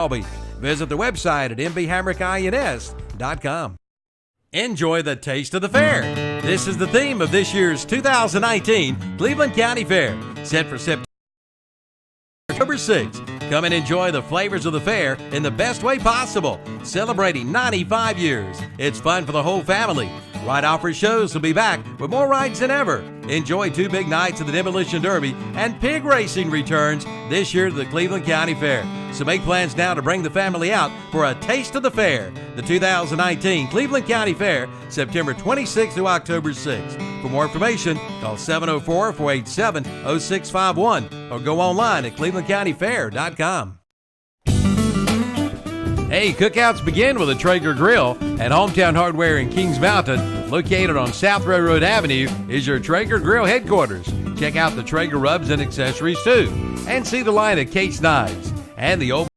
Shelby. Visit the website at mbhamrickins.com. Enjoy the taste of the fair. This is the theme of this year's 2019 Cleveland County Fair, set for September 6th. Come and enjoy the flavors of the fair in the best way possible, celebrating 95 years. It's fun for the whole family. Ride Offer Shows will be back with more rides than ever. Enjoy 2 big nights of the Demolition Derby, and pig racing returns this year to the Cleveland County Fair. So make plans now to bring the family out for a taste of the fair. The 2019 Cleveland County Fair, September 26th through October 6th. For more information, call 704-487-0651 or go online at clevelandcountyfair.com. Hey, cookouts begin with a Traeger grill, and Hometown Hardware in Kings Mountain, located on South Railroad Avenue, is your Traeger grill headquarters. Check out the Traeger rubs and accessories too, and see the line of Kate's knives and the old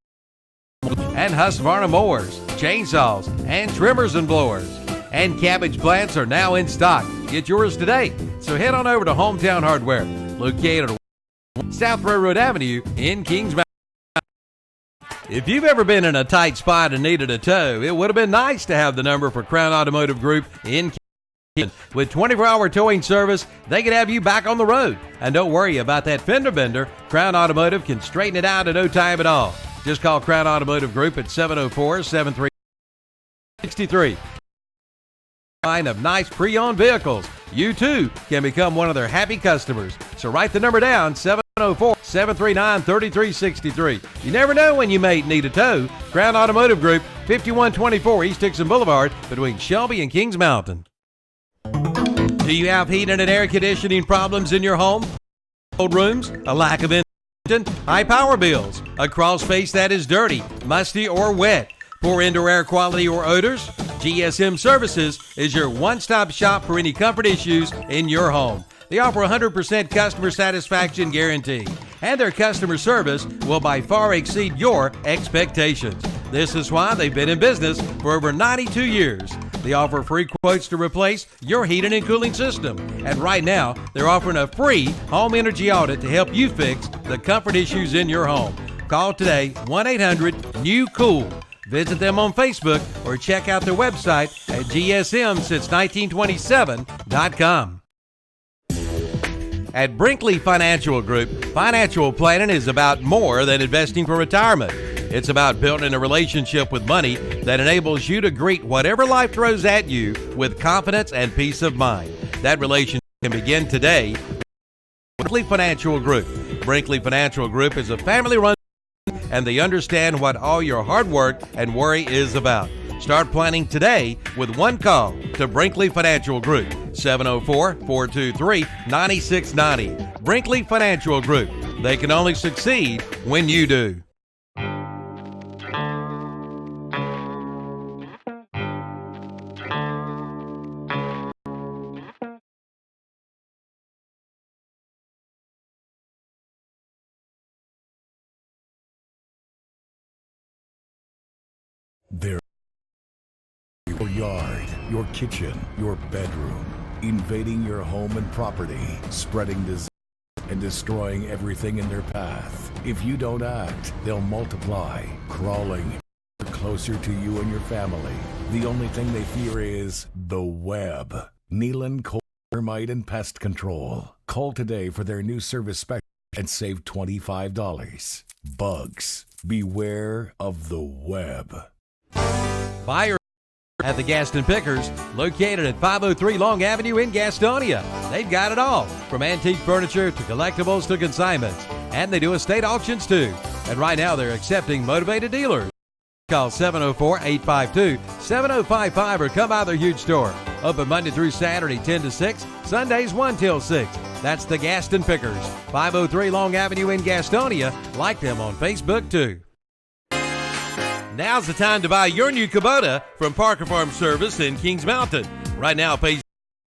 and Husqvarna mowers, chainsaws, and trimmers and blowers. And cabbage plants are now in stock. Get yours today. So head on over to Hometown Hardware, located on South Railroad Avenue in Kings Mountain. If you've ever been in a tight spot and needed a tow, it would have been nice to have the number for Crown Automotive Group in Canton. With 24-hour towing service, they can have you back on the road. And don't worry about that fender bender. Crown Automotive can straighten it out in no time at all. Just call Crown Automotive Group at 704-7363. Line of nice pre-owned vehicles. You too can become one of their happy customers. So write the number down, 704-739-3363. You never know when you may need a tow. Crown Automotive Group, 5124 East Dixon Boulevard, between Shelby and Kings Mountain. Do you have heating and air conditioning problems in your home? Cold rooms, a lack of ventilation, high power bills, a crawl space that is dirty, musty, or wet, poor indoor air quality or odors? GSM Services is your one-stop shop for any comfort issues in your home. They offer 100% customer satisfaction guarantee, and their customer service will by far exceed your expectations. This is why they've been in business for over 92 years. They offer free quotes to replace your heating and cooling system. And right now, they're offering a free home energy audit to help you fix the comfort issues in your home. Call today, 1-800-NEW-COOL. Visit them on Facebook or check out their website at gsmsince1927.com. At Brinkley Financial Group, financial planning is about more than investing for retirement. It's about building a relationship with money that enables you to greet whatever life throws at you with confidence and peace of mind. That relationship can begin today with Brinkley Financial Group. Brinkley Financial Group is a family-run, and they understand what all your hard work and worry is about. Start planning today with one call to Brinkley Financial Group, 704-423-9690. Brinkley Financial Group. They can only succeed when you do. There, your yard, your kitchen, your bedroom, invading your home and property, spreading disease and destroying everything in their path. If you don't act, they'll multiply, crawling closer to you and your family. The only thing they fear is the web. Nealon Coal Termite and Pest Control. Call today for their new service special and save $25. Bugs, beware of the web. Buyer at the Gaston Pickers, located at 503 Long Avenue in Gastonia. They've got it all, from antique furniture to collectibles to consignments. And they do estate auctions too. And right now they're accepting motivated dealers. Call 704-852-7055 or come by their huge store. Open Monday through Saturday 10 to 6, Sundays 1 till 6. That's the Gaston Pickers, 503 Long Avenue in Gastonia. Like them on Facebook too. Now's the time to buy your new Kubota from Parker Farm Service in Kings Mountain. Right now, pay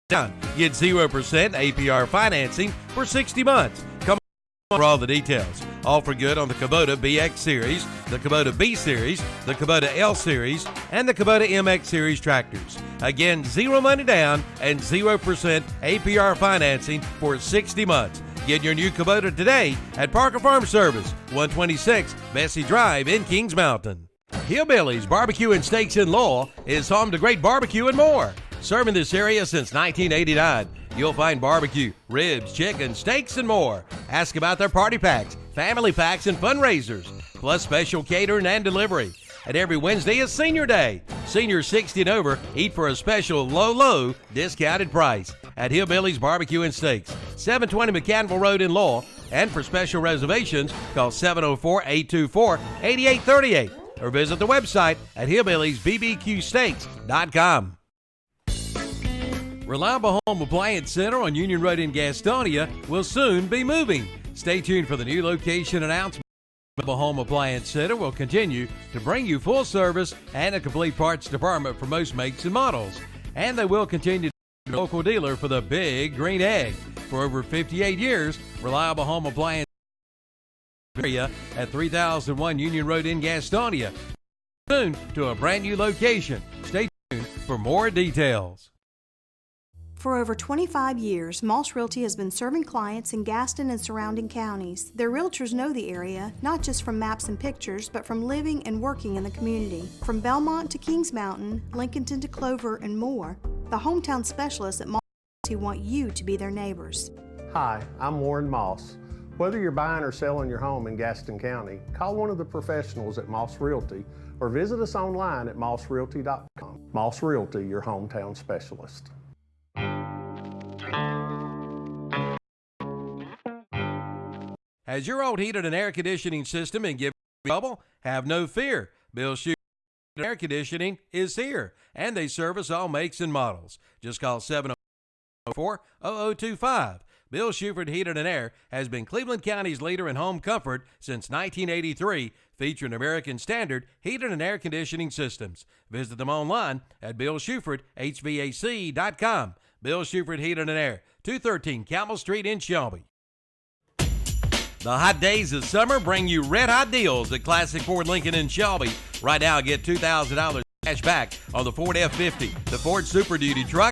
down. Get 0% APR financing for 60 months. Come on for all the details. All for good on the Kubota BX Series, the Kubota B Series, the Kubota L Series, and the Kubota MX Series tractors. Again, zero money down and 0% APR financing for 60 months. Get your new Kubota today at Parker Farm Service, 126 Bessie Drive in Kings Mountain. Hillbillies Barbecue and Steaks in Lowell is home to great barbecue and more. Serving this area since 1989. You'll find barbecue, ribs, chicken, steaks, and more. Ask about their party packs, family packs, and fundraisers, plus special catering and delivery. And every Wednesday is Senior Day. Seniors 60 and over eat for a special low discounted price at Hillbillies Barbecue and Steaks, 720 McCannville Road in Lowell. And for special reservations, call 704-824-8838 or visit the website at hillbilliesbbqsteaks.com. Reliable Home Appliance Center on Union Road in Gastonia will soon be moving. Stay tuned for the new location announcement. Reliable Home Appliance Center will continue to bring you full service and a complete parts department for most makes and models. And they will continue to be a local dealer for the Big Green Egg. For over 58 years, Reliable Home Appliance area at 3001 Union Road in Gastonia. Soon to a brand new location. Stay tuned for more details. For over 25 years, Moss Realty has been serving clients in Gaston and surrounding counties. Their realtors know the area, not just from maps and pictures, but from living and working in the community. From Belmont to Kings Mountain, Lincolnton to Clover, and more, the hometown specialists at Moss Realty want you to be their neighbors. Hi, I'm Warren Moss. Whether you're buying or selling your home in Gaston County, call one of the professionals at Moss Realty or visit us online at mossrealty.com. Moss Realty, your hometown specialist. Has your old heated and air conditioning system been giving you trouble? Have no fear. Bill Shuford Air Conditioning is here, and they service all makes and models. Just call 704-0025. Bill Shuford Heated and Air has been Cleveland County's leader in home comfort since 1983, featuring American Standard heated and air conditioning systems. Visit them online at BillShufordHVAC.com. Bill Shuford Heated and Air, 213 Camel Street in Shelby. The hot days of summer bring you red-hot deals at Classic Ford Lincoln in Shelby. Right now, get $2,000 cash back on the Ford F-50, the Ford Super Duty truck,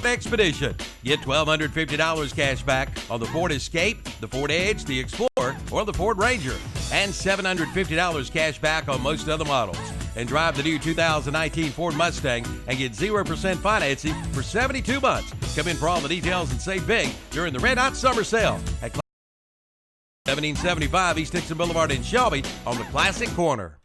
Expedition. Get $1,250 cash back on the Ford Escape, the Ford Edge, the Explorer, or the Ford Ranger. And $750 cash back on most other models. And drive the new 2019 Ford Mustang and get 0% financing for 72 months. Come in for all the details and save big during the Red Hot Summer Sale at 1775 East Dixon Boulevard in Shelby on the Classic Corner.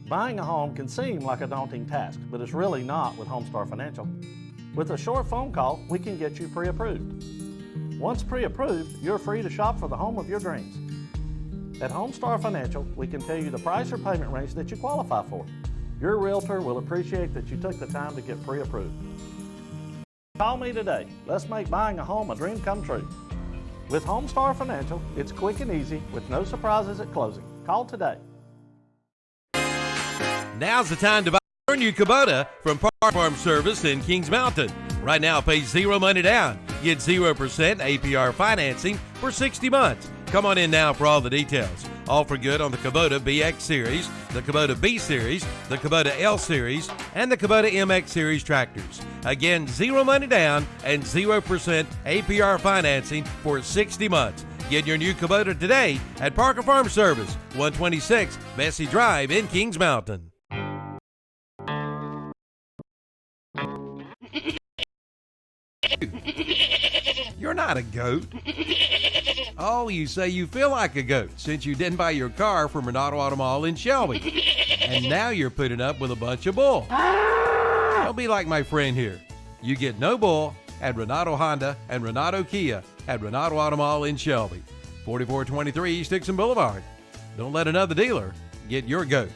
Buying a home can seem like a daunting task, but it's really not with Homestar Financial. With a short phone call, we can get you pre-approved. Once pre-approved, you're free to shop for the home of your dreams. At Homestar Financial, we can tell you the price or payment range that you qualify for. Your realtor will appreciate that you took the time to get pre-approved. Call me today. Let's make buying a home a dream come true. With Homestar Financial, it's quick and easy with no surprises at closing. Call today. Now's the time to buy your new Kubota from Park Farm Service in Kings Mountain. Right now, pay zero money down. Get 0% APR financing for 60 months. Come on in now for all the details. All for good on the Kubota BX Series, the Kubota B Series, the Kubota L Series, and the Kubota MX Series tractors. Again, zero money down and 0% APR financing for 60 months. Get your new Kubota today at Parker Farm Service, 126 Bessie Drive in Kings Mountain. You're not a goat. Oh, you say you feel like a goat since you didn't buy your car from Renato Auto Mall in Shelby. And now you're putting up with a bunch of bull. Don't be like my friend here. You get no bull at Renato Honda and Renato Kia at Renato Auto Mall in Shelby, 4423 East Dixon Boulevard. Don't let another dealer get your goat.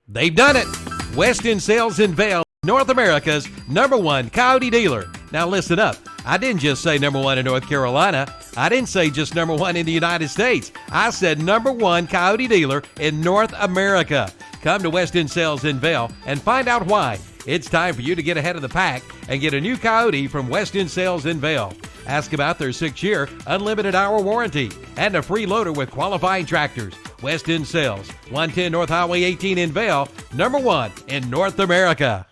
They've done it. Weston Sales in Vail, North America's #1 Coyote dealer. Now listen up. I didn't just say #1 in North Carolina. I didn't say just #1 in the United States. I said #1 Coyote dealer in North America. Come to Weston Sales in Vail and find out why. It's time for you to get ahead of the pack and get a new Coyote from Weston Sales in Vail. Ask about their 6-year unlimited hour warranty and a free loader with qualifying tractors. Weston Sales, 110 North Highway 18 in Vail, #1 in North America.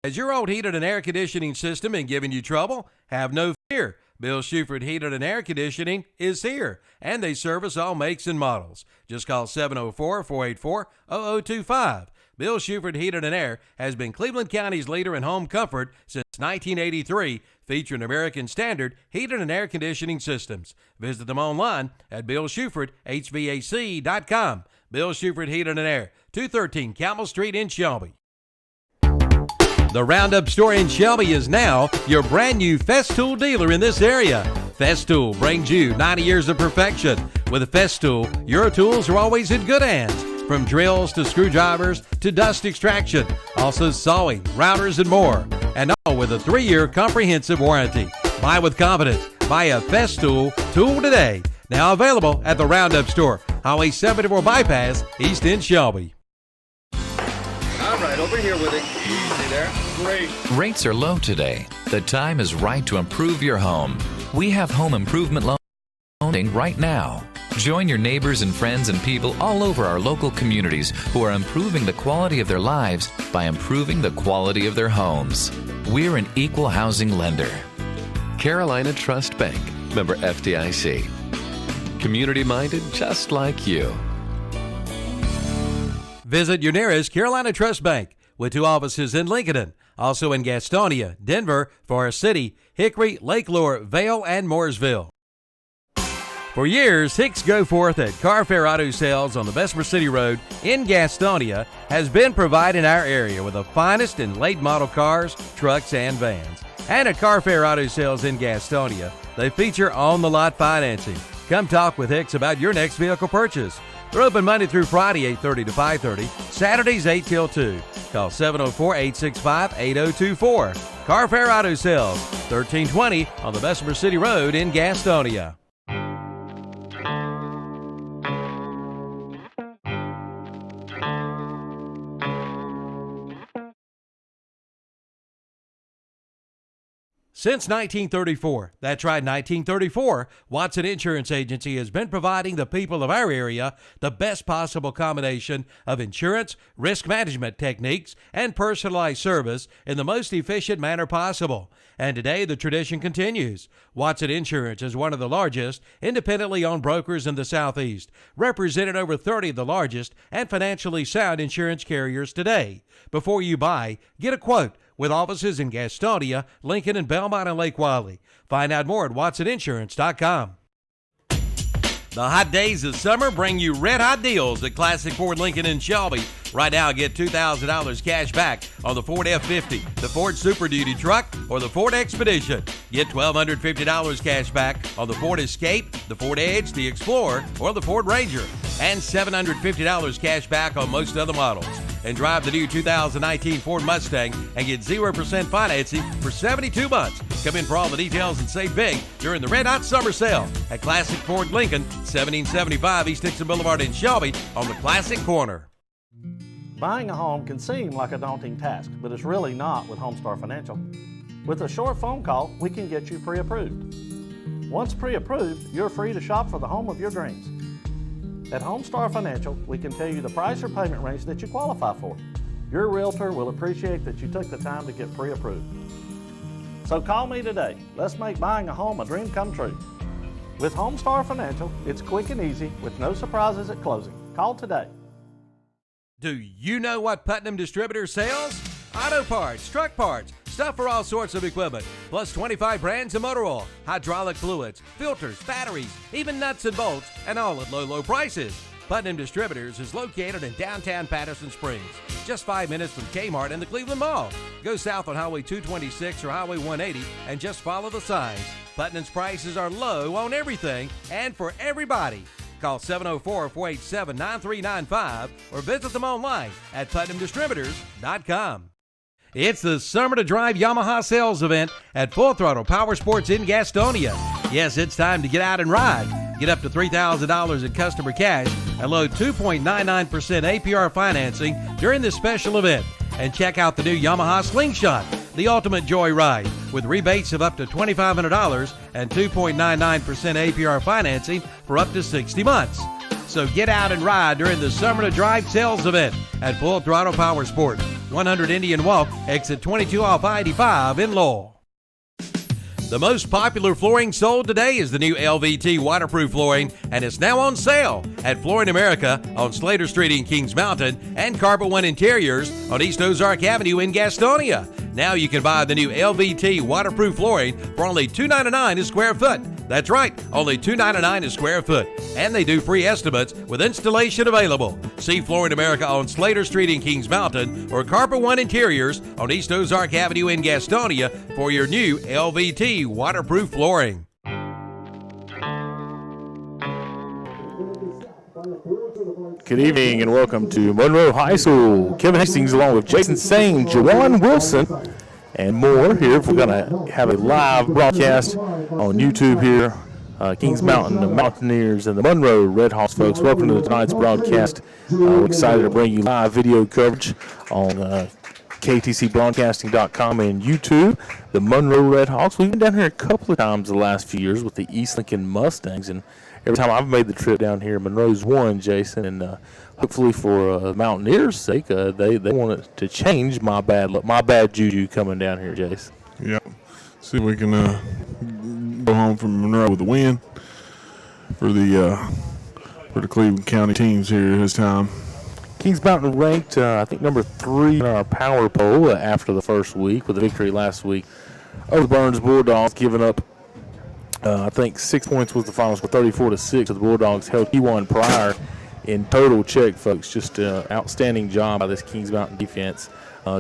Has your old heated and air conditioning system been giving you trouble? Have no fear. Bill Shuford Heated and Air Conditioning is here, and they service all makes and models. Just call 704-484-0025. Bill Shuford Heated and Air has been Cleveland County's leader in home comfort since 1983, featuring American Standard heated and air conditioning systems. Visit them online at BillShufordHVAC.com. Bill Shuford Heated and Air, 213 Camel Street in Shelby. The Roundup store in Shelby is now your brand new Festool dealer in this area. Festool brings you 90 years of perfection. With a Festool, your tools are always in good hands. From drills to screwdrivers to dust extraction, also sawing, routers, and more. And all with a 3-year comprehensive warranty. Buy with confidence. Buy a Festool tool today. Now available at the Roundup store, Highway 74 Bypass, East End Shelby. All right, over here with it. Easy there. Great. Rates are low today. The time is right to improve your home. We have home improvement loaning right now. Join your neighbors and friends and people all over our local communities who are improving the quality of their lives by improving the quality of their homes. We're an equal housing lender. Carolina Trust Bank, member FDIC. Community-minded just like you. Visit your nearest Carolina Trust Bank with 2 offices in Lincoln, also in Gastonia, Denver, Forest City, Hickory, Lake Lure, Vail, and Mooresville. For years, Hicks Go Forth at Car Fair Auto Sales on the Bessemer City Road in Gastonia has been providing our area with the finest in late model cars, trucks, and vans. And at Car Fair Auto Sales in Gastonia, they feature on-the-lot financing. Come talk with Hicks about your next vehicle purchase. They're open Monday through Friday, 8:30 to 5:30, Saturdays 8 till 2. Call 704-865-8024. Car Fair Auto Sales, 1320 on the Bessemer City Road in Gastonia. Since 1934, that's right, 1934, Watson Insurance Agency has been providing the people of our area the best possible combination of insurance, risk management techniques, and personalized service in the most efficient manner possible. And today, the tradition continues. Watson Insurance is one of the largest independently owned brokers in the Southeast, representing over 30 of the largest and financially sound insurance carriers today. Before you buy, get a quote with offices in Gastonia, Lincoln, and Belmont and Lake Wiley. Find out more at WatsonInsurance.com. The hot days of summer bring you red-hot deals at Classic Ford Lincoln in Shelby. Right now, get $2,000 cash back on the Ford F-50, the Ford Super Duty truck, or the Ford Expedition. Get $1,250 cash back on the Ford Escape, the Ford Edge, the Explorer, or the Ford Ranger. And $750 cash back on most other models. And drive the new 2019 Ford Mustang and get 0% financing for 72 months. Come in for all the details and save big during the Red Hot Summer Sale at Classic Ford Lincoln, 1775 East Dixon Boulevard in Shelby on the Classic Corner. Buying a home can seem like a daunting task, but it's really not with Homestar Financial. With a short phone call, we can get you pre-approved. Once pre-approved, you're free to shop for the home of your dreams. At Homestar Financial, we can tell you the price or payment range that you qualify for. Your realtor will appreciate that you took the time to get pre-approved. So call me today. Let's make buying a home a dream come true. With Homestar Financial, it's quick and easy with no surprises at closing. Call today. Do you know what Putnam Distributors sells? Auto parts, truck parts, stuff for all sorts of equipment, plus 25 brands of motor oil, hydraulic fluids, filters, batteries, even nuts and bolts, and all at low, low prices. Putnam Distributors is located in downtown Patterson Springs, just 5 minutes from Kmart and the Cleveland Mall. Go south on Highway 226 or Highway 180 and just follow the signs. Putnam's prices are low on everything and for everybody. Call 704-487-9395 or visit them online at PutnamDistributors.com. It's the Summer to Drive Yamaha sales event at Full Throttle Power Sports in Gastonia. Yes, it's time to get out and ride. Get up to $3,000 in customer cash and load 2.99% APR financing during this special event. And check out the new Yamaha Slingshot, the ultimate joy ride, with rebates of up to $2,500 and 2.99% APR financing for up to 60 months. So get out and ride during the Summer to Drive sales event at Full Throttle Power Sports, 100 Indian Walk, exit 22 off I-85 in Lowell. The most popular flooring sold today is the new LVT waterproof flooring, and it's now on sale at Flooring America on Slater Street in Kings Mountain and Carpet One Interiors on East Ozark Avenue in Gastonia. Now you can buy the new LVT waterproof flooring for only $2.99 a square foot. That's right, only $2.99 a square foot. And they do free estimates with installation available. See Flooring America on Slater Street in Kings Mountain or Carpet One Interiors on East Ozark Avenue in Gastonia for your new LVT waterproof flooring. Good evening and welcome to Monroe High School. Kevin Hastings along with Jason Sane, Jawan Wilson, and more here. We're going to have a live broadcast on YouTube here. Kings Mountain, the Mountaineers, and the Monroe Red Hawks, folks. Welcome to tonight's broadcast. We're excited to bring you live video coverage on KTCBroadcasting.com and YouTube. The Monroe Red Hawks. We've been down here a couple of times the last few years with the East Lincoln Mustangs, and every time I've made the trip down here, Monroe's won, Jason, and hopefully for Mountaineers' sake, they want it to change my bad juju coming down here, Jason. Yep. See if we can go home from Monroe with a win for the Cleveland County teams here this time. Kings Mountain ranked, I think, number 3 in our power poll after the first week with a victory last week over the Burns Bulldogs, giving up I think 6 points was the final score, 34-6. The Bulldogs held P1 prior in total check, folks. Just an outstanding job by this Kings Mountain defense.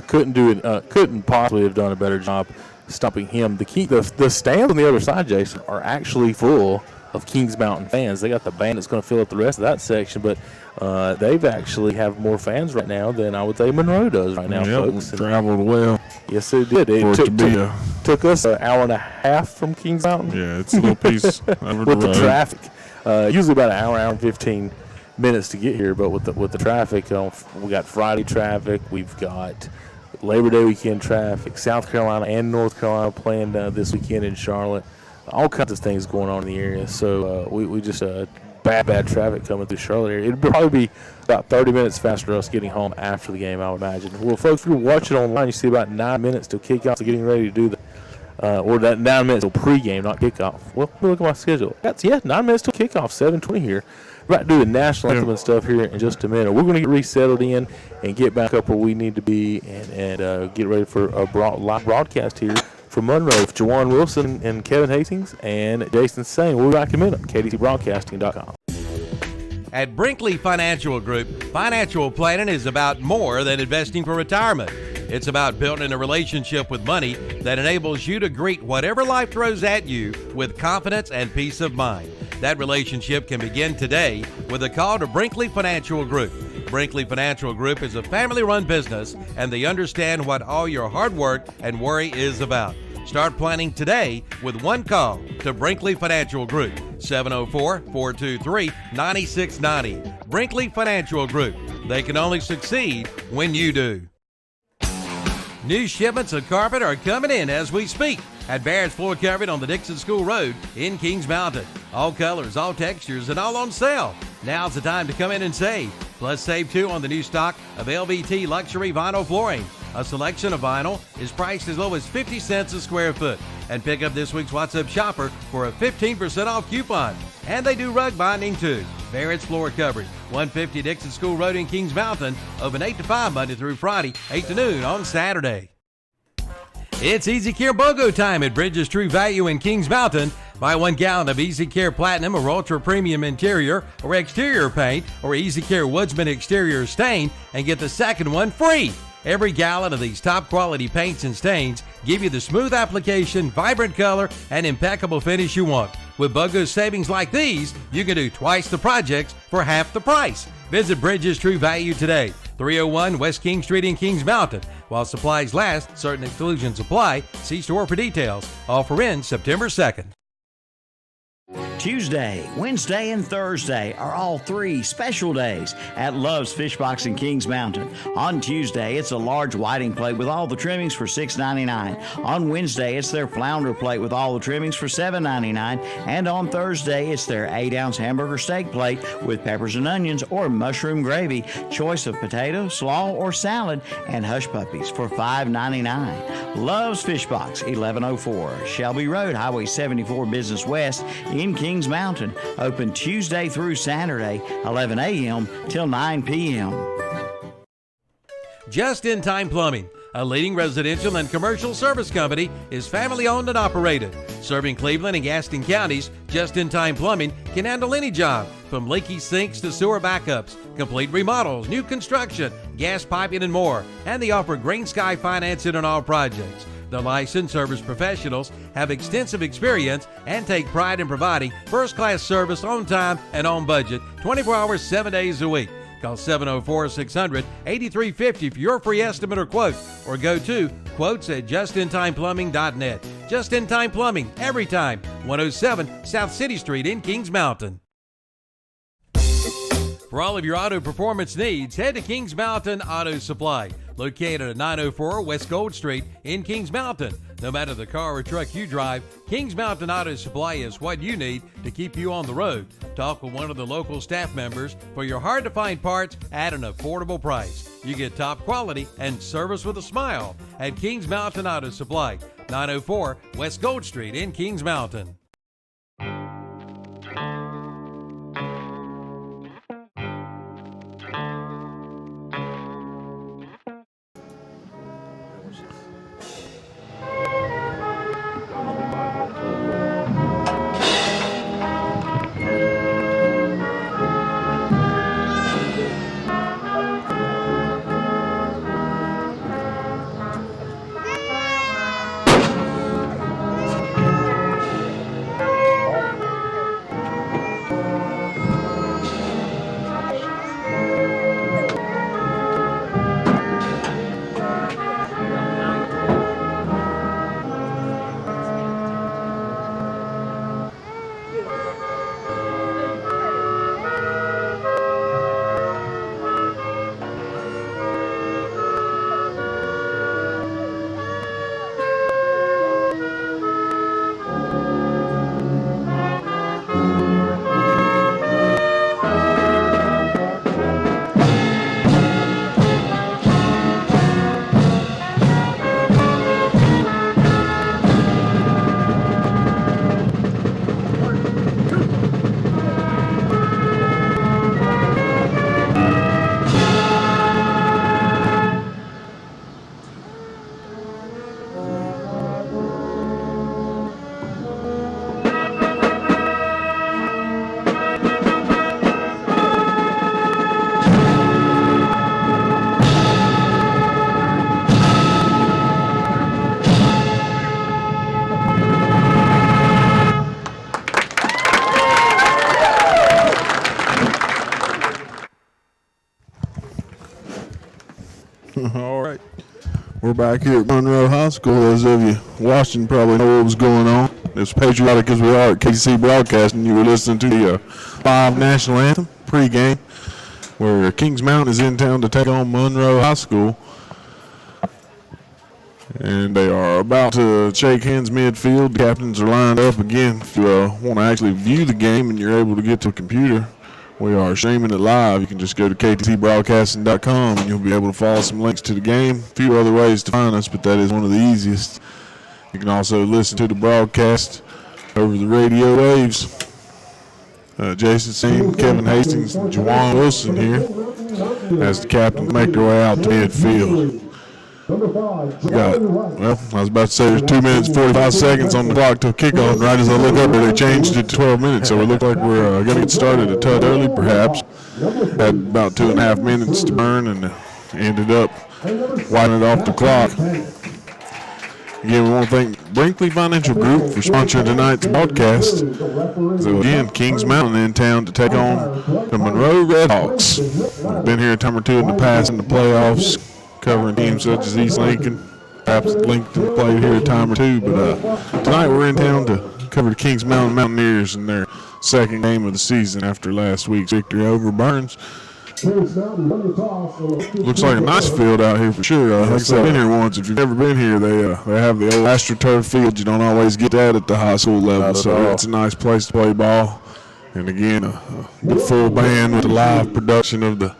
Couldn't possibly have done a better job stopping him. The stands on the other side, Jason, are actually full of Kings Mountain fans. They got the band that's going to fill up the rest of that section, but they've actually have more fans right now than I would say Monroe does right now, folks. Traveled well. Yes, it did. It took us an hour and a half from Kings Mountain. Yeah, it's a little piece over with the road. Traffic. Usually about an hour and 15 minutes to get here, but with the traffic, we got Friday traffic. We've got Labor Day weekend traffic. South Carolina and North Carolina playing this weekend in Charlotte. All kinds of things going on in the area. So we just bad traffic coming through Charlotte area. It'd probably be about 30 minutes faster for us getting home after the game, I would imagine. Well, folks, if you're watching online, you see about 9 minutes till kickoff. So getting ready to do or that 9 minutes till pregame, not kickoff. Well, look at my schedule. 9 minutes till kickoff, 7:20 here. We're about to do the national anthem and stuff here in just a minute. We're going to get resettled in and get back up where we need to be and get ready for a live broadcast here from Monroe with Jawan Wilson and Kevin Hastings and Jason Sane. We'll be back in a minute on KTCBroadcasting.com. At Brinkley Financial Group, financial planning is about more than investing for retirement. It's about building a relationship with money that enables you to greet whatever life throws at you with confidence and peace of mind. That relationship can begin today with a call to Brinkley Financial Group. Brinkley Financial Group is a family-run business, and they understand what all your hard work and worry is about. Start planning today with one call to Brinkley Financial Group, 704-423-9690. Brinkley Financial Group, They can only succeed when you do. New shipments of carpet are coming in as we speak at Barrett's Floor Coverage on the Dixon School Road in Kings Mountain. All colors, all textures, and all on sale. Now's the time to come in and save. Plus, save too on the new stock of LVT luxury vinyl flooring. A selection of vinyl is priced as low as 50 cents a square foot. And pick up this week's What's Up Shopper for a 15% off coupon. And they do rug binding too. Barrett's Floor Coverage, 150 Dixon School Road in Kings Mountain, open 8 to 5 Monday through Friday, 8 to noon on Saturday. It's Easy Care BOGO time at Bridges True Value in Kings Mountain. Buy 1 gallon of Easy Care Platinum or Ultra Premium Interior or Exterior Paint or Easy Care Woodsman Exterior Stain and get the second one free. Every gallon of these top quality paints and stains give you the smooth application, vibrant color, and impeccable finish you want. With BOGO savings like these, you can do twice the projects for half the price. Visit Bridges True Value today, 301 West King Street in Kings Mountain. While supplies last, certain exclusions apply. See store for details. Offer ends September 2nd. Tuesday, Wednesday, and Thursday are all 3 special days at Love's Fish Box in Kings Mountain. On Tuesday, it's a large whiting plate with all the trimmings for $6.99. On Wednesday, it's their flounder plate with all the trimmings for $7.99. And on Thursday, it's their 8-ounce hamburger steak plate with peppers and onions or mushroom gravy, choice of potato, slaw, or salad, and hush puppies for $5.99. Love's Fish Box, 1104 Shelby Road, Highway 74 Business West in Kings Mountain. Open Tuesday through Saturday, 11 a.m. till 9 p.m. Just in Time Plumbing, a leading residential and commercial service company, is family owned and operated. Serving Cleveland and Gaston counties, Just in Time Plumbing can handle any job from leaky sinks to sewer backups, complete remodels, new construction, gas piping, and more. And they offer Green Sky financing on all projects. The licensed service professionals have extensive experience and take pride in providing first-class service on time and on budget, 24 hours, 7 days a week. Call 704-600-8350 for your free estimate or quote, or go to quotes@justintimeplumbing.net. Just in Time Plumbing, every time, 107 South City Street in Kings Mountain. For all of your auto performance needs, head to Kings Mountain Auto Supply, located at 904 West Gold Street in Kings Mountain. No matter the car or truck you drive, Kings Mountain Auto Supply is what you need to keep you on the road. Talk with one of the local staff members for your hard-to-find parts at an affordable price. You get top quality and service with a smile at Kings Mountain Auto Supply, 904 West Gold Street in Kings Mountain. All right. We're back here at Monroe High School. Those of you watching probably know what was going on. As patriotic as we are at KTC Broadcasting, you were listening to the live national anthem pregame. where Kings Mountain is in town to take on Monroe High School. And they are about to shake hands midfield. The captains are lined up again. If you want to actually view the game and you're able to get to a computer, we are streaming it live. You can just go to ktcbroadcasting.com and you'll be able to follow some links to the game. A few other ways to find us, but that is one of the easiest. You can also listen to the broadcast over the radio waves. Jason Steen, Kevin Hastings, and Juwan Wilson here as the captains make their way out to midfield. I was about to say there's 2 minutes 45 seconds on the clock to kickoff, and right as I look up there, they changed it to 12 minutes, so it looked like we're going to get started a touch early, perhaps. Had about 2.5 minutes to burn, and ended up winding it off the clock. Again, we want to thank Brinkley Financial Group for sponsoring tonight's broadcast. So again, Kings Mountain in town to take on the Monroe Redhawks. We've been here a time or two in the past in the playoffs, covering teams such as East Lincoln. Perhaps Lincoln played here a time or two, but tonight we're in town to cover the Kings Mountain Mountaineers in their second game of the season after last week's victory over Burns. Looks like a nice field out here for sure. Like I said, I've been here once. If you've never been here, they have the old AstroTurf field. You don't always get that at the high school level, so it's a nice place to play ball. And again, a good full band with a live production of the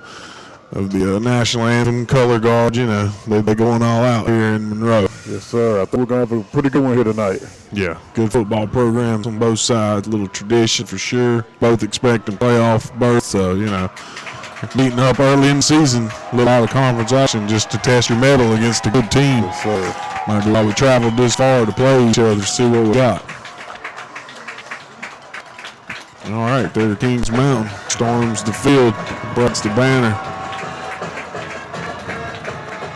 national anthem, color guard. You know, they're going all out here in Monroe. Yes, sir. I think we're going to have a pretty good one here tonight. Yeah, good football programs on both sides. A little tradition for sure. Both expecting playoff berths, so, you know, meeting up early in the season, a little out of conference action just to test your mettle against a good team. Yes, sir. Might be why we traveled this far to play each other, see what we got. All right, there Kings Mountain storms the field, breaks the banner.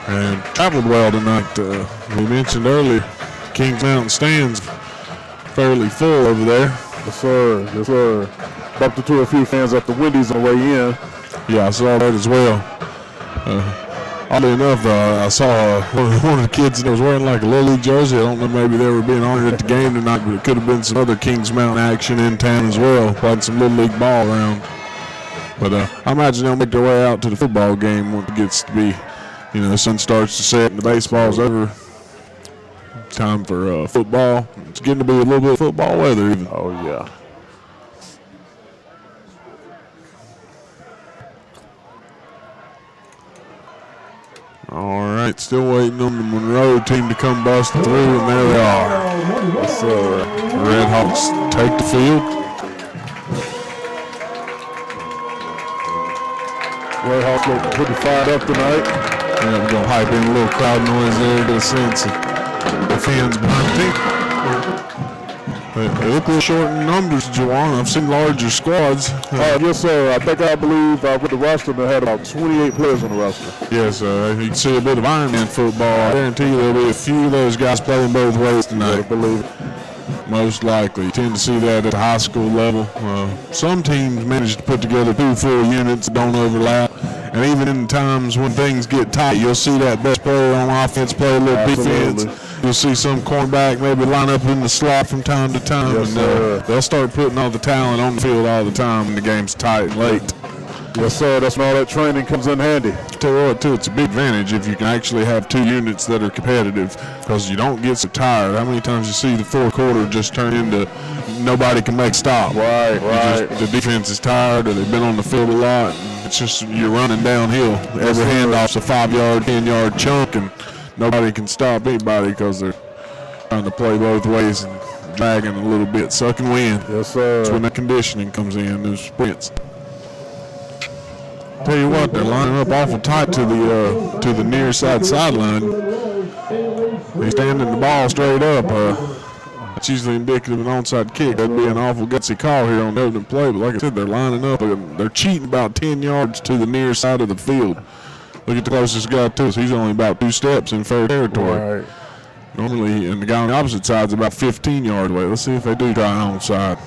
And traveled well tonight. We mentioned earlier, Kings Mountain stands fairly full over there. Yes, sir. Yes, sir. Bumped into a few fans at the Wendy's on the way in. Yeah, I saw that as well. Oddly enough, I saw one of the kids that was wearing like a Little League jersey. I don't know, maybe they were being honored at the game tonight, but it could have been some other Kings Mountain action in town as well, playing some Little League ball around. But I imagine they'll make their way out to the football game when it gets to be, you know, the sun starts to set and the baseball's over. Time for football. It's getting to be a little bit of football weather even. Oh, yeah. All right, still waiting on the Monroe team to come busting through, and there they are. Yes, sir. The Redhawks take the field. Redhawks look pretty fired up tonight. Yeah, we're going to hype in a little crowd noise there, get a sense of the fans behind the team. They look a little short in numbers, Juwan. I've seen larger squads. Yes, sir. I believe with the roster, they had about 28 players on the roster. Yes, you can see a bit of Ironman football. I guarantee you there'll be a few of those guys playing both ways tonight. I believe it. Most likely. You tend to see that at the high school level. Some teams manage to put together 2 full units that don't overlap. And even in times when things get tight, you'll see that best player on offense play a little defense. You'll see some cornerback maybe line up in the slot from time to time. Yes, and they'll start putting all the talent on the field all the time when the game's tight and late. Yes, sir. That's when all that training comes in handy. Tell you what, too, it's a big advantage if you can actually have 2 units that are competitive, because you don't get so tired. How many times you see the fourth quarter just turn into nobody can make stop? Right. The defense is tired, or they've been on the field a lot. It's just you're running downhill. Every handoff's a 5-yard, 10-yard chunk, and nobody can stop anybody because they're trying to play both ways and dragging a little bit, sucking wind. Yes, sir. That's when that conditioning comes in, those sprints. Tell you what, they're lining up awful tight to the near side sideline. They standing the ball straight up. It's usually indicative of an onside kick. That'd be an awful gutsy call here on the opening play, but like I said, they're lining up. They're cheating about 10 yards to the near side of the field. Look at the closest guy to us. He's only about 2 steps in fair territory. Right. Normally, and the guy on the opposite side is about 15 yards away. Let's see if they do try onside.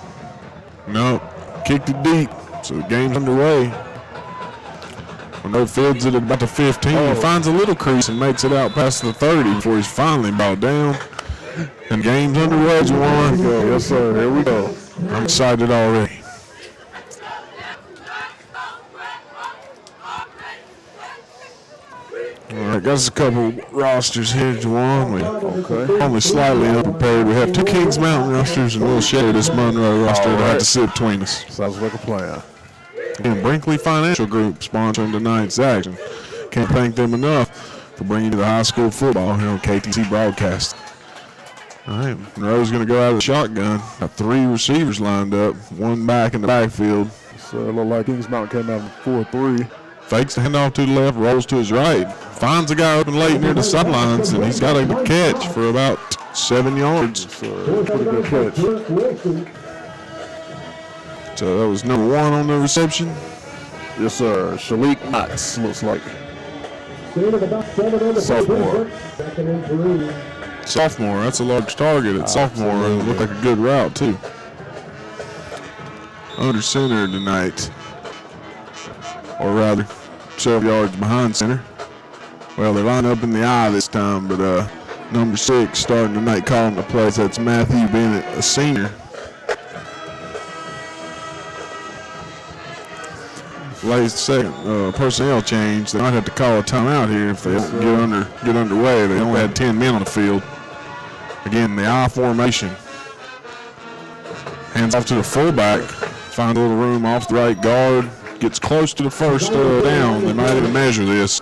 Nope. Kicked it deep, so the game's underway. Monroe fields it at about the 15. He finds a little crease and makes it out past the 30 before he's finally brought down. And game's underway, Juwan. Yes, sir. Here we go. I'm excited already. right, got us a couple rosters here, Juwan. We only slightly unprepared. We have 2 Kings Mountain rosters, and we'll share this Monroe roster to have to sit between us. Sounds like a plan. Again, Brinkley Financial Group sponsoring tonight's action. Can't thank them enough for bringing you the high school football here on KTC Broadcast. All right, Monroe's going to go out of the shotgun. Got 3 receivers lined up, 1 back in the backfield. So it looked like Kings Mountain came out in 4-3. Fakes the handoff to the left, rolls to his right. Finds a guy open late near the sidelines, and he's got a catch for about 7 yards. So pretty good catch. So that was number 1 on the reception. Yes, sir. Shalik Knotts, looks like. Sophomore. Sophomore, that's a large target at sophomore. It looked like a good route, too. Under center tonight. Or rather, several yards behind center. Well, they line up in the eye this time, but number 6 starting tonight calling the plays. That's Matthew Bennett, a senior. Lays the second personnel change. They might have to call a timeout here if they get underway. They only had 10 men on the field. Again, the I formation. Hands off to the fullback. Find a little room off the right guard. Gets close to the first down. They might even measure this.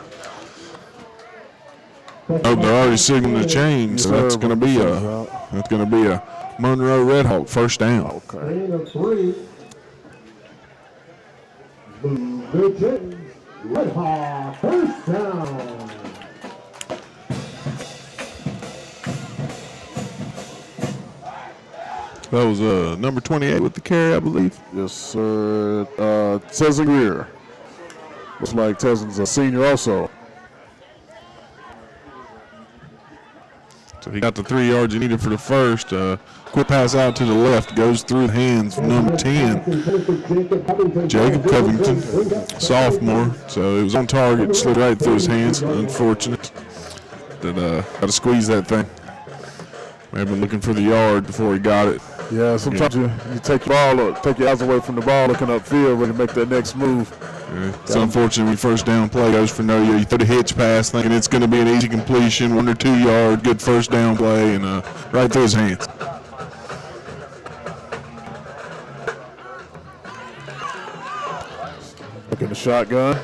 Oh, they're already signaling the change, so that's going to be a Monroe Red Hawk first down. Okay. Red Hawk first down. That was number 28 with the carry, I believe. Yes, sir. Tezin Greer. Looks like Tezin's a senior also. So he got the 3 yards he needed for the first. Quick pass out to the left, goes through the hands of number 10, Jacob Covington, sophomore. So it was on target, slid right through his hands. Unfortunate. Got to squeeze that thing. May have been looking for the yard before he got it. Yeah, sometimes you take the ball up, take your eyes away from the ball, looking upfield, ready to make that next move. Yeah, it's unfortunate when first down play goes for no yard. You throw the hitch pass thinking it's going to be an easy completion, 1 or 2 yard, good first down play, and right through his hands. Look at the shotgun.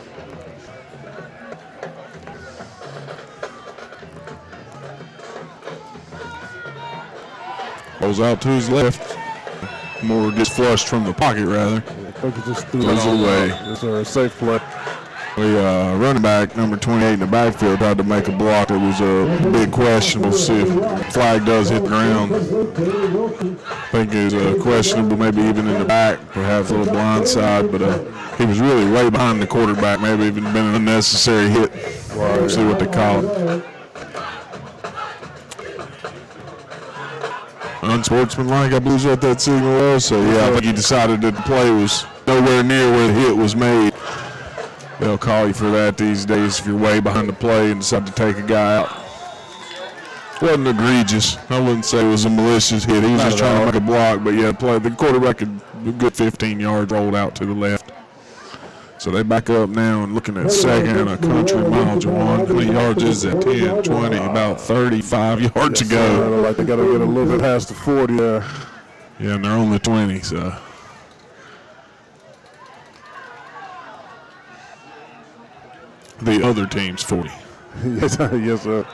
Rolls out to his left. Moore gets flushed from the pocket, rather. I think he just threw Goes it away. It's a safe play. Running back, number 28 in the backfield, tried to make a block. It was a big question. We'll see if flag does hit the ground. I think it was questionable, maybe even in the back, perhaps a little blind side, but he was really way behind the quarterback. Maybe even been an unnecessary hit. We'll see what they call it. Unsportsmanlike, I believe what that signal was. So, yeah, I think he decided that the play was nowhere near where the hit was made. They'll call you for that these days if you're way behind the play and decide to take a guy out. Wasn't egregious. I wouldn't say it was a malicious hit. He was just trying to make a block, but yeah, the quarterback had a good 15 yards rolled out to the left. So they back up now and looking at second and a country mile, Jawan. How many yards is it? 10, 20, about 35 yards to go. Like they got to get a little bit past the 40 there. Yeah, and they're on the 20, so. The other team's 40. Yes, sir.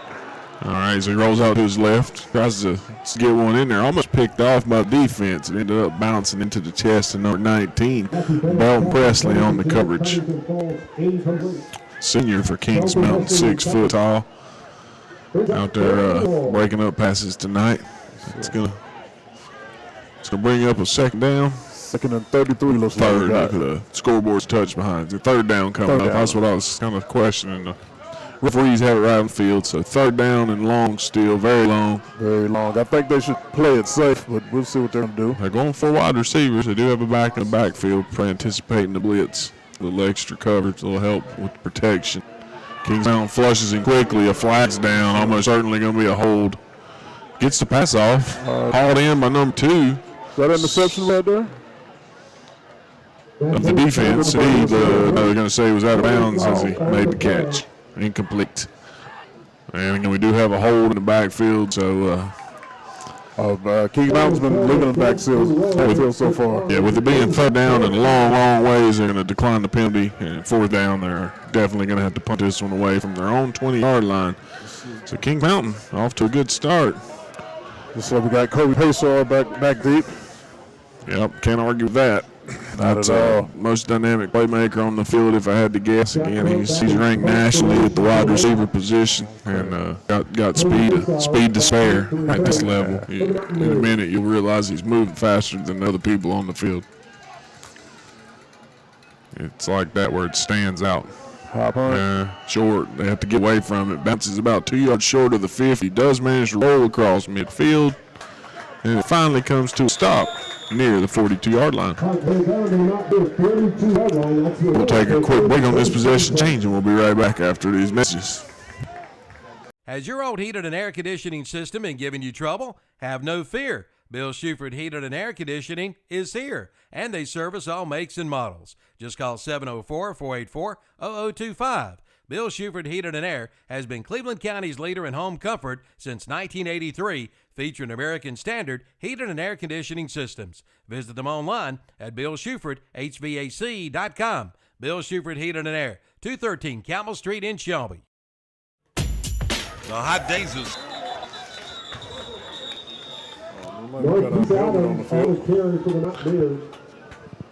All right, so he rolls out to his left, tries to get one in there. Almost picked off by defense. It ended up bouncing into the chest of number 19, Belton Presley on the coverage. Senior for Kings Mountain, 6 foot tall. Out there breaking up passes tonight. It's gonna bring up a second down. Second and 33 looks third, like the scoreboard's touch behind. The third down coming up. That's what I was kind of questioning. The referees have it right on the field, so third down and long still, very long. Very long. I think they should play it safe, but we'll see what they're going to do. They're going for wide receivers. They do have a back in the backfield, anticipating the blitz. A little extra coverage, a little help with protection. Kings Mountain flushes him quickly. A flag's down, almost certainly going to be a hold. Gets the pass off. Hauled in by number 2. Is that an interception right there? Of the defense. They're going to say he was out of bounds as he made the catch. Incomplete. And again, we do have a hold in the backfield, so Kings Mountain's been living in the backfield so far. Yeah, with it being third down and long, long ways, they're going to decline the penalty. And fourth down, they're definitely going to have to punt this one away from their own 20-yard line. So King Mountain off to a good start. So we got Kobe Pesar back deep. Yep, can't argue with that. That's most dynamic playmaker on the field, if I had to guess. Again, he's ranked nationally at the wide receiver position, and got speed to spare at this level. In a minute, you'll realize he's moving faster than other people on the field. It's like that where it stands out. Short. They have to get away from it. Bounces about 2 yards short of the 50. Does manage to roll across midfield, and it finally comes to a stop near the 42-yard line. We'll take a quick break on this possession change, and we'll be right back after these messages. Has your old heated and air conditioning system been giving you trouble? Have no fear. Bill Shuford Heated and Air Conditioning is here, and they service all makes and models. Just call 704-484-0025. Bill Shuford Heated and Air has been Cleveland County's leader in home comfort since 1983, featuring American Standard heated and air conditioning systems. Visit them online at BillShufordHVAC.com. Bill Shuford Heated and Air, 213 Campbell Street in Shelby. The hot days is...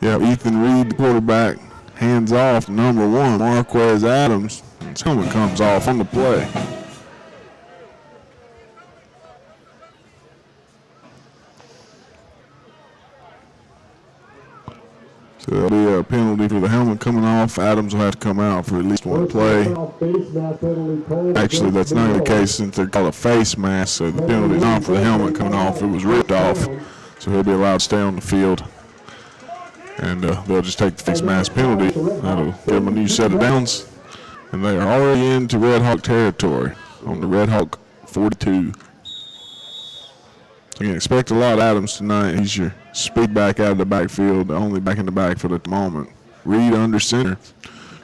Yeah, Ethan Reed, the quarterback, hands off number 1, Marquez Adams. His helmet comes off on the play. So there'll be a penalty for the helmet coming off. Adams will have to come out for at least one play. Actually, that's not the case since they're called a face mask, so the penalty's not for the helmet coming off. It was ripped off, so he'll be allowed to stay on the field. And they'll just take the face mask penalty. That'll give them a new set of downs. And they are already into Red Hawk territory on the Red Hawk 42. So you can expect a lot of Adams tonight. He's your speed back out of the backfield, the only back in the backfield at the moment. Reed under center.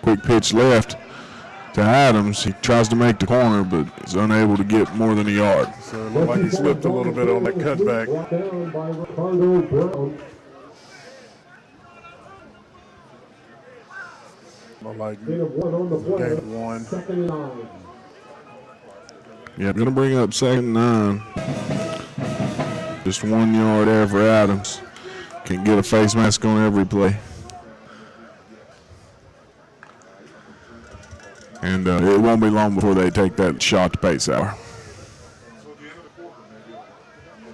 Quick pitch left to Adams. He tries to make the corner, but is unable to get more than a yard. So it looked like he slipped a little bit on that cutback. Like one. Yeah, going to bring up 2nd and 9. Just 1 yard there for Adams. Can get a face mask on every play. And it won't be long before they take that shot to Pace Hour.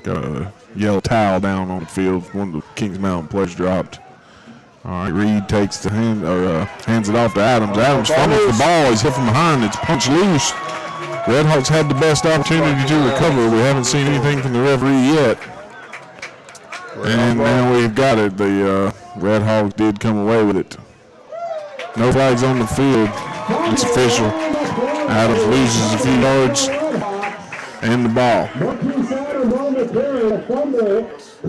Got a yellow towel down on the field. One of the Kings Mountain players dropped. All right, Reed takes the hands it off to Adams. Adams fumbles the ball. He's hit from behind. It's punched loose. Red Hawks had the best opportunity to recover. We haven't seen anything from the referee yet. And now we've got it. The Red Hawks did come away with it. No flags on the field. It's official. Adams loses a few yards and the ball.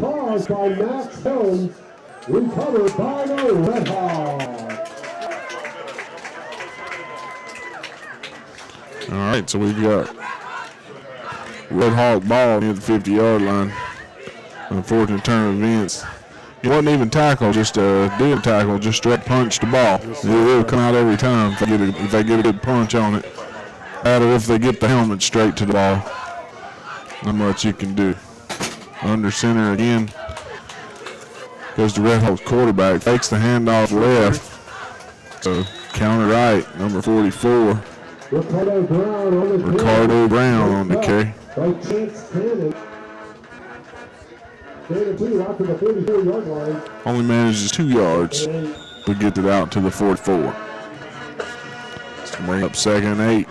Caused by Max Holmes. Recovered by the Red Hawks. All right, so we've got Red Hawk ball near the 50-yard line. Unfortunate turn of events. It wasn't even tackle, just did tackle, just straight punch the ball. It'll come out every time if they get a good punch on it. Or if they get the helmet straight to the ball. Not much you can do. Under center again. Goes to Red Hawks quarterback, fakes the handoff left. So counter right, number 44. Ricardo Brown on the carry. Only manages 2 yards, but gets it out to the 44. So bring up 2nd and 8.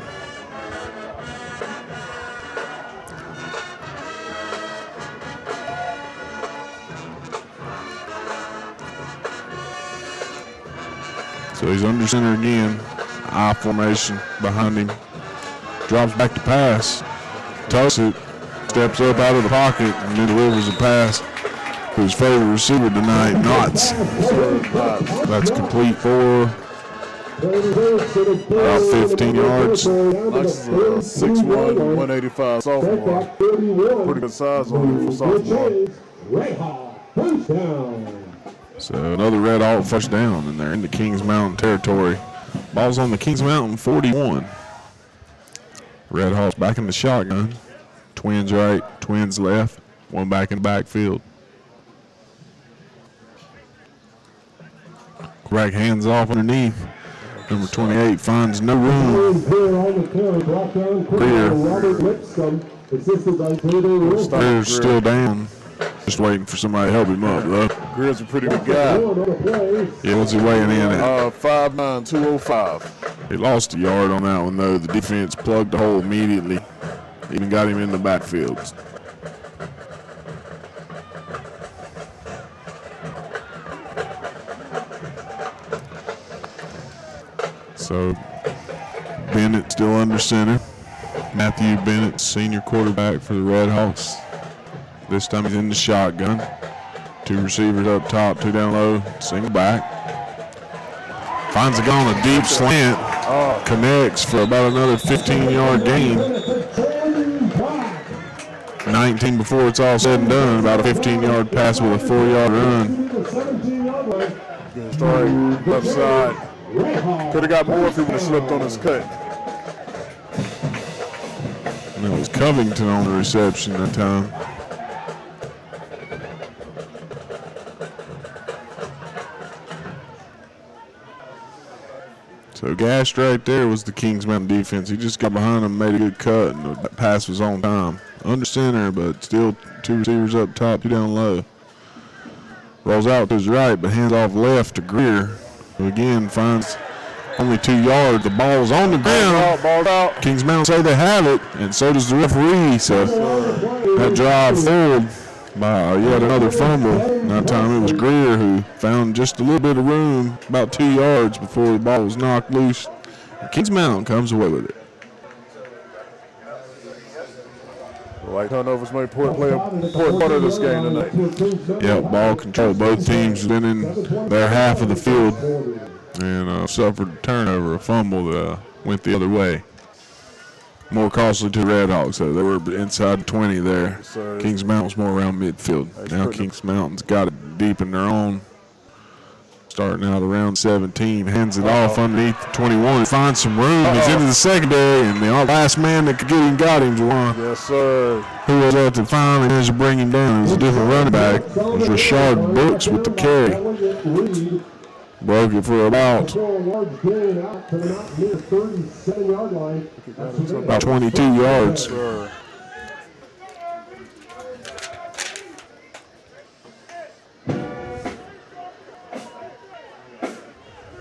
So he's under center again. I formation behind him. Drops back to pass. Tucks it. Steps up out of the pocket and then delivers a pass to his favorite receiver tonight, Knotts. That's complete for About 15 yards. Knox is a 6'1", 185 sophomore. Pretty good size on him for sophomore. So another Red Hawk first down, and they're into Kings Mountain territory. Ball's on the Kings Mountain 41. Red Hawks back in the shotgun. Twins right, Twins left. One back in the backfield. Quarterback hands off underneath. Number 28 finds no room. Greer's still down. Just waiting for somebody to help him up, though. Greer's a pretty good guy. Yeah, what's he weighing in at? 5'9", 205. He lost a yard on that one, though. The defense plugged the hole immediately. Even got him in the backfield. So Bennett still under center. Matthew Bennett, senior quarterback for the Red Hawks. This time he's in the shotgun. Two receivers up top, two down low, single back. Finds a guy on a deep slant. Connects for about another 15-yard gain. 19 before it's all said and done. About a 15-yard pass with a 4-yard run. Good start, left side. Could have got more if he would have slipped on his cut. And it was Covington on the reception that time. So gashed right there was the Kings Mountain defense. He just got behind him, made a good cut, and the pass was on time. Under center, but still two receivers up top, two down low. Rolls out to his right, but hands off left to Greer, who again finds only 2 yards. The ball's on the ground. Ball out. Kings Mountain say they have it, and so does the referee. So that drive forward by yet another fumble. That time it was Greer who found just a little bit of room, about 2 yards before the ball was knocked loose. Kings Mountain comes away with it. Like turnovers may play a important part of this game tonight. Yeah, ball control. Both teams have been in their half of the field and suffered a turnover, a fumble that went the other way. More costly to the Red Hawks. So they were inside 20 there. So Kings Mountain's more around midfield. Now Kings Mountain's got it deep in their own. Starting out around 17, hands it off underneath the 21. Finds some room. He's into the secondary, and the last man that could get him got him, Juwan. Yes, sir. Who was at to finally managed to bring him down. It was a different running back. It was Rashard Brooks with the carry. Broke it for about 22 yards.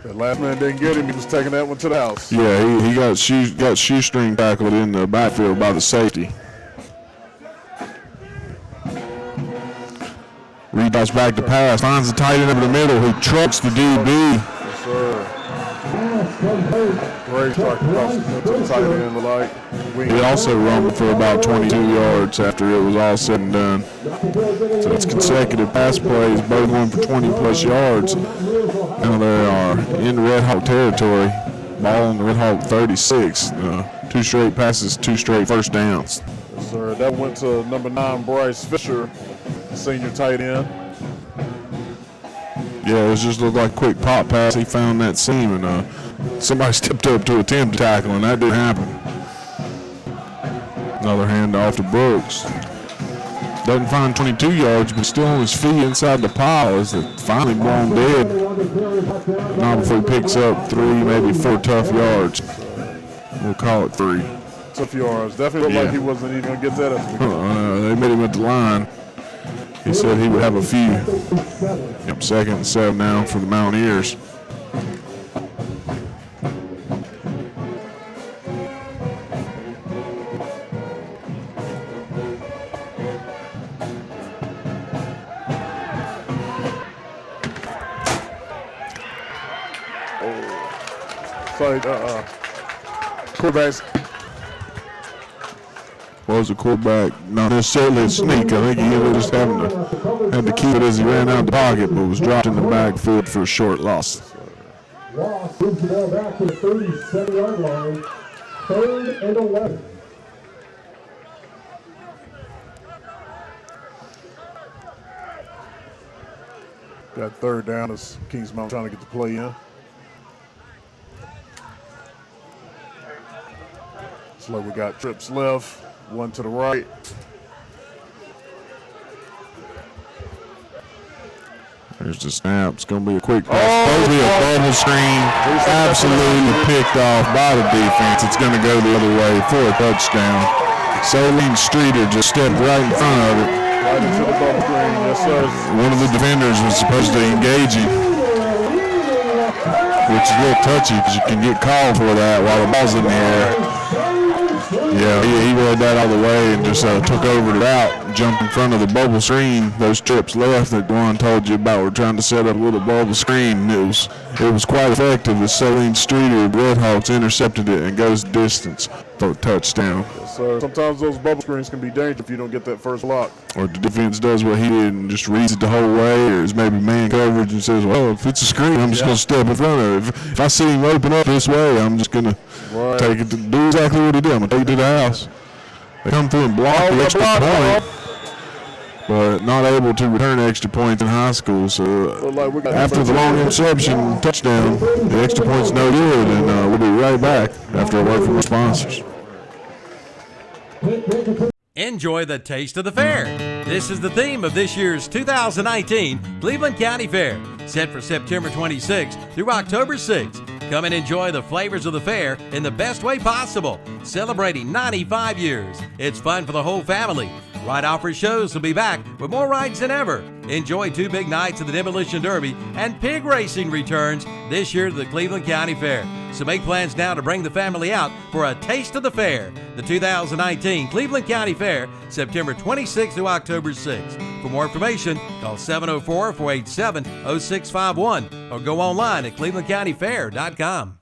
That last man didn't get him. He was taking that one to the house. Yeah, he got shoestring tackled in the backfield by the safety. Redots back to pass, finds the tight end over the middle who trucks the DB. Yes, sir. Great strike across to the tight end. He also rumbled for about 22 yards after it was all said and done. So it's consecutive pass plays, both going for 20-plus yards. Now they are in Red Hawk territory. Ball on the Red Hawk 36. 2 straight passes, 2 straight first downs. Yes, sir. That went to number 9, Bryce Fisher, senior tight end. Yeah, it just looked like a quick pop pass. He found that seam, and somebody stepped up to attempt to tackle, and that didn't happen. Another handoff to Brooks. Doesn't find 22 yards, but still on his feet inside the pile as it's finally blown dead. Not before he picks up 3, maybe 4 tough yards. We'll call it 3. Tough yards. Definitely looked like he wasn't even going to get that at the beginning. They met him at the line. He said he would have a few. Yep, 2nd and 7 now for the Mountaineers. Quarterbacks. Was a quarterback not necessarily a sneak. I think he ended up just had to keep it as he ran out the pocket, but was dropped in the backfield for a short loss. Loss moves the ball back to the 37-yard line. 3rd and 11. Got 3rd down as Kings Mountain trying to get the play in. Looks like we got trips left, one to the right. There's the snap. It's going to be a quick pass. Supposed to be a bubble screen. Absolutely picked off by the defense. It's going to go the other way for a touchdown. Celine Streeter just stepped right in front of it. Right into the bubble screen, yes sir. One of the defenders was supposed to engage him, which is a little touchy because you can get called for that while the ball's in the air. Yeah, he read that all the way and just took over the route, jumped in front of the bubble screen. Those trips left that Dwan told you about, we're trying to set up a little bubble screen. It was quite effective as Celine Streeter, Redhawks, intercepted it and goes distance for a touchdown. Yes, sir. Sometimes those bubble screens can be dangerous if you don't get that first block. Or the defense does what he did and just reads it the whole way, or is maybe man coverage and says, well, if it's a screen, I'm just going to step in front of it. If I see him open up this way, I'm just going to take it to do exactly what he did. I'm going to take it to the house. They come through and block the extra point, but not able to return extra points in high school. So after the long interception touchdown, the extra point's no good, and we'll be right back after a word from our sponsors. Enjoy the taste of the fair. This is the theme of this year's 2019 Cleveland County Fair, set for September 26th through October 6th. Come and enjoy the flavors of the fair in the best way possible, celebrating 95 years. It's fun for the whole family. Ride Offers shows will be back with more rides than ever. Enjoy 2 big nights of the Demolition Derby, and pig racing returns this year to the Cleveland County Fair. So make plans now to bring the family out for a taste of the fair. The 2019 Cleveland County Fair, September 26th through October 6th. For more information, call 704-487-0651 or go online at clevelandcountyfair.com.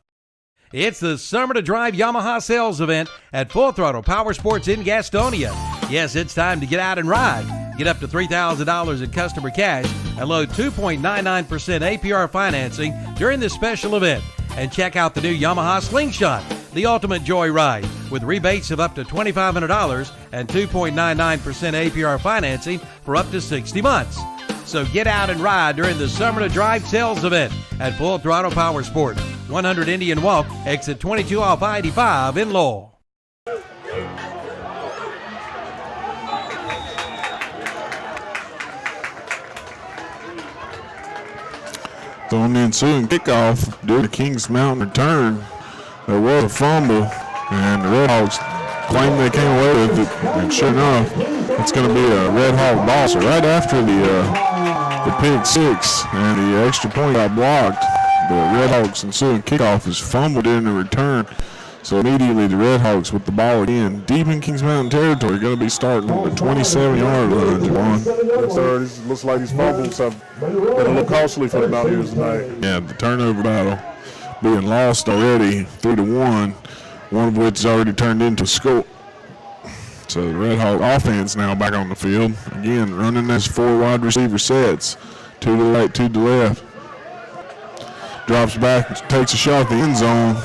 It's the Summer to Drive Yamaha sales event at Full Throttle Power Sports in Gastonia. Yes, it's time to get out and ride. Get up to $3,000 in customer cash and load 2.99% APR financing during this special event. And check out the new Yamaha Slingshot, the ultimate joy ride, with rebates of up to $2,500 and 2.99% APR financing for up to 60 months. So get out and ride during the Summer to Drive sales event at Full Throttle Power Sports, 100 Indian Walk, exit 22 off I-85 in Lowell. So on the ensuing kickoff during the Kings Mountain return, there was a fumble, and the Redhawks claimed they came away with it, and sure enough, it's going to be a Red Hawk ball. So right after the pick six and the extra point got blocked, the Redhawks ensuing kickoff is fumbled in the return. So immediately the Redhawks with the ball again, deep in Kings Mountain territory, going to be starting on the 27-yard line, Javon. Yes, sir. This looks like these fumbles have been a little costly for the Mountaineers tonight. Yeah, the turnover battle being lost already 3-1, one of which has already turned into a score. So the Red Hawk offense now back on the field. Again, running as 4 wide receiver sets, 2 to the right, 2 to the left. Drops back, takes a shot at the end zone.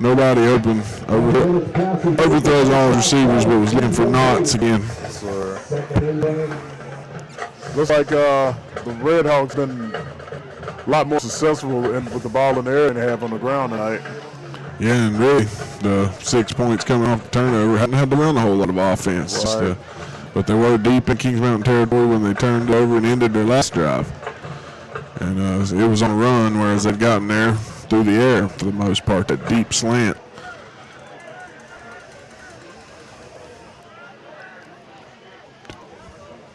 Nobody open. Overthrows all his receivers, but was looking for knots again. Looks like the Red Hawks been a lot more successful with the ball in the air than they have on the ground tonight. Yeah, and really, the 6 points coming off the turnover hadn't had to run a whole lot of offense. Right. But they were deep in Kings Mountain territory when they turned over and ended their last drive. And it was on a run, whereas they'd gotten there through the air for the most part, that deep slant.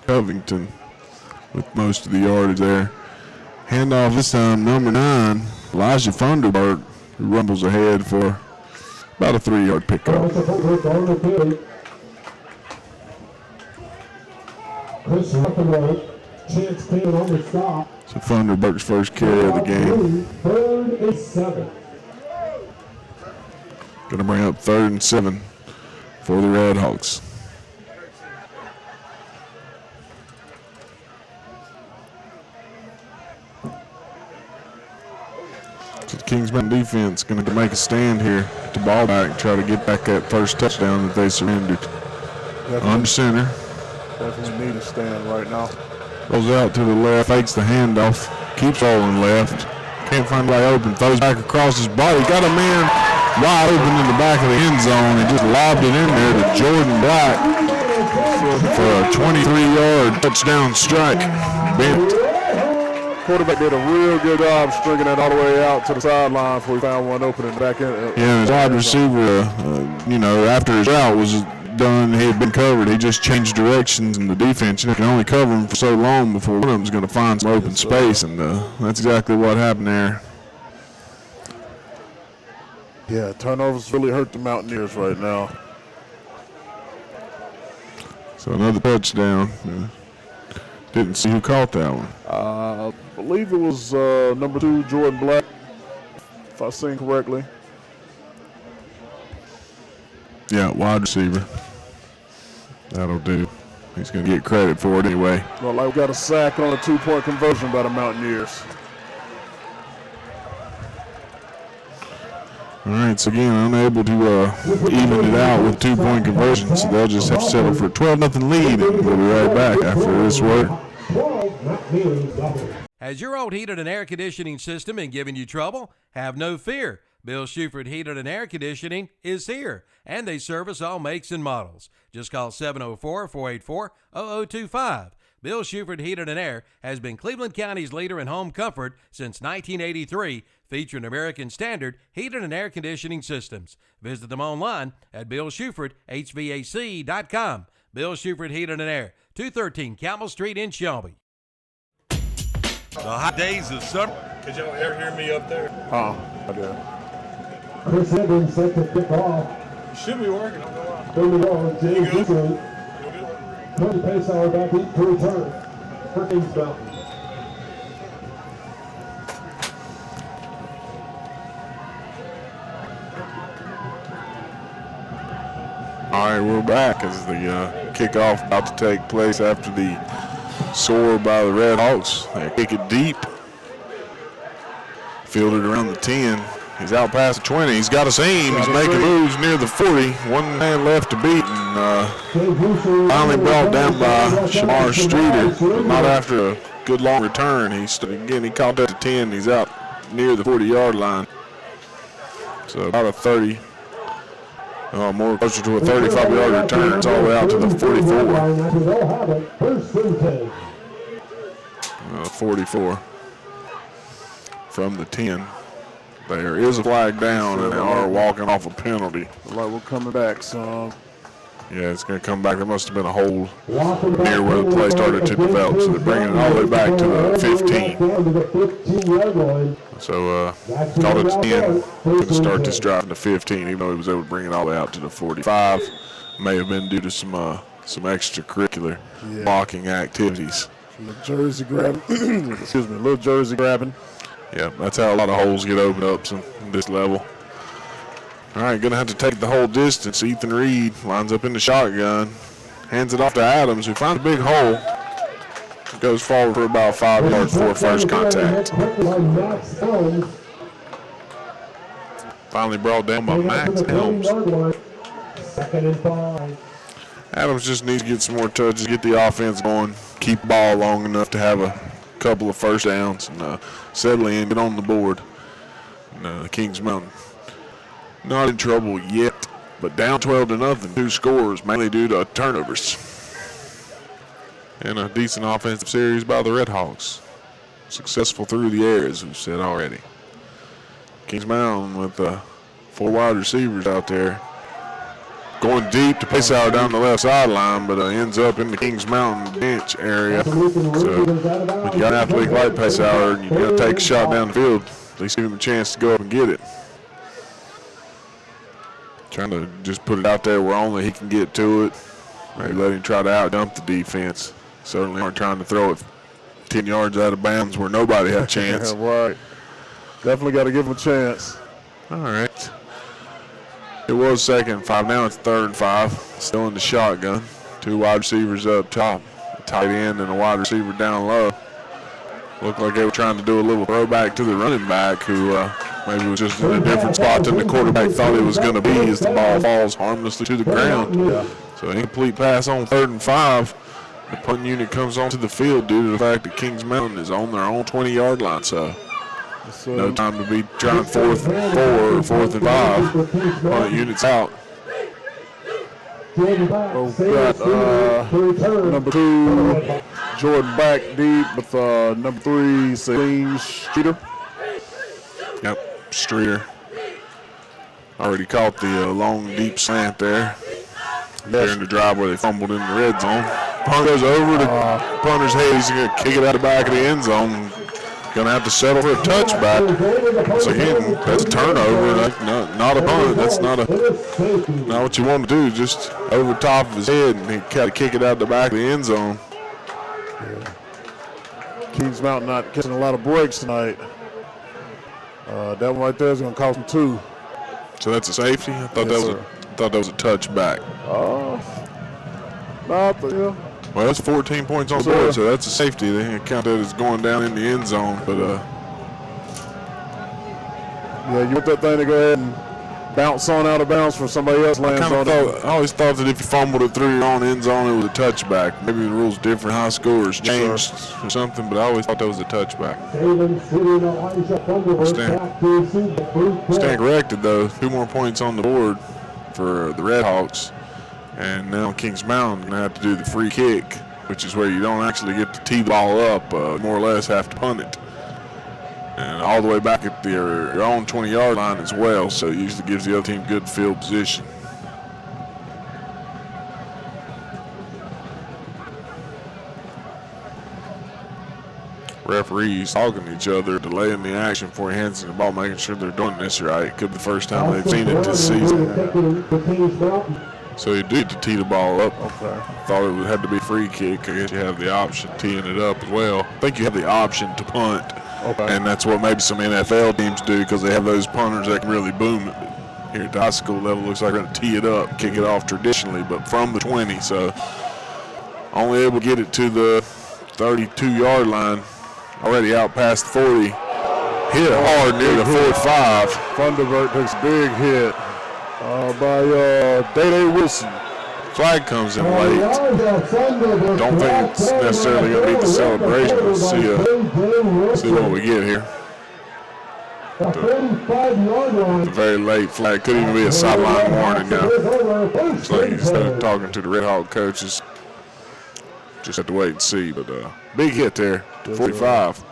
Covington with most of the yardage there. Handoff this time, number 9, Elijah Funderburg, who rumbles ahead for about a 3-yard pickup. So Funderburg's first carry of the game. 3rd and 7. Going to bring up 3rd and 7 for the Red Hawks. Kings Mountain defense going to make a stand here to ball back and try to get back that first touchdown that they surrendered. Under center. Definitely need a stand right now. Goes out to the left, fakes the handoff, keeps rolling left. Can't find anybody open, throws back across his body. Got a man wide open in the back of the end zone and just lobbed it in there to Jordan Black for a 23-yard touchdown strike. Bent. Quarterback did a real good job stringing that all the way out to the sideline before he found one open in the back end. Yeah, his wide receiver, after his route was done, he had been covered. He just changed directions in the defense. You can only cover him for so long before one of them's going to find some open space, and that's exactly what happened there. Yeah, turnovers really hurt the Mountaineers right now. So another touchdown. Didn't see who caught that one. I believe it was number 2, Jordan Black, if I seen correctly. Yeah, wide receiver. That'll do. He's going to get credit for it anyway. Well, like we got a sack on a 2-point conversion by the Mountaineers. All right, so again, unable to even it out with 2-point conversions, so they'll just have to settle for a 12-0 lead, and we'll be right back after this word. Has your old heated and air conditioning system been giving you trouble? Have no fear. Bill Shuford Heated and Air Conditioning is here, and they service all makes and models. Just call 704-484-0025. Bill Shuford Heated and Air has been Cleveland County's leader in home comfort since 1983, featuring American Standard heated and air conditioning systems. Visit them online at BillShufordHVAC.com. Bill Shuford Heated and Air, 213 Campbell Street in Shelby. The hot days of summer. Could y'all ever hear me up there? I did. Chris Evans set to kick off. You should be working. I don't know why. Here we go. James Dixon. Cody Pacehour back to return for Kings Mountain. All right, we're back as the kickoff about to take place after the score by the Red Hawks. They kick it deep. Fielded around the 10. He's out past the 20. He's got a seam. He's making moves near the 40. One man left to beat, and finally brought down by Shamar Streeter. But not after a good long return. He caught that to 10. He's out near the 40-yard line. So about a 30. More closer to a 35-yard return. It's all the way out to the 44. 44 from the 10. There is a flag down, and they are walking off a penalty. Like we're coming back, so. Yeah, it's going to come back. There must have been a hole near where the play started to develop, so they're bringing it all the way back to the 15. So, called it 10. Going to start this drive to 15, even though he was able to bring it all the way out to the 45. May have been due to some extracurricular blocking activities. Jersey grabbing. Excuse me, a little jersey grabbing. Yeah, that's how a lot of holes get opened up at this level. All right, going to have to take the whole distance. Ethan Reed lines up in the shotgun, hands it off to Adams, who finds a big hole. Goes forward for about 5 yards for first contact. Finally brought down by Max Helms. Adams just needs to get some more touches, get the offense going, keep the ball long enough to have a couple of first downs, and settle in, get on the board. And, Kings Mountain not in trouble yet, but down 12-0. 2 scores, mainly due to turnovers. And a decent offensive series by the Red Hawks. Successful through the air, as we've said already. Kings Mountain with 4 wide receivers out there. Going deep to Pacehour down the left sideline, but ends up in the Kings Mountain bench area. So when you got an athlete like Pacehour and you got to take a shot down the field, at least give him a chance to go up and get it. Trying to just put it out there where only he can get to it. Maybe let him try to out-dump the defense. Certainly aren't trying to throw it 10 yards out of bounds where nobody had a chance. Right. Definitely got to give him a chance. All right. It was 2nd and 5. Now it's 3rd and 5. Still in the shotgun. 2 wide receivers up top. A tight end and a wide receiver down low. Looked like they were trying to do a little throwback to the running back who Maybe it was just in a different spot than the quarterback thought it was going to be as the ball falls harmlessly to the ground. Yeah. So incomplete pass on 3rd and 5. The punt unit comes onto the field due to the fact that Kings Mountain is on their own 20-yard line. So no time to be trying 4th and 4 or 4th and 5. Punt unit's out. We've got number 2, Jordan back deep with number 3, Celine Streeter. Yep, Streeter. Already caught the long, deep slant there. During the drive where they fumbled in the red zone. Punt goes over the punter's head. He's going to kick it out the back of the end zone. Going to have to settle for a touchback. Once again, that's a turnover. Not a punt. That's not what you want to do. Just over top of his head, and he got to kick it out the back of the end zone. Yeah. Kings Mountain not catching a lot of breaks tonight. That one right there is going to cost him 2. So that's a safety? I thought that was a touchback. Yeah. Well, that's 14 points on the board, so that's a safety. They count that as going down in the end zone. But yeah, you want that thing to go ahead and bounce on out of bounds for somebody else lands on it. I always thought that if you fumbled it through your own end zone, it was a touchback. Maybe the rules different, high scores changed or something, but I always thought that was a touchback. Stand corrected, though. 2 more points on the board for the Red Hawks. And now Kings Mountain going to have to do the free kick, which is where you don't actually get to tee the ball up, more or less have to punt it. And all the way back at your own 20-yard line as well, so it usually gives the other team good field position. Referees talking to each other, delaying the action before he hands the ball, making sure they're doing this right. Could be the first time they've seen it this season. So you do to tee the ball up. Okay. Thought it had to be free kick. I guess you have the option of teeing it up as well. I think you have the option to punt. Okay. And that's what maybe some NFL teams do because they have those punters that can really boom it. Here at the high school level, looks like they're going to tee it up, kick it off traditionally, but from the 20. So only able to get it to the 32-yard line. Already out past 40. Hit hard near the 45. Thunderbird takes a big hit by Day Wilson. Flag comes in late. Don't think it's necessarily going to be the celebration. Let's see what we get here. The very late flag. Could even be a sideline warning now. Looks like he's talking to the Red Hawk coaches. Just have to wait and see. But big hit there, 45.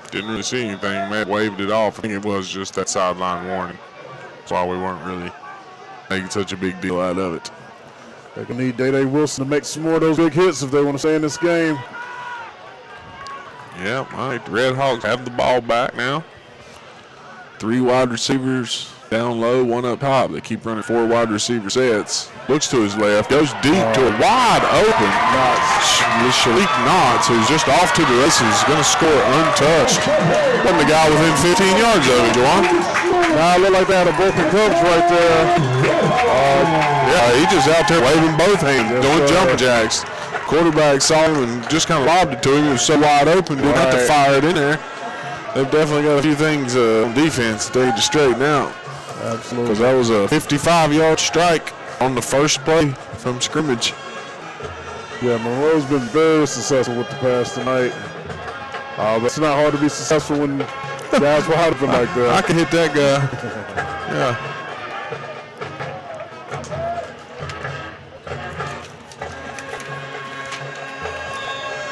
Didn't really see anything. Matt waved it off. I think it was just that sideline warning. That's why we weren't really making such a big deal out of it. They're going to need Day Wilson to make some more of those big hits if they want to stay in this game. Yeah, all right. The Red Hawks have the ball back now. 3 wide receivers down low, 1 up top. They keep running 4 wide receiver sets. Looks to his left, goes deep to a wide open. Shalik Knotts, who's just off to the races, is going to score untouched. Wasn't the guy within 15 yards of it, Juwan? Nah, it looked like they had a broken coverage right there. Yeah, he just out there waving both hands, doing jumping jacks. Quarterback saw him and just kind of lobbed it to him. It was so wide open, didn't have to fire it in there. They've definitely got a few things on defense they need to straighten out. Absolutely. Because that was a 55-yard strike on the first play from scrimmage. Yeah, Monroe's been very successful with the pass tonight. But it's not hard to be successful when guys wide open like that. I can hit that guy. Yeah.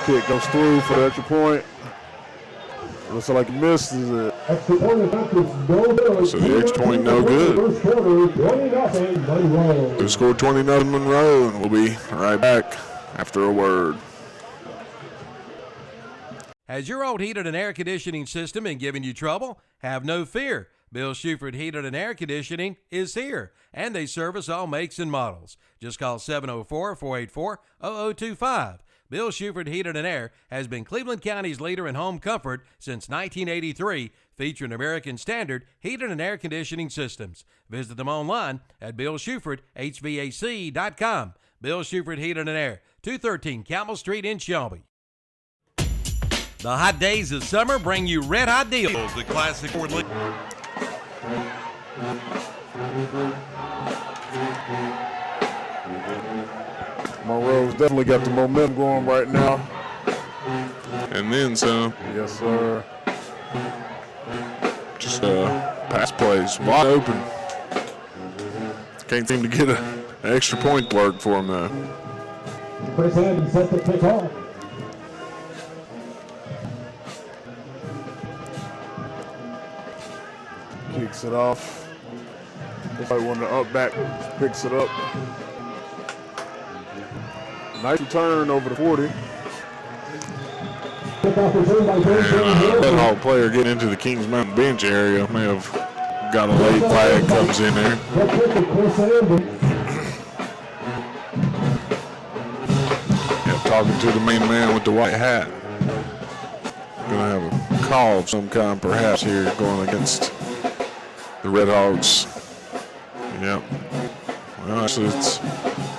Kick goes through for the extra point. Looks like he missed. Is it? Extra point attempt no good. So the extra point no good. First quarter, 20-0 Monroe. They scored 20-0 Monroe, and we'll be right back after a word. Has your old heated and air conditioning system been giving you trouble? Have no fear. Bill Shuford Heated and Air Conditioning is here, and they service all makes and models. Just call 704-484-0025. Bill Shuford Heated and Air has been Cleveland County's leader in home comfort since 1983, featuring American Standard heated and air conditioning systems. Visit them online at The hot days of summer bring you red hot deals. The classic Ford Lincoln. Monroe's definitely got the momentum going right now. And then some. Yes, sir. Just pass plays, wide open. Can't seem to get an extra point to work for him though. Chris Haddon set the kick off. Kicks it off. Looks like when the up back picks it up. Nice return over the 40. And Red Hawk player getting into the Kings Mountain bench area may have got a late flag, comes in there. Yeah, talking to the main man with the white hat. Gonna have a call of some kind perhaps here going against the Red Hawks. Yep. Well, actually it's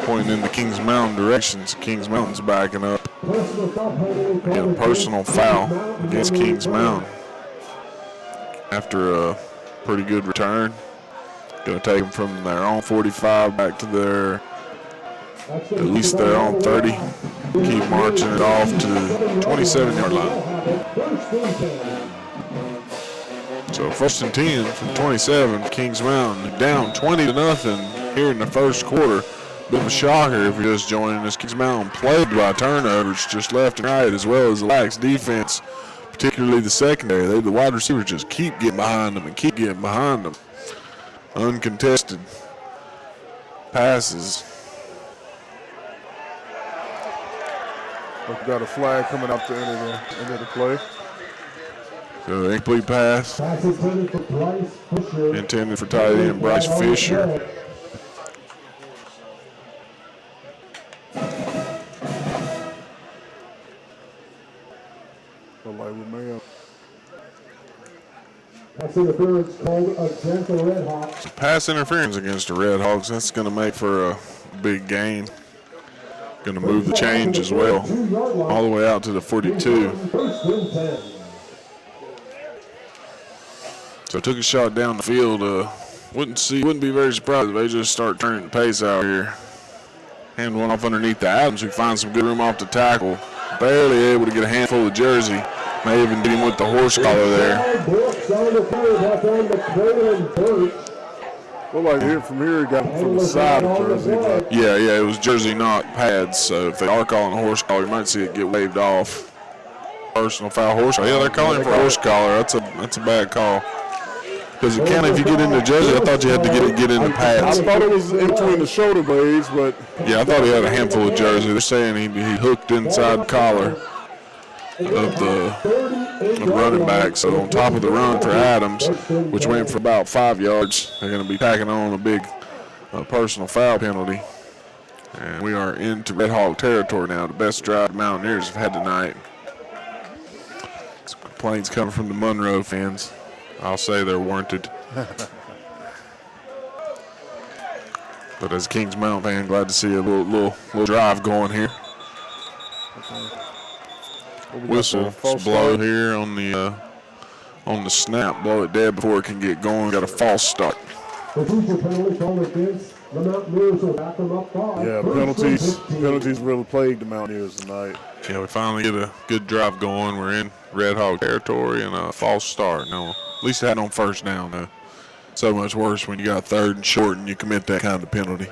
pointing in the Kings Mountain direction. So Kings Mountain's backing up. Get a personal foul against Kings Mountain after a pretty good return. Going to take them from their own 45 back to their, at least their own 30. Keep marching it off to the 27-yard line. So first and 10 from 27, Kings Mountain down 20-0 here in the first quarter. Bit of a shocker if you're just joining us. Kings Mountain plagued by turnovers just left and right, as well as the lax defense, particularly the secondary. The wide receivers just keep getting behind them and keep getting behind them. Uncontested passes. We've got a flag coming up the end of the play. So incomplete pass. Intended for tight end Bryce Fisher. Pass interference called against the Red Hawks. So pass interference against the Red Hawks. That's going to make for a big gain. Going to move the change as well, all the way out to the 42. So took a shot down the field. Wouldn't be very surprised if they just start turning the pace out here. Hand one off underneath the Adams, who finds some good room off the tackle. Barely able to get a handful of jersey. May even get him with the horse collar there. Well, like here from here, he got from the side of jersey. But Yeah, it was jersey, not pads. So if they are calling a horse collar, you might see it get waved off. Personal foul, horse collar. Yeah, they're calling for a horse collar. That's a bad call. Does it count if you get into jersey? I thought you had to get into pads. I thought it was in between the shoulder blades, but yeah, I thought he had a handful of jersey. They're saying he hooked inside the collar of the running back. So on top of the run for Adams, which went for about 5 yards, they're going to be tacking on a big personal foul penalty. And we are into Red Hawk territory now. The best drive the Mountaineers have had tonight. Some complaints coming from the Monroe fans. I'll say they're warranted. But as a Kings Mountain fan, glad to see a little drive going here. Whistle blow here on the snap. Blow it dead before it can get going. Got a false start. Yeah, penalties really plagued the Mountaineers tonight. Yeah, we finally get a good drive going. We're in Red Hawk territory and a false start. No, at least it had on first down though. So much worse when you got third and short and you commit that kind of penalty.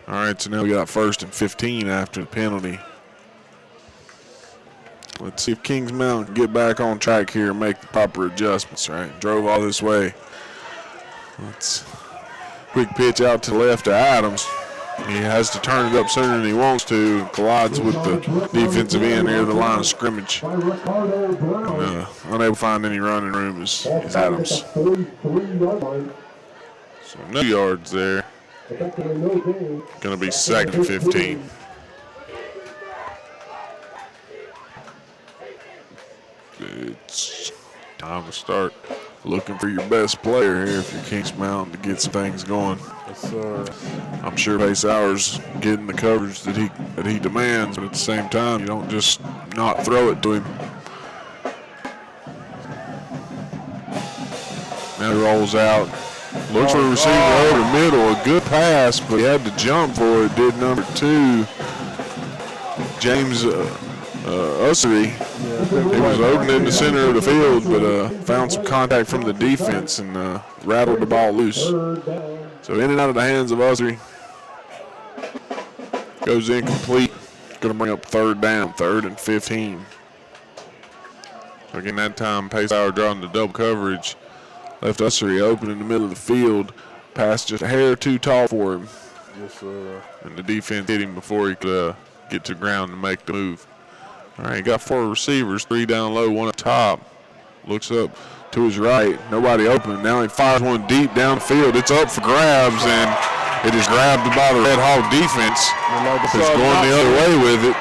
All right, so now we got 1st and 15 after the penalty. Let's see if Kings Mountain can get back on track here and make the proper adjustments, right? Drove all this way. Let's quick pitch out to the left to Adams. He has to turn it up sooner than he wants to and collides with the defensive end near the line of scrimmage. And, unable to find any running room is Adams. So no yards there. Going to be 2nd and 15. It's time to start. looking for your best player here if you're Kings Mountain to get some things going. Yes, sir. I'm sure Pace Hours getting the coverage that he demands, but at the same time, you don't just not throw it to him. Now he rolls out. Looks for a receiver over the middle. A good pass, but he had to jump for it, did number 2. James Ussery. He was open in the center of the field, but found some contact from the defense and rattled the ball loose. So in and out of the hands of Ussery. Goes incomplete. Going to bring up 3rd down, 3rd and 15. So again, that time Pace Hour drawing the double coverage. Left Ussery open in the middle of the field. Pass just a hair too tall for him. Yes, sir. And the defense hit him before he could get to the ground and make the move. All right, got 4 receivers, 3 down low, 1 up top. Looks up to his right, nobody open. Now he fires one deep downfield. It's up for grabs, and it is grabbed by the Red Hawk defense. It's going the other way with it.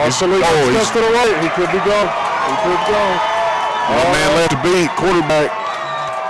He's to the right. He could be gone. One man left to beat. Quarterback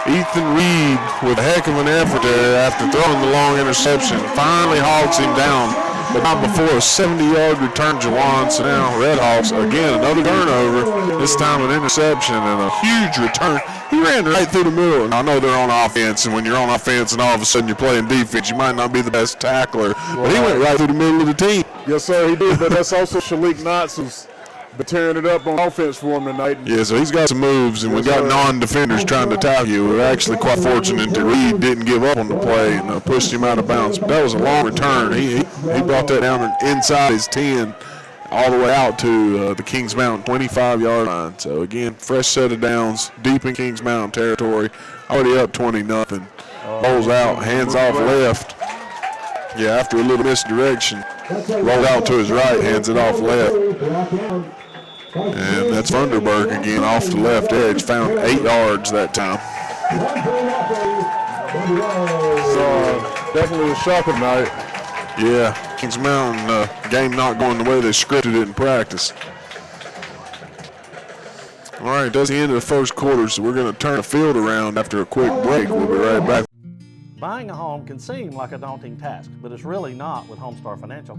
Ethan Reed with a heck of an effort there after throwing the long interception. Finally halts him down, but not before a 70-yard return, Jawan. So now Red Hawks, again, another turnover, this time an interception and a huge return. He ran right through the middle. And I know they're on offense, and when you're on offense and all of a sudden you're playing defense, you might not be the best tackler, but he went right through the middle of the team. Yes, sir, he did, but that's also Shalik Knotts who's been tearing it up on offense for him tonight. Yeah, so he's got some moves, and we got non-defenders trying to tackle you. We're actually quite fortunate that Reed didn't give up on the play and pushed him out of bounds. But that was a long return. He brought that down inside his 10 all the way out to the Kings Mountain 25-yard line. So, again, fresh set of downs, deep in Kings Mountain territory, already up 20-0. Rolls out, hands off left. Yeah, after a little misdirection, rolled out to his right, hands it off left. And that's Funderburg again off the left edge, found 8 yards that time. So, definitely a shocking night. Yeah, Kings Mountain game not going the way they scripted it in practice. All right, that's the end of the first quarter, so we're going to turn the field around after a quick break. We'll be right back. Buying a home can seem like a daunting task, but it's really not with Homestar Financial.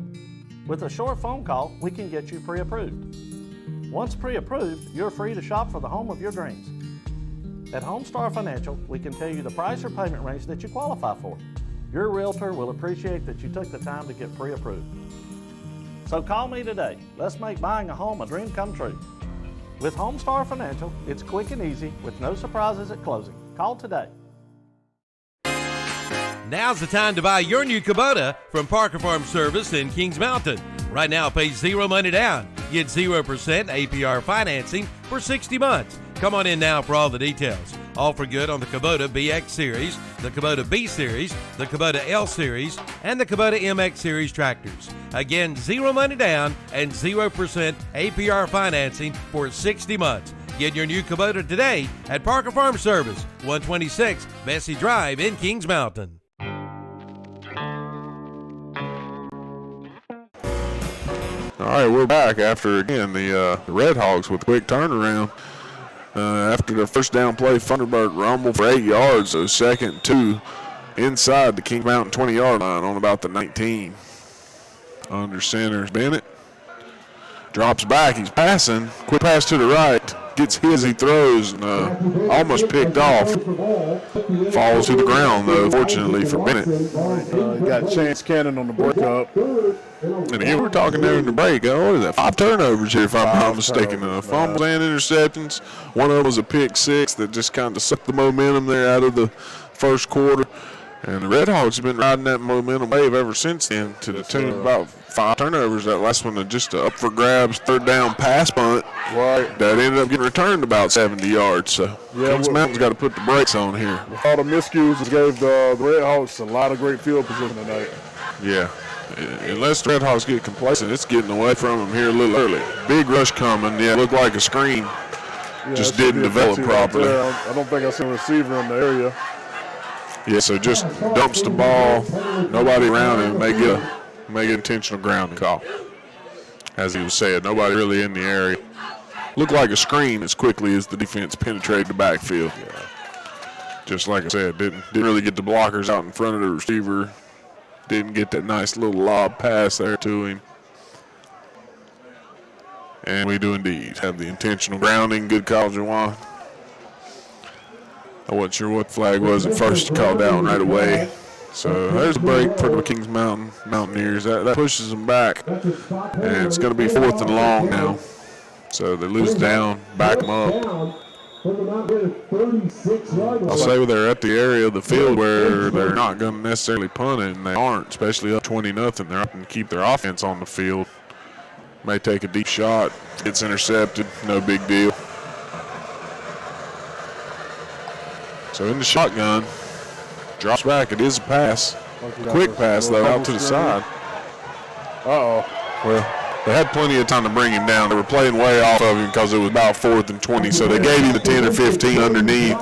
With a short phone call, we can get you pre-approved. Once pre-approved, you're free to shop for the home of your dreams. At Homestar Financial, we can tell you the price or payment range that you qualify for. Your realtor will appreciate that you took the time to get pre-approved. So call me today. Let's make buying a home a dream come true. With Homestar Financial, it's quick and easy with no surprises at closing. Call today. Now's the time to buy your new Kubota from Parker Farm Service in Kings Mountain. Right now, pay 0 money down. Get 0% APR financing for 60 months. Come on in now for all the details. All for good on the Kubota BX Series, the Kubota B Series, the Kubota L Series, and the Kubota MX Series tractors. Again, 0 money down and 0% APR financing for 60 months. Get your new Kubota today at Parker Farm Service, 126 Bessie Drive in Kings Mountain. All right, we're back after, again, the Red Hawks with a quick turnaround. After their first down play, Funderburg rumbled for 8 yards, so 2nd and 2 inside the King Mountain 20-yard line on about the 19. Under center is Bennett. Drops back, he's passing. Quick pass to the right. Gets his, he throws, and almost picked off. Falls to the ground, though, fortunately for Bennett. Got Chance Cannon on the breakup. And again, we're talking there in the break. What is that? 5 turnovers here, if I'm not mistaken. Fumbles and interceptions. One of them was a pick 6 that just kind of sucked the momentum there out of the first quarter. And the Red Hawks have been riding that momentum wave ever since then to the tune of about 5 turnovers. That last one was just a up for grabs, 3rd down pass punt. Right. That ended up getting returned about 70 yards. So Kings Mountain's got to put the brakes on here. All the miscues gave the Red Hawks a lot of great field position tonight. Yeah. Unless the Red Hawks get complacent, it's getting away from them here a little early. Big rush coming. Yeah, looked like a screen. Just didn't develop properly. I don't think I seen a receiver in the area. Yeah, so just dumps the ball. Nobody around him. Make an intentional grounding call. As he was saying, nobody really in the area. Looked like a screen as quickly as the defense penetrated the backfield. just like I said, didn't really get the blockers out in front of the receiver. Didn't get that nice little lob pass there to him. And we do indeed have the intentional grounding. Good call, Jawan. I wasn't sure what flag was at first. Called down right away. So there's a break for the Kings Mountain Mountaineers. That pushes them back. And it's going to be 4th and long now. So they lose down, back them up. I'll say they're at the area of the field where they're not going to necessarily punt it, and they aren't, especially up 20-0. They're up and keep their offense on the field. May take a deep shot, gets intercepted, no big deal. So in the shotgun, drops back. It is a pass. Quick pass, though, out to the side. Uh-oh. Well, they had plenty of time to bring him down. They were playing way off of him because it was about 4th and 20, so they gave him the 10 or 15 underneath,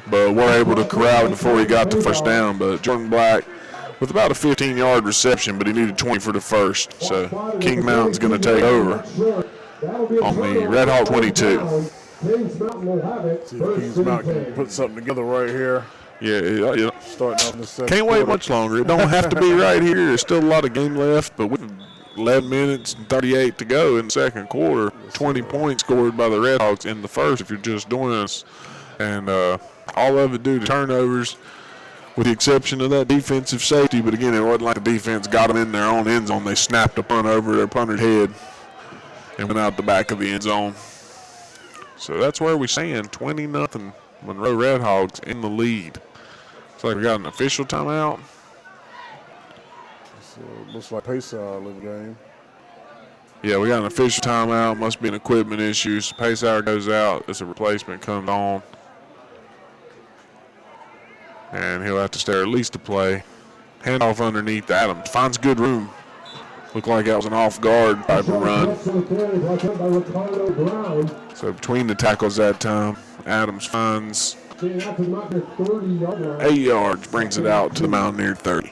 but were able to corral it before he got the first down. But Jordan Black with about a 15-yard reception, but he needed 20 for the first. So King Mountain's going to take over on the Red Hawk 22. See if Kings Mountain can put something together right here. Yeah. Starting off in the second Can't wait quarter. much longer. It don't have to be right here. There's still a lot of game left, but with 11 minutes and 38 to go in the second quarter, 20 points scored by the Red Hawks in the first if you're just doing this. And all of it due to turnovers, with the exception of that defensive safety. But again, it wasn't like the defense got them in their own end zone. They snapped a punt over their punter's head and went out the back of the end zone. So that's where we stand, 20-0. Monroe Red Hawks in the lead. Looks like we got an official timeout. So it looks like pace hour of the game. Yeah, we got an official timeout. Must be an equipment issue. So pace hour goes out as a replacement comes on. And he'll have to stay at least to play. Handoff underneath Adams. Finds good room. Looked like that was an off-guard type of run. So between the tackles that time, Adams finds 8 yards, brings it out to the Mountaineer 30.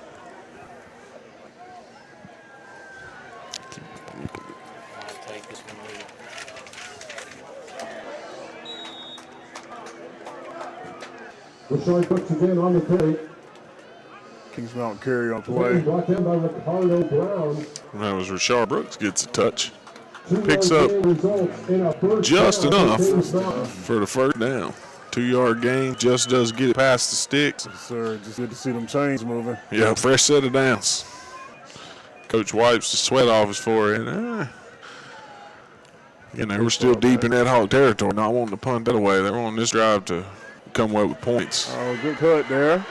Rashard Brooks again on the carry. Kings Mountain carry on play. Brought in by Ricardo Brown. And that was Rashard Brooks gets a touch. Picks up just enough for the first down. 2-yard gain, just does get it past the sticks. Yes, sir. Just good to see them chains moving. Yeah, fresh set of downs. Coach wipes the sweat off his forehead. They were still deep in that Hawk territory, not wanting to punt that away. They were on this drive to come away with points. Oh, good cut there.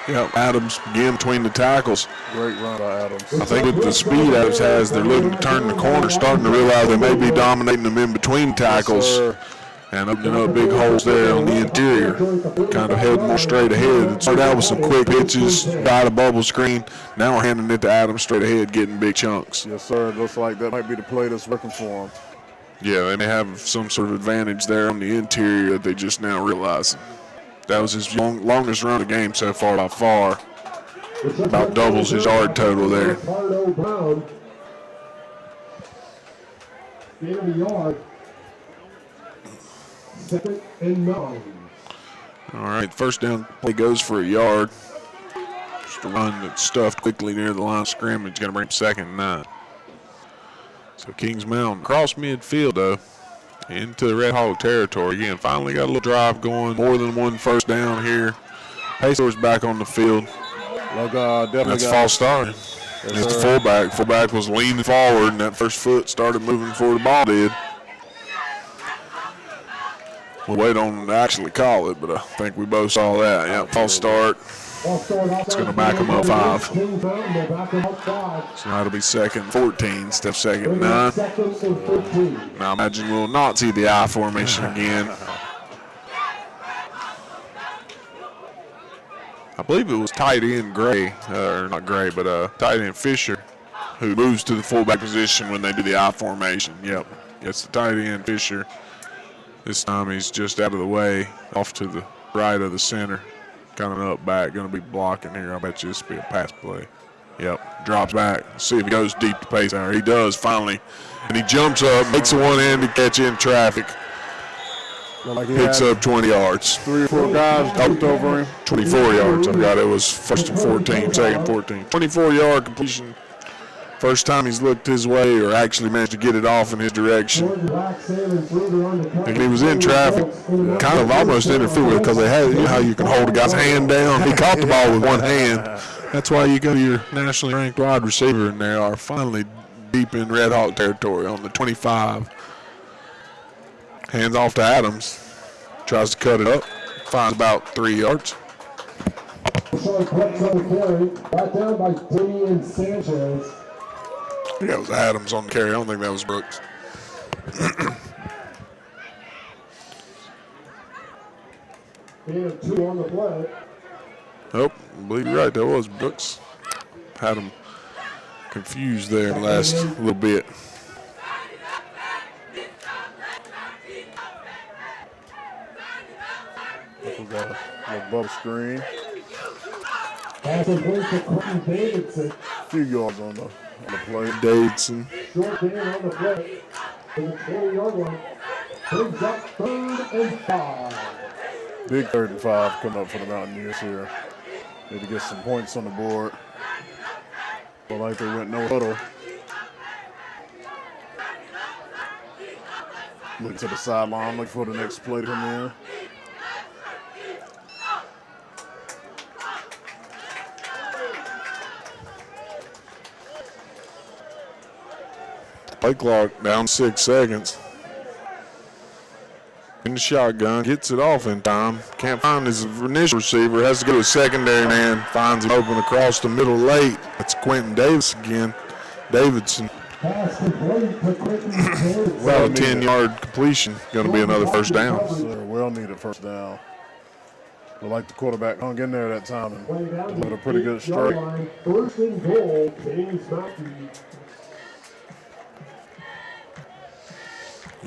Yep, Adams again between the tackles. Great run by Adams. I think with the speed Adams has, they're looking to turn the corner, starting to realize they may be dominating them in between tackles. Yes, and opening up big holes there on the interior. Kind of heading more straight ahead. It started out with some quick pitches, got a bubble screen. Now we're handing it to Adams straight ahead, getting big chunks. Yes, sir. It looks like that might be the play that's working for them. Yeah, they may have some sort of advantage there on the interior that they just now realizing. That was his longest run of the game so far by far. About doubles his yard total there. In the yard. 2nd and 9. All right, first down play goes for a yard. Just a run that's stuffed quickly near the line of scrimmage. Going to bring 2nd and 9. So Kings Mountain across midfield, though, into the Red Hawk territory. Again, finally got a little drive going. More than one first down here. Pacers back on the field. That's false start. It's the fullback. Fullback was leaning forward, and that first foot started moving before the ball did. We'll wait on them to actually call it, but I think we both saw that. Yep, false start. It's going to back them up 5. So now it'll be 2nd and 14 instead of 2nd and 9. Now I imagine we'll not see the I formation again. I believe it was tight end Gray, or not Gray, but tight end Fisher, who moves to the fullback position when they do the I formation. Yep, it's the tight end Fisher. This time he's just out of the way, off to the right of the center. Kind of up back, going to be blocking here. I bet you this will be a pass play. Yep, drops back. See if he goes deep to pace there. He does finally. And he jumps up, makes a one-handed catch in traffic. Like he Picks had up 20 yards. 3 or 4 guys jumped over him. 24 yards. I forgot it was first and 14, second 14. 24-yard completion. First time he's looked his way or actually managed to get it off in his direction. And he was in traffic, kind of almost interfered with because they had, you know how you can hold a guy's hand down. He caught the ball with one hand. That's why you go to your nationally ranked wide receiver, and they are finally deep in Red Hawk territory on the 25. Hands off to Adams. Tries to cut it up. Finds about 3 yards. Brought down by Damian Sanchez. I think that was Adams on the carry. I don't think that was Brooks. And 2 on the play. Oh, I believe you're right. That was Brooks. Had him confused there in the last little bit. We got a little bubble screen. Pass and play to Quentin Davidson. A few yards on the play. Davidson. Short gain on the play. To the 20-yard line. Brings up 3rd and 5. Big 3rd and 5 coming up for the Mountaineers here. Need to get some points on the board. Well, like they went no huddle. Looking to the sideline, looking for the next play to come in. Play clock down 6 seconds. In the shotgun, gets it off in time. Can't find his initial receiver. Has to go to a secondary man. Finds him open across the middle late. It's Quentin Davis again. Davidson. Pass and play to Quentin Davidson. About a 10-yard completion. Going to be another first down. Well needed first down. But like the quarterback hung in there that time and delivered a pretty good strike. 1st and goal, Kings Mountain.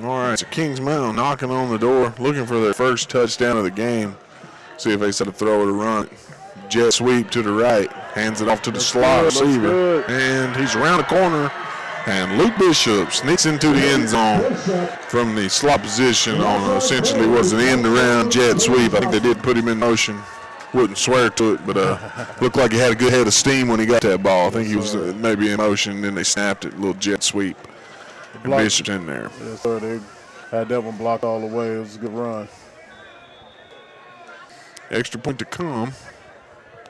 All right, so Kings Mountain knocking on the door, looking for their first touchdown of the game. See if they set a throw or a run. Jet sweep to the right, hands it off to the slot receiver, and he's around the corner. And Luke Bishop sneaks into the end zone from the slot position on essentially was an end-around jet sweep. I think they did put him in motion. Wouldn't swear to it, but looked like he had a good head of steam when he got that ball. I think he was maybe in motion, and then they snapped it, a little jet sweep. And Bishop's in there. Yes, sir. They had that one blocked all the way. It was a good run. Extra point to come.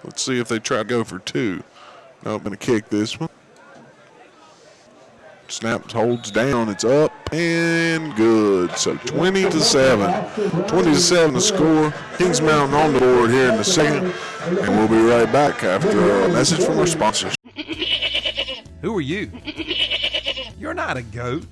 Let's see if they try to go for 2. No, I'm going to kick this one. Snap holds down. It's up and good. So 20-7. 20-7 to score. Kings Mountain on the board here in the second. And we'll be right back after a message from our sponsors. Who are you? You're not a goat.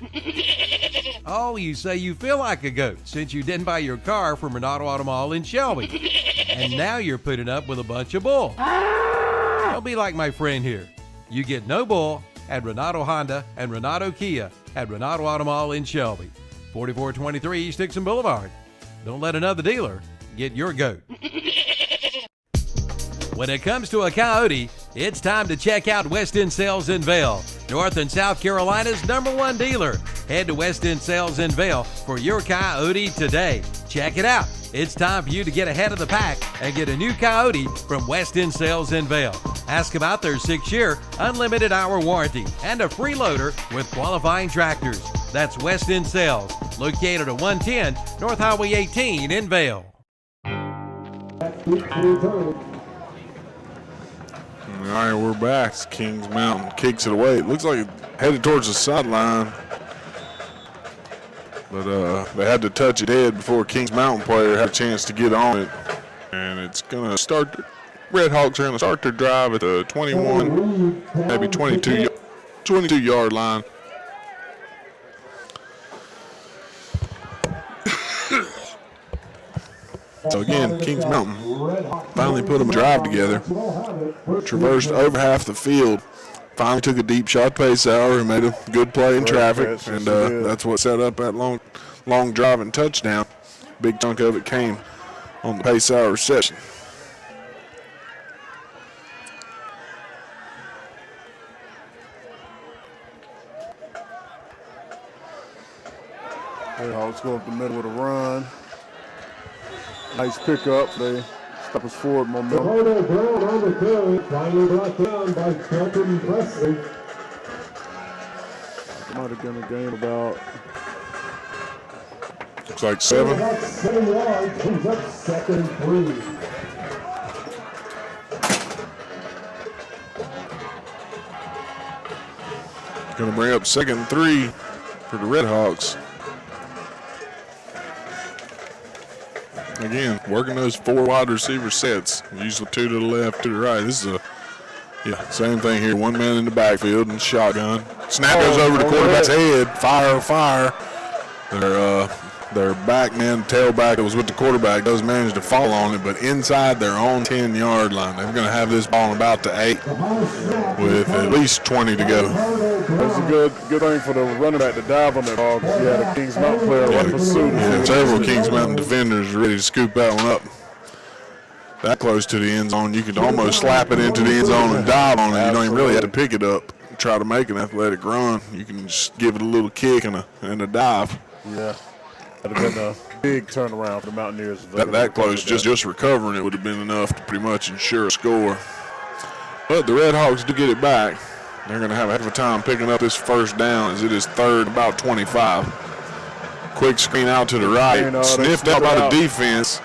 Oh, you say you feel like a goat since you didn't buy your car from Renato Auto Mall in Shelby. And now you're putting up with a bunch of bull. Don't be like my friend here. You get no bull at Renato Honda and Renato Kia at Renato Auto Mall in Shelby. 4423 East Dixon Boulevard. Don't let another dealer get your goat. When it comes to a coyote, it's time to check out West End Sales in Vail, North and South Carolina's #1 dealer. Head to West End Sales in Vail for your coyote today. Check it out. It's time for you to get ahead of the pack and get a new coyote from West End Sales in Vail. Ask about their 6-year unlimited hour warranty and a free loader with qualifying tractors. That's West End Sales, located at 110 North Highway 18 in Vail. All right, we're back. It's Kings Mountain kicks it away. It looks like it headed towards the sideline. But they had to touch it head before Kings Mountain player had a chance to get on it. And it's going to start. Red Hawks are going to start their drive at the 21, maybe 22-yard line. So again, Kings Mountain finally put them a drive together. Traversed over half the field. Finally took a deep shot to Pace Hour and made a good play in traffic. And that's what set up that long drive and touchdown. Big chunk of it came on the Pace Hour reception. Red Hawks go up the middle with a run. Nice pickup. They stop us forward momentum. Roberto Brown on the carry, finally brought down by Kelton Presley. Might have been a gain about. Looks like 7. About 7 yards, brings up 2nd and 3. Going to bring up 2nd and 3 for the Red Hawks. Again, working those 4 wide receiver sets. Usually 2 to the left, 2 to the right. This is same thing here. 1 man in the backfield and shotgun. Snap goes over the quarterback's head. Fire. Their back man, tailback that was with the quarterback, does manage to fall on it, but inside their own 10-yard line. They're going to have this ball about to 8 with at least 20 to go. That's a good thing for the running back to dive on that ball. He had a Kings Mountain player right pursuit. Yeah, several Kings Mountain defenders are ready to scoop that one up. That close to the end zone, you could almost slap it into the end zone and dive on it. You don't even really have to pick it up and try to make an athletic run. You can just give it a little kick and a dive. Yeah. That would have been a big turnaround for the Mountaineers. That close, just recovering it would have been enough to pretty much ensure a score. But the Red Hawks do get it back. They're going to have a heck of a time picking up this first down as it is 3rd, about 25. Quick screen out to the right. Sniffed out by the defense.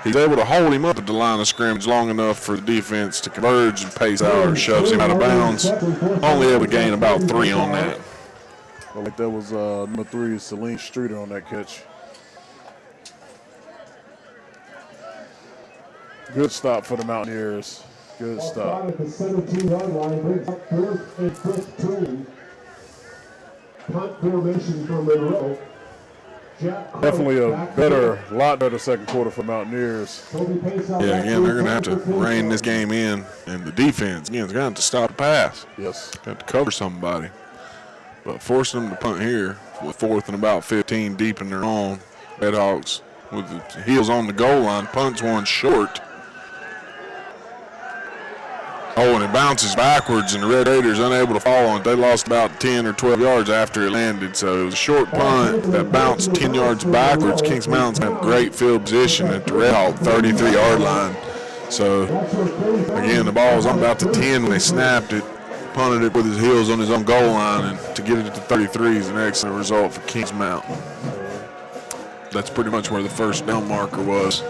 He's able to hold him up at the line of scrimmage long enough for the defense to converge and pace out or shoves him out of bounds. Only able to gain about 3 on that. Well, like that was number 3, Celine Streeter on that catch. Good stop for the Mountaineers. Good stop. At the 17-yard line, brings up 4th and 15. Punt formation from Monroe. Definitely a lot better second quarter for Mountaineers. Yeah, again, they're going to have to rein this game in. And the defense, again, is going to have to stop the pass. Yes. Got to cover somebody. But forcing them to punt here with 4th and about 15 deep in their own. Red Hawks with the heels on the goal line. Punts one short. Oh, and it bounces backwards, and the Red Raiders unable to fall on it. They lost about 10 or 12 yards after it landed. So it was a short punt that bounced 10 yards backwards. Kings Mountain's have great field position at the Red Hawk 33-yard line. So, again, the ball was on about to 10 when they snapped it. Punted it with his heels on his own goal line, and to get it to 33 is an excellent result for Kings Mountain. That's pretty much where the first down marker was.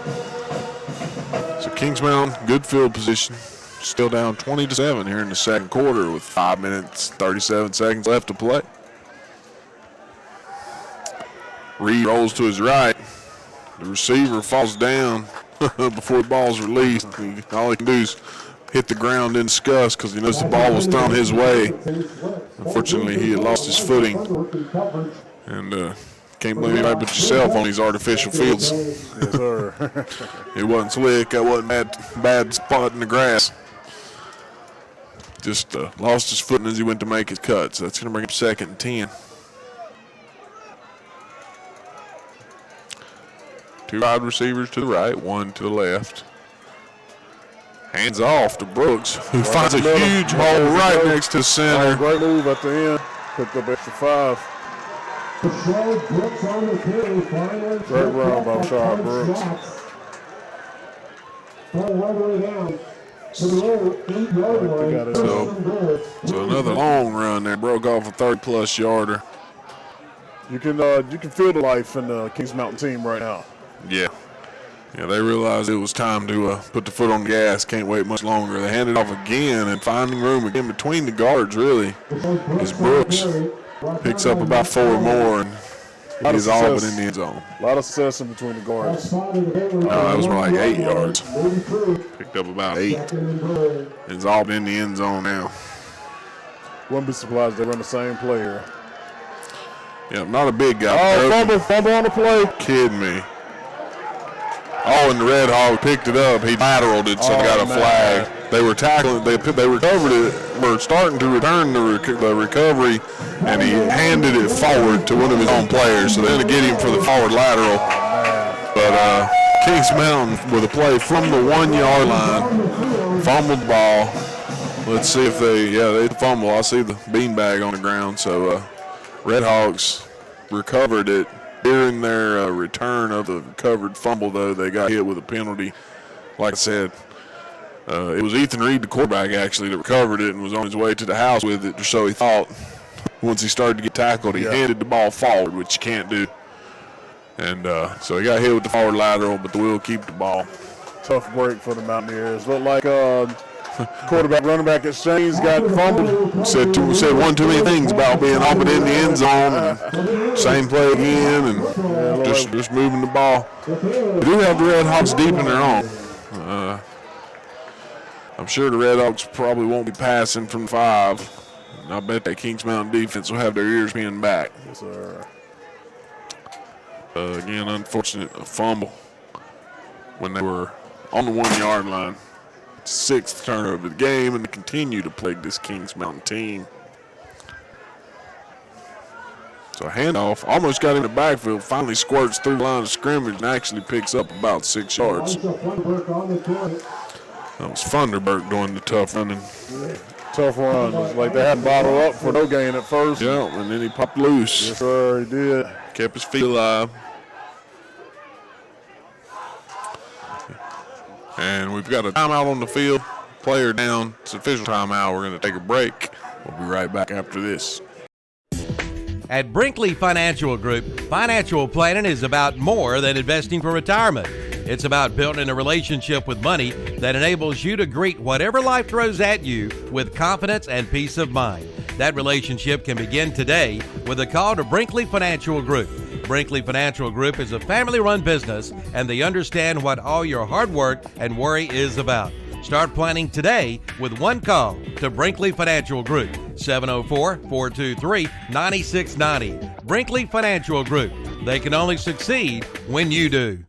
So Kings Mountain, good field position. Still down 20-7 here in the second quarter with 5 minutes, 37 seconds left to play. Reed rolls to his right. The receiver falls down before the ball's released. All he can do is hit the ground in disgust because he knows the ball was thrown his way. Unfortunately, he had lost his footing. And can't blame anybody but yourself on these artificial fields. Yes, sir. It wasn't slick. That wasn't bad spot in the grass. Just lost his footing as he went to make his cut. So that's going to bring up 2nd and 10. 2 wide receivers to the right, 1 to the left. Hands off to Brooks, who finds a huge hole right next to the center. Great move at the end. Picked up extra 5. Great run by Rashad Brooks. So another long run there, broke off a 30-plus yarder. You can feel the life in the Kings Mountain team right now. Yeah. Yeah, they realized it was time to put the foot on the gas. Can't wait much longer. They hand it off again and finding room again between the guards, really, as Brooks picks up about 4 more and he's all but in the end zone. A lot of success in between the guards. That was more like 8 yards. Picked up about 8. It's all but in the end zone now. Wouldn't be surprised they run the same play here. Yeah, not a big guy. Oh, fumble on the play. Kidding me. Oh, and the Red Hawk picked it up. He lateraled it, so they got a flag. They were tackling. They recovered it. Were starting to return the recovery, and he handed it forward to one of his own players. So they're going to get him for the forward lateral. But Kings Mountain with a play from the 1-yard line, fumbled the ball. Let's see if they fumble. I see the beanbag on the ground. So Red Hawks recovered it. During their return of the recovered fumble, though, they got hit with a penalty. Like I said, it was Ethan Reed, the quarterback, actually, that recovered it and was on his way to the house with it, or so he thought. Once he started to get tackled, he handed the ball forward, which you can't do. And so he got hit with the forward lateral, but we'll keep the ball. Tough break for the Mountaineers. Looked like quarterback, running back at Shane's got fumbled. Said one too many things about being off in the end zone. And same play again, and just moving the ball. They do have the Red Hawks deep in their own. I'm sure the Red Hawks probably won't be passing from 5. And I bet that Kings Mountain defense will have their ears pinned back. Yes, sir. Again, unfortunate fumble when they were on the 1-yard line. 6th turnover of the game, and they continue to plague this Kings Mountain team. So a handoff, almost got in the backfield, finally squirts through the line of scrimmage and actually picks up about 6 yards. That was Funderburk doing the tough running. Tough run. It's like they had bottled up for no gain at first. Yeah, and then he popped loose. Yes, sir, he did. Kept his feet alive. And we've got a timeout on the field. Player down. It's official timeout. We're going to take a break. We'll be right back after this. At Brinkley Financial Group, financial planning is about more than investing for retirement. It's about building a relationship with money that enables you to greet whatever life throws at you with confidence and peace of mind. That relationship can begin today with a call to Brinkley Financial Group. Brinkley Financial Group is a family-run business, and they understand what all your hard work and worry is about. Start planning today with one call to Brinkley Financial Group, 704-423-9690. Brinkley Financial Group. They can only succeed when you do.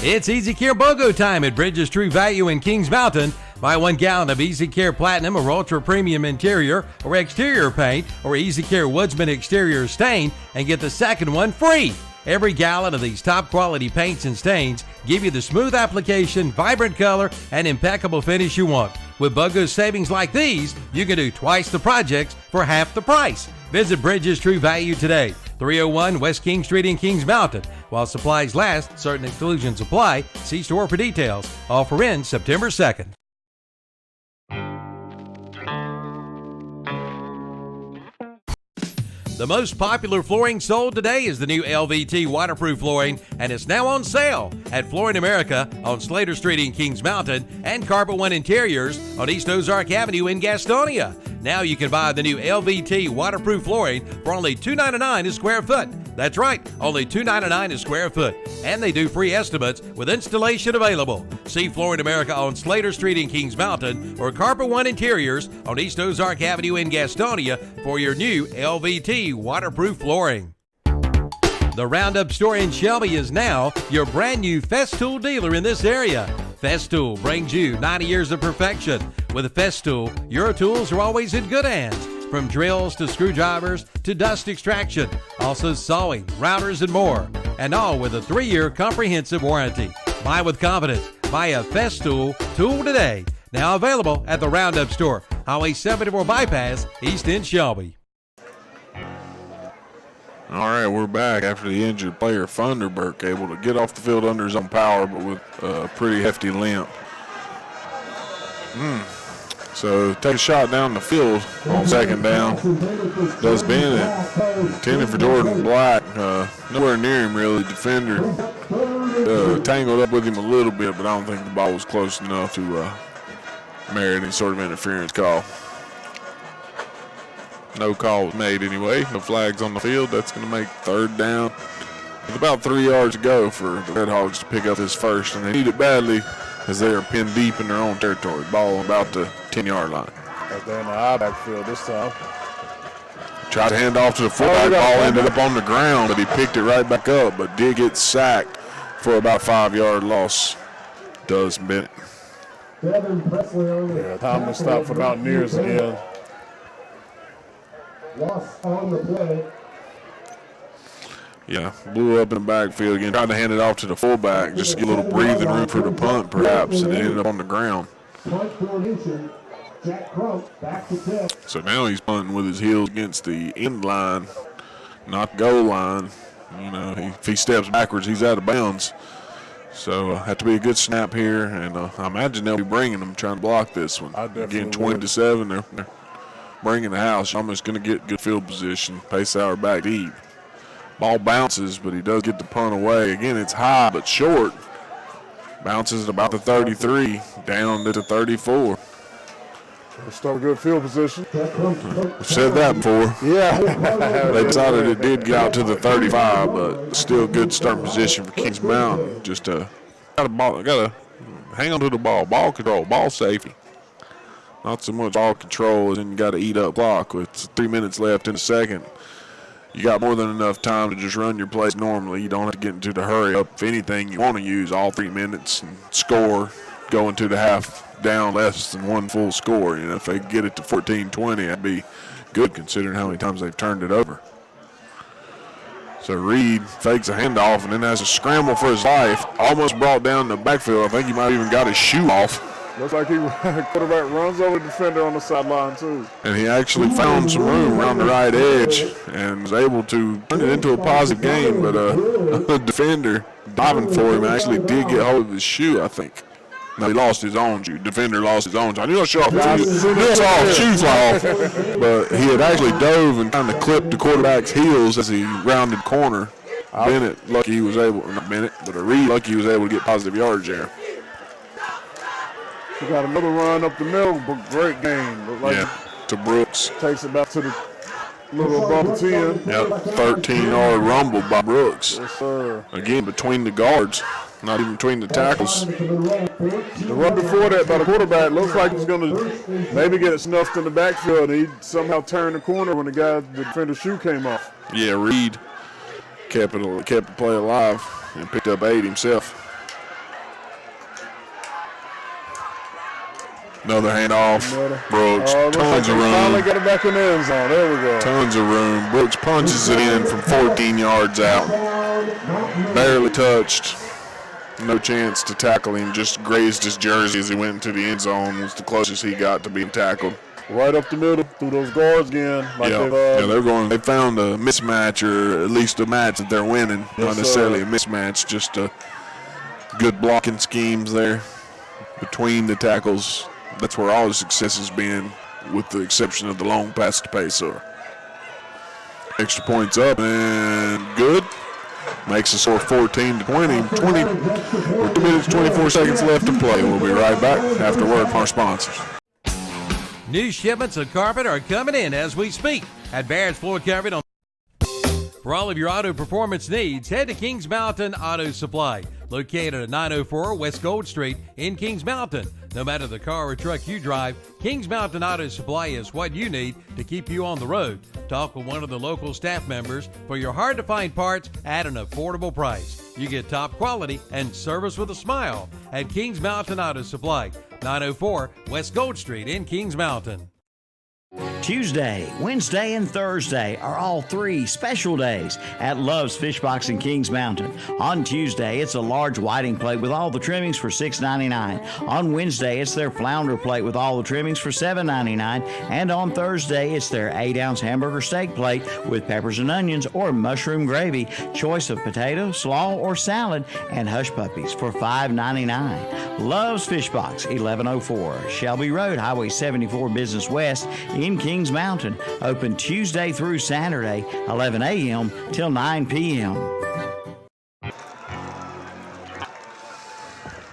It's Easy Care BOGO time at Bridges True Value in Kings Mountain. Buy 1 gallon of Easy Care Platinum or Ultra Premium interior or exterior paint or Easy Care Woodsman exterior stain and get the second one free. Every gallon of these top quality paints and stains give you the smooth application, vibrant color, and impeccable finish you want. With BOGO savings like these, you can do twice the projects for half the price. Visit Bridges True Value today, 301 West King Street in Kings Mountain. While supplies last, certain exclusions apply. See store for details. Offer ends September 2nd. The most popular flooring sold today is the new LVT waterproof flooring, and it's now on sale at Flooring America on Slater Street in Kings Mountain and Carpet One Interiors on East Ozark Avenue in Gastonia. Now you can buy the new LVT waterproof flooring for only $2.99 a square foot. That's right, only $2.99 a square foot. And they do free estimates with installation available. See Flooring America on Slater Street in Kings Mountain or Carpet One Interiors on East Ozark Avenue in Gastonia for your new LVT waterproof flooring. The Roundup store in Shelby is now your brand new Festool dealer in this area. Festool brings you 90 years of perfection. With Festool, your tools are always in good hands. From drills to screwdrivers to dust extraction, also sawing, routers, and more. And all with a 3-year comprehensive warranty. Buy with confidence. Buy a Festool tool today. Now available at the Roundup store, Highway 74 Bypass, East End Shelby. All right, we're back after the injured player Funderburk able to get off the field under his own power, but with a pretty hefty limp. So take a shot down the field on second down. Does Bennett. Intended for Jordan Black. Nowhere near him really. Defender tangled up with him a little bit, but I don't think the ball was close enough to merit any sort of interference call. No call was made anyway. No flags on the field. That's going to make third down. With about 3 yards to go for the Red Hogs to pick up this first, and they need it badly as they are pinned deep in their own territory. Ball about the 10-yard line. They're in the high backfield this time. Tried to hand off to the fullback. Ball ended up on the ground, but he picked it right back up, but did get sacked for about a 5-yard loss. Does Bennett. Yeah, time to stop for Mountaineers again. Loss on the play. Yeah, blew up in the backfield again. Tried to hand it off to the fullback just to get a little breathing room for the punt, perhaps, and it ended up on the ground. Punt formation. Jack Crump back to tip. So now he's punting with his heels against the end line, not goal line. You know, if he steps backwards, he's out of bounds. So have to be a good snap here, and I imagine they'll be bringing them, trying to block this one. Again, 20-7, they're bringing the house. Almost going to get good field position. Pace-Sauer back deep. Ball bounces, but he does get the punt away. Again, it's high but short. Bounces at about the 33, down to the 34. Start a good field position. We've said that before. Yeah. They decided it did get out to the 35, but still good starting position for Kings Mountain. Just got to hang on to the ball. Ball control, ball safety. Not so much ball control, and you got to eat up clock with 3 minutes left in the second. You got more than enough time to just run your plays normally. You don't have to get into the hurry up. If anything, you want to use all 3 minutes and score, go into the half down less than one full score. You know, if they get it to 14-20, that'd be good considering how many times they've turned it over. So Reed fakes a handoff and then has a scramble for his life. Almost brought down the backfield. I think he might have even got his shoe off. Looks like quarterback runs over the defender on the sideline too. And he actually found some room around the right edge and was able to turn it into a positive game. But a defender diving for him actually did get hold of his shoe, I think. No, he lost his own shoe. Defender lost his own shoe. I knew I saw shoe fly off. But he had actually dove and kind of clipped the quarterback's heels as he rounded corner. Reed lucky he was able to get positive yards there. We got another run up the middle, but great game. Like to Brooks. Takes it back to the little above 10. Yep, 13-yard rumble by Brooks. Yes, sir. Again, between the guards, not even between the tackles. The run before that by the quarterback looks like he's going to maybe get it snuffed in the backfield. He somehow turned the corner when the defender's shoe came off. Yeah, Reed kept the play alive and picked up 8 himself. Another handoff. Brooks, tons of room. Finally got it back in the end zone. There we go. Tons of room. Brooks punches it in from 14 yards out. Barely touched. No chance to tackle him. Just grazed his jersey as he went into the end zone. Was the closest he got to being tackled. Right up the middle, through those guards again. They're going. They found a mismatch, or at least a match that they're winning. Not necessarily a mismatch, just good blocking schemes there between the tackles. That's where all the success has been, with the exception of the long pass to Pacer. Extra points up and good. Makes the score 14-20. 2 minutes, 24 seconds left to play. We'll be right back after word from our sponsors. New shipments of carpet are coming in as we speak at Barrett's Floor Carpet. For all of your auto performance needs, head to Kings Mountain Auto Supply, located at 904 West Gold Street in Kings Mountain. No matter the car or truck you drive, Kings Mountain Auto Supply is what you need to keep you on the road. Talk with one of the local staff members for your hard-to-find parts at an affordable price. You get top quality and service with a smile at Kings Mountain Auto Supply, 904 West Gold Street in Kings Mountain. Tuesday, Wednesday, and Thursday are all 3 special days at Love's Fish Box in Kings Mountain. On Tuesday, it's a large whiting plate with all the trimmings for $6.99. On Wednesday, it's their flounder plate with all the trimmings for $7.99. And on Thursday, it's their 8-ounce hamburger steak plate with peppers and onions or mushroom gravy, choice of potato, slaw, or salad, and hush puppies for $5.99. Love's Fish Box, 1104 Shelby Road, Highway 74 Business West in Kings Mountain. Open Tuesday through Saturday, 11 a.m. till 9 p.m.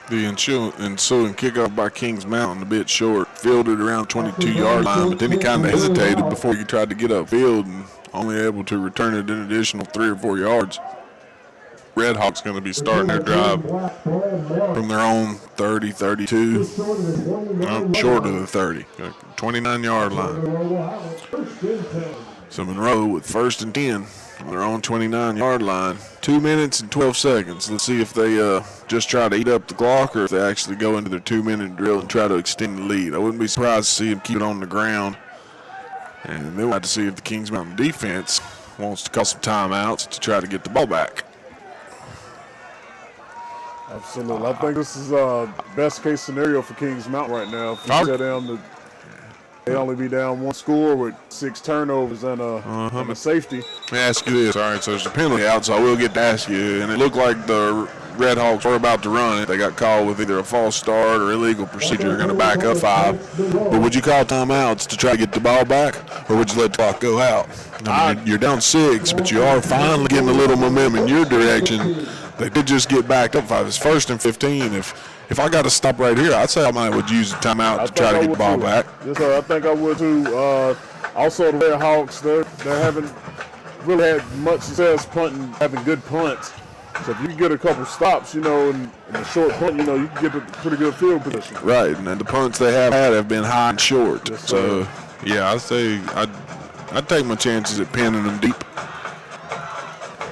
The ensuing kickoff by Kings Mountain, a bit short, fielded around 22-yard line, but then he kind of hesitated before he tried to get upfield and only able to return it an additional 3 or 4 yards. Red Hawks going to be starting their drive from their own 30, 32, short of the 30, 29-yard line. So Monroe with 1st and 10 on their own 29-yard line. 2 minutes and 12 seconds. Let's see if they just try to eat up the clock or if they actually go into their 2-minute drill and try to extend the lead. I wouldn't be surprised to see them keep it on the ground. And then we'll have to see if the Kings Mountain defense wants to call some timeouts to try to get the ball back. Absolutely. I think this is best case scenario for Kings Mountain right now. If you set down They only be down one score with 6 turnovers and a safety. Let me ask you this. All right, so there's a penalty out, so I will get to ask you. And it looked like the Red Hawks were about to run it. They got called with either a false start or illegal procedure. They're going to back up 5. But would you call timeouts to try to get the ball back, or would you let the clock go out? I mean, you're down 6, but you are finally getting a little momentum in your direction. They did just get backed up 5. It's 1st and 15. If I got to stop right here, I'd say I might would use the timeout to try to get the ball back. Yes, sir. I think I would too. Also, the Red Hawks, they haven't really had much success punting, having good punts. So if you can get a couple stops, in the short punt, you can get a pretty good field position. Right, and the punts they have had have been high and short. Yes, so, yeah, I'd say I'd take my chances at pinning them deep.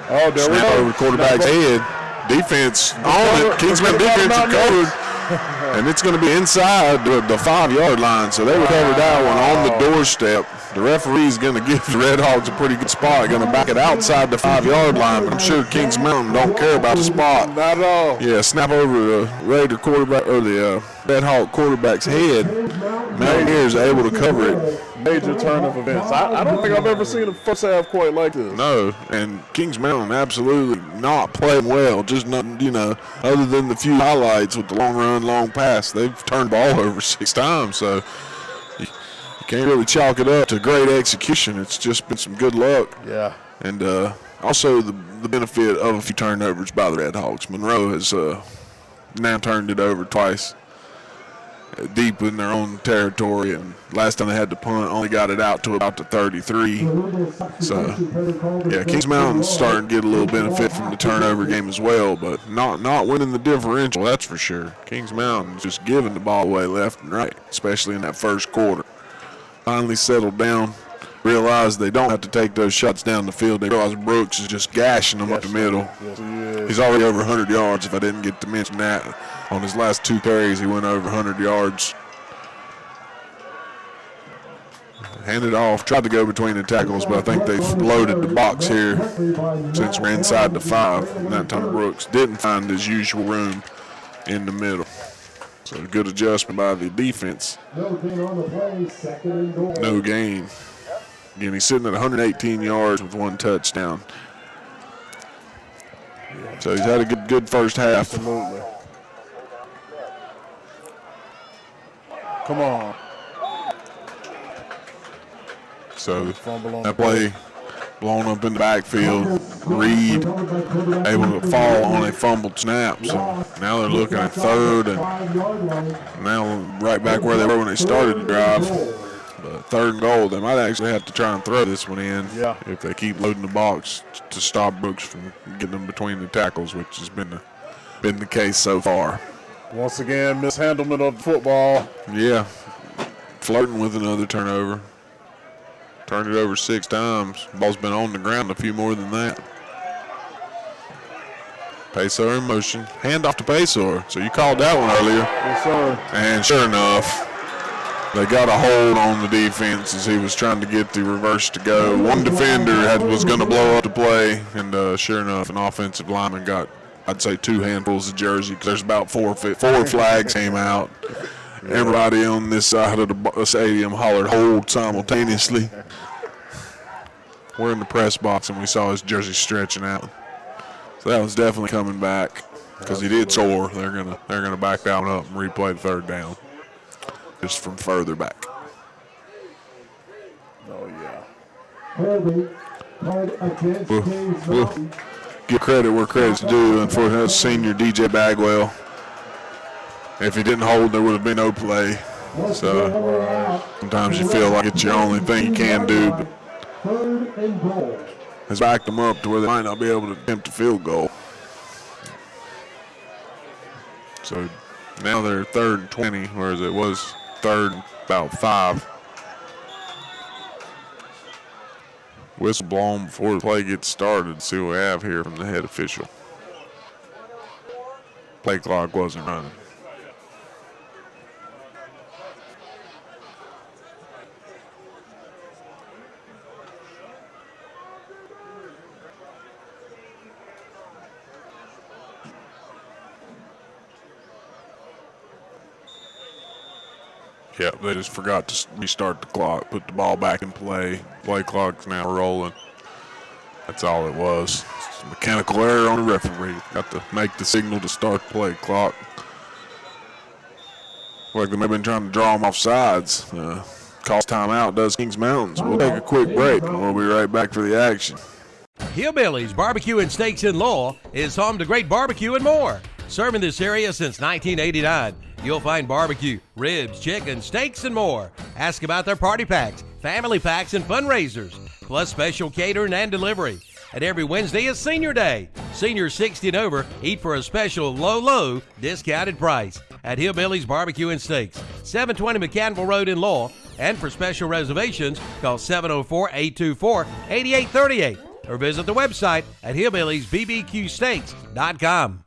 Oh, there we Snap go. over the quarterback's head. Defense on it. Kingsman defense is covered. And it's going to be inside the 5-yard line. So they recovered that one on the doorstep. The referee's going to give the Red Hawks a pretty good spot. Going to back it outside the 5-yard line. But I'm sure Kings Mountain don't care about the spot. Not at all. Yeah, snap over the Raider quarterback or the Red Hawk quarterback's head. Mountaineers are able to cover it. Major turn of events. I don't think I've ever seen a first half quite like this. No, and Kings Mountain absolutely not playing well. Just nothing, other than the few highlights with the long run, long pass. They've turned the ball over 6 times, so you can't really chalk it up to great execution. It's just been some good luck. Yeah. And also the benefit of a few turnovers by the Red Hawks. Monroe has now turned it over twice. Deep in their own territory, and last time they had to punt, only got it out to about the 33. So, yeah, Kings Mountain's starting to get a little benefit from the turnover game as well, but not winning the differential, that's for sure. Kings Mountain's just giving the ball away left and right, especially in that first quarter. Finally settled down, realized they don't have to take those shots down the field. They realize Brooks is just gashing them up the middle. Yes, he is. He's already over 100 yards, if I didn't get to mention that. On his last 2 carries, he went over 100 yards. Handed off, tried to go between the tackles, but I think they've loaded the box here since we're inside the 5. And that time Brooks didn't find his usual room in the middle. So a good adjustment by the defense. No gain on the play, 2nd and goal. No gain. Again, he's sitting at 118 yards with 1 touchdown. So he's had a good first half. Absolutely. Come on. So that play blown up in the backfield. Reed able to fall on a fumbled snap. So now they're looking at 3rd and now right back where they were when they started the drive. But 3rd and goal, they might actually have to try and throw this one in if they keep loading the box to stop Brooks from getting them between the tackles, which has been the case so far. Once again, mishandlement of the football. Yeah, flirting with another turnover. Turned it over 6 times. Ball's been on the ground a few more than that. Pesor in motion. Hand off to Pesor. So you called that one earlier. Yes, sir. And sure enough, they got a hold on the defense as he was trying to get the reverse to go. One defender was going to blow up the play, and sure enough, an offensive lineman got, I'd say, 2 handfuls of jersey because there's about 4 flags came out. Everybody on this side of the stadium hollered hold simultaneously. We're in the press box and we saw his jersey stretching out. So that was definitely coming back because he did soar. They're gonna back down up and replay the 3rd down just from further back. Oh yeah. We'll give credit where credit's due. Unfortunately, senior DJ Bagwell. If he didn't hold, there would have been no play. So sometimes you feel like it's your only thing you can do. But has backed them up to where they might not be able to attempt a field goal. So now they're 3rd and 20, whereas it was 3rd and about 5. Whistle blown before the play gets started. Let's see what we have here from the head official. Play clock wasn't running. Yep, they just forgot to restart the clock, put the ball back in play. Play clock's now rolling. That's all it was. It's a mechanical error on the referee. Got to make the signal to start the play clock. Like they may have been trying to draw them off sides. Calls timeout, does Kings Mountains. We'll take a quick break, and we'll be right back for the action. Hillbillies Barbecue and Steaks in Lowell is home to great barbecue and more. Serving this area since 1989. You'll find barbecue, ribs, chicken, steaks, and more. Ask about their party packs, family packs, and fundraisers, plus special catering and delivery. And every Wednesday is Senior Day. Seniors 60 and over eat for a special low discounted price at Hillbillies Barbecue and Steaks, 720 McCannville Road in Lowell. And for special reservations, call 704-824-8838 or visit the website at hillbilliesbbqsteaks.com.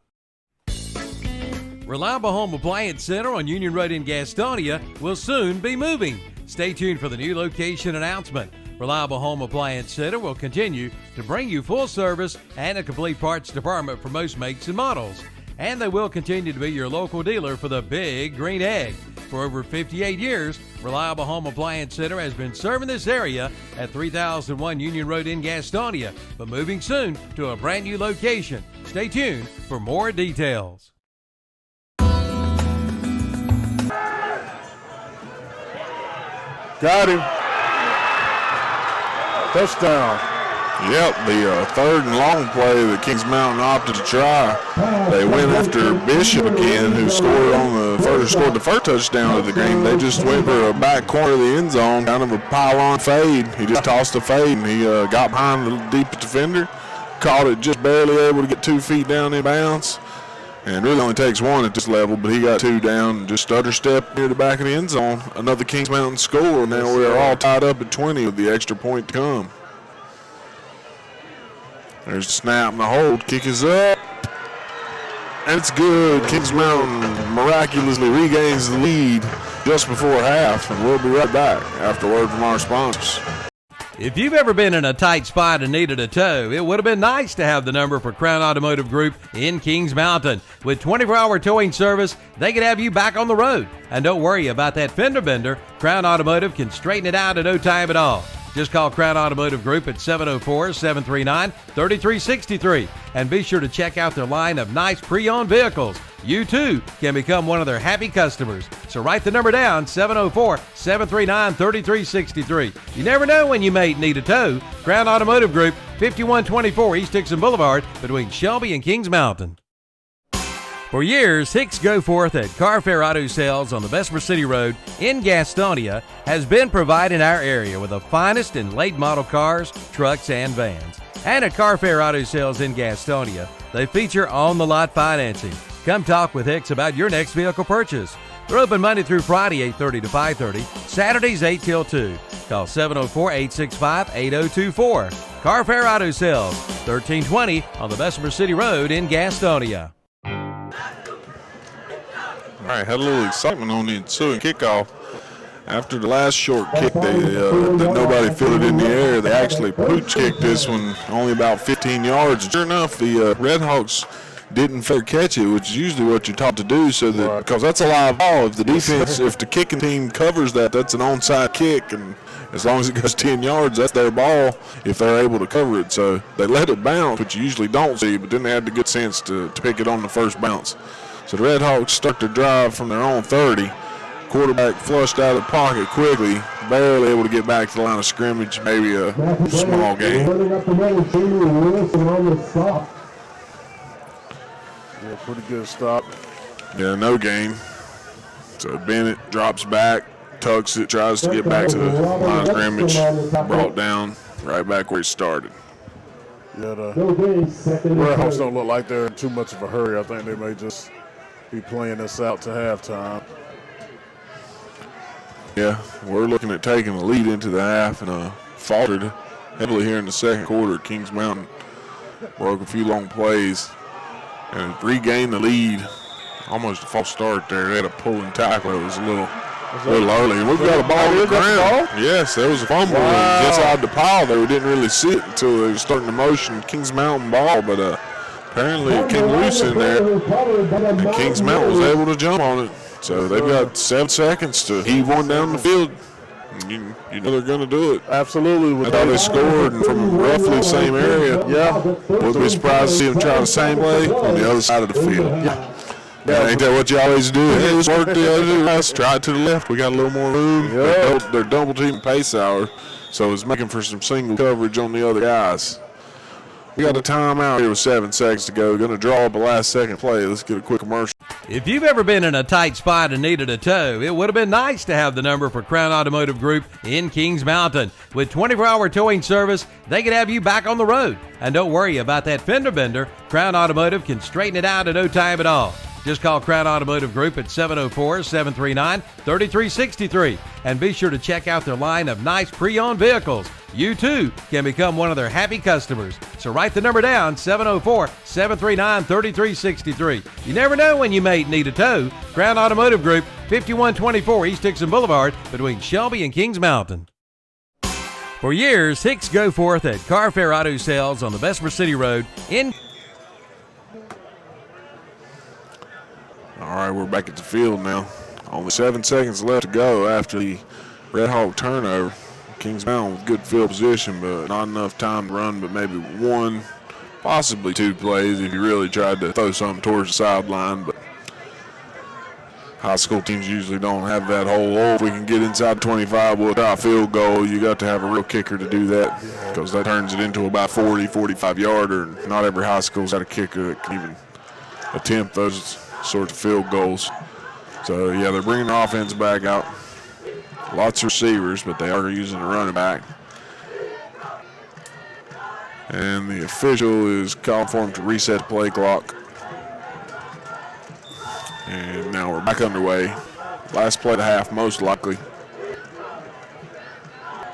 Reliable Home Appliance Center on Union Road in Gastonia will soon be moving. Stay tuned for the new location announcement. Reliable Home Appliance Center will continue to bring you full service and a complete parts department for most makes and models. And they will continue to be your local dealer for the Big Green Egg. For over 58 years, Reliable Home Appliance Center has been serving this area at 3001 Union Road in Gastonia, but moving soon to a brand new location. Stay tuned for more details. Got him. Touchdown. Yep, the third and long play that Kings Mountain opted to try. They went after Bishop again, who scored the first touchdown of the game. They just went for a back corner of the end zone, kind of a pylon fade. He just tossed a fade, and he got behind the deep defender, caught it just barely able to get 2 feet down in bounds. And really only takes one at this level, but he got 2 down and just stutter step near the back of the end zone. Another Kings Mountain score. Now we are all tied up at 20 with the extra point to come. There's the snap and the hold. Kick is up. And it's good. Kings Mountain miraculously regains the lead just before half. And we'll be right back after word from our sponsors. If you've ever been in a tight spot and needed a tow, it would have been nice to have the number for Crown Automotive Group in Kings Mountain. With 24-hour towing service, they can have you back on the road. And don't worry about that fender bender. Crown Automotive can straighten it out in no time at all. Just call Crown Automotive Group at 704-739-3363 and be sure to check out their line of nice pre-owned vehicles. You too can become one of their happy customers. So write the number down, 704-739-3363. You never know when you may need a tow. Crown Automotive Group, 5124 East Dixon Boulevard between Shelby and Kings Mountain. For years, Hicks Goforth at Carfair Auto Sales on the Bessemer City Road in Gastonia has been providing our area with the finest in late model cars, trucks, and vans. And at Carfair Auto Sales in Gastonia, they feature on-the-lot financing. Come talk with Hicks about your next vehicle purchase. They're open Monday through Friday, 8:30 to 5:30, Saturdays 8 till 2. Call 704-865-8024. Carfair Auto Sales, 1320 on the Bessemer City Road in Gastonia. All right, had a little excitement on the ensuing kickoff. After the last short kick that nobody fielded in the air, they actually pooch kicked this one only about 15 yards. Sure enough, the Red Hawks didn't fair catch it, which is usually what you're taught to do, so that because that's a live ball. If the defense, if the kicking team covers that, that's an onside kick, and as long as it goes 10 yards, that's their ball if they're able to cover it. So they let it bounce, which you usually don't see, but then they had the good sense to pick it on the first bounce. So the Red Hawks start their drive from their own 30. Quarterback flushed out of the pocket quickly, barely able to get back to the line of scrimmage, maybe a small gain. Yeah, pretty good stop. Yeah, no gain. So Bennett drops back, tucks it, tries to get back to the line of scrimmage, brought down right back where he started. Yeah, the Red Hawks don't look like they're in too much of a hurry. I think they may just be playing this out to halftime. Yeah, we're looking at taking the lead into the half and faltered heavily here in the second quarter. Kings Mountain broke a few long plays and regained the lead. Almost a false start there. They had a pulling tackle. It was a little early. And we've got a ball on the ground. Yes, there was a fumble inside the pile. They didn't really see it until they were starting to motion Kings Mountain ball, but apparently it came loose in there, and Kings Mountain was able to jump on it. So they've got 7 seconds to heave one down the field. You know they're going to do it. Absolutely. I thought they scored from roughly the same area. Yeah. Wouldn't be surprised to see them try the same play on the other side of the field. Yeah. Ain't that what you always do? Hey, let's work the other. Let's try it to the left. We got a little more room. They're double team pace hour, so it's making for some single coverage on the other guys. We got a timeout here with 7 seconds to go. Going to draw up a last second play. Let's get a quick commercial. If you've ever been in a tight spot and needed a tow, it would have been nice to have the number for Crown Automotive Group in Kings Mountain. With 24-hour towing service, they can have you back on the road. And don't worry about that fender bender. Crown Automotive can straighten it out in no time at all. Just call Crown Automotive Group at 704-739-3363. And be sure to check out their line of nice pre-owned vehicles. You, too, can become one of their happy customers. So write the number down, 704-739-3363. You never know when you may need a tow. Crown Automotive Group, 5124 East Dixon Boulevard, between Shelby and Kings Mountain. For years, Hicks go forth at Carfair Auto Sales on the Bessemer City Road in... All right, we're back at the field now. Only 7 seconds left to go after the Red Hawk turnover. Kings Mountain with good field position, but not enough time to run, but maybe one, possibly 2 plays if you really tried to throw something towards the sideline. But high school teams usually don't have that whole, if we can get inside 25 with a field goal, you got to have a real kicker to do that, because that turns it into about 40, 45-yarder. Not every high school's got a kicker that can even attempt those sorts of field goals. So, yeah, they're bringing the offense back out. Lots of receivers, but they are using the running back. And the official is calling for him to reset the play clock. And now we're back underway. Last play of the half, most likely.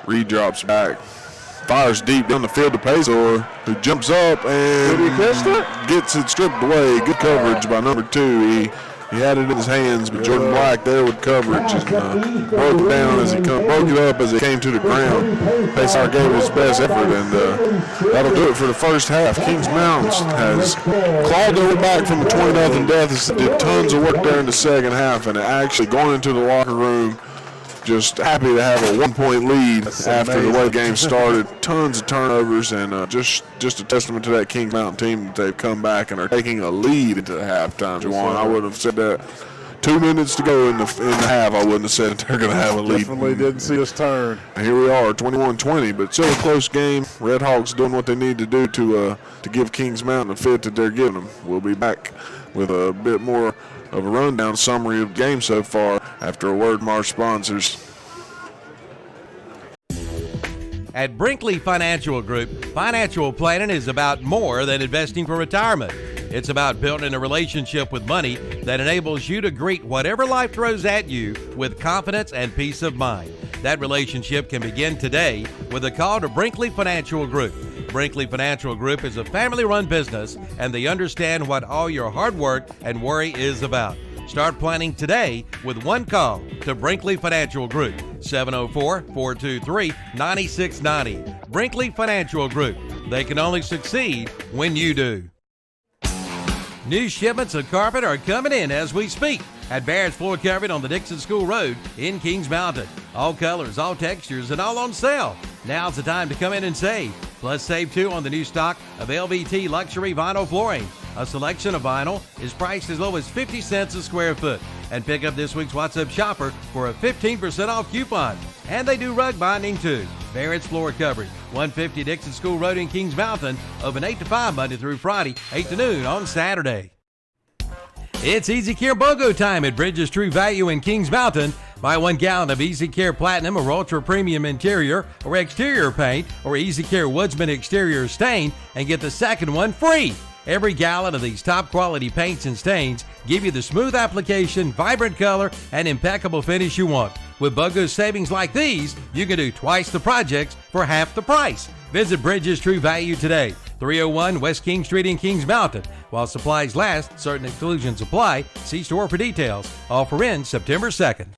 Reed drops back. Fires deep down the field to Pazor, who jumps up and gets it stripped away. Good coverage by number 2. He had it in his hands, but Jordan Black there with coverage and broke it down as broke it up as it came to the ground. Paysour gave his best effort, and that'll do it for the first half. Kings Mountain has clawed their way back from a 20-0 deficit. Did tons of work there in the second half, and actually going into the locker room, just happy to have a 1-point lead after the way the game started. Tons of turnovers, and just a testament to that Kings Mountain team that they've come back and are taking a lead into the halftime. Juwan, I would have said that 2 minutes to go in the half, I wouldn't have said that they're going to have a lead. Definitely didn't see us turn. And here we are, 21-20, but still a close game. Red Hawks doing what they need to do to give Kings Mountain a fit that they're giving them. We'll be back with a bit more of a rundown summary of the game so far after a word from our sponsors. At Brinkley Financial Group, financial planning is about more than investing for retirement. It's about building a relationship with money that enables you to greet whatever life throws at you with confidence and peace of mind. That relationship can begin today with a call to Brinkley Financial Group. Brinkley Financial Group is a family-run business, and they understand what all your hard work and worry is about. Start planning today with one call to Brinkley Financial Group, 704-423-9690. Brinkley Financial Group. They can only succeed when you do. New shipments of carpet are coming in as we speak at Barrett's Floor Covering on the Dixon School Road in Kings Mountain. All colors, all textures, and all on sale. Now's the time to come in and save. Plus, save too on the new stock of LVT luxury vinyl flooring. A selection of vinyl is priced as low as 50 cents a square foot. And pick up this week's What's Up Shopper for a 15% off coupon. And they do rug binding too. Barrett's Floor Covering, 150 Dixon School Road in Kings Mountain, open 8 to 5 Monday through Friday, 8 to noon on Saturday. It's Easy Care BOGO time at Bridges True Value in Kings Mountain. Buy 1 gallon of Easy Care Platinum or Ultra Premium interior or exterior paint or Easy Care Woodsman exterior stain and get the second one free. Every gallon of these top quality paints and stains give you the smooth application, vibrant color, and impeccable finish you want. With BOGO savings like these, you can do twice the projects for half the price. Visit Bridges True Value today, 301 West King Street in Kings Mountain. While supplies last, certain exclusions apply. See store for details. Offer ends September 2nd.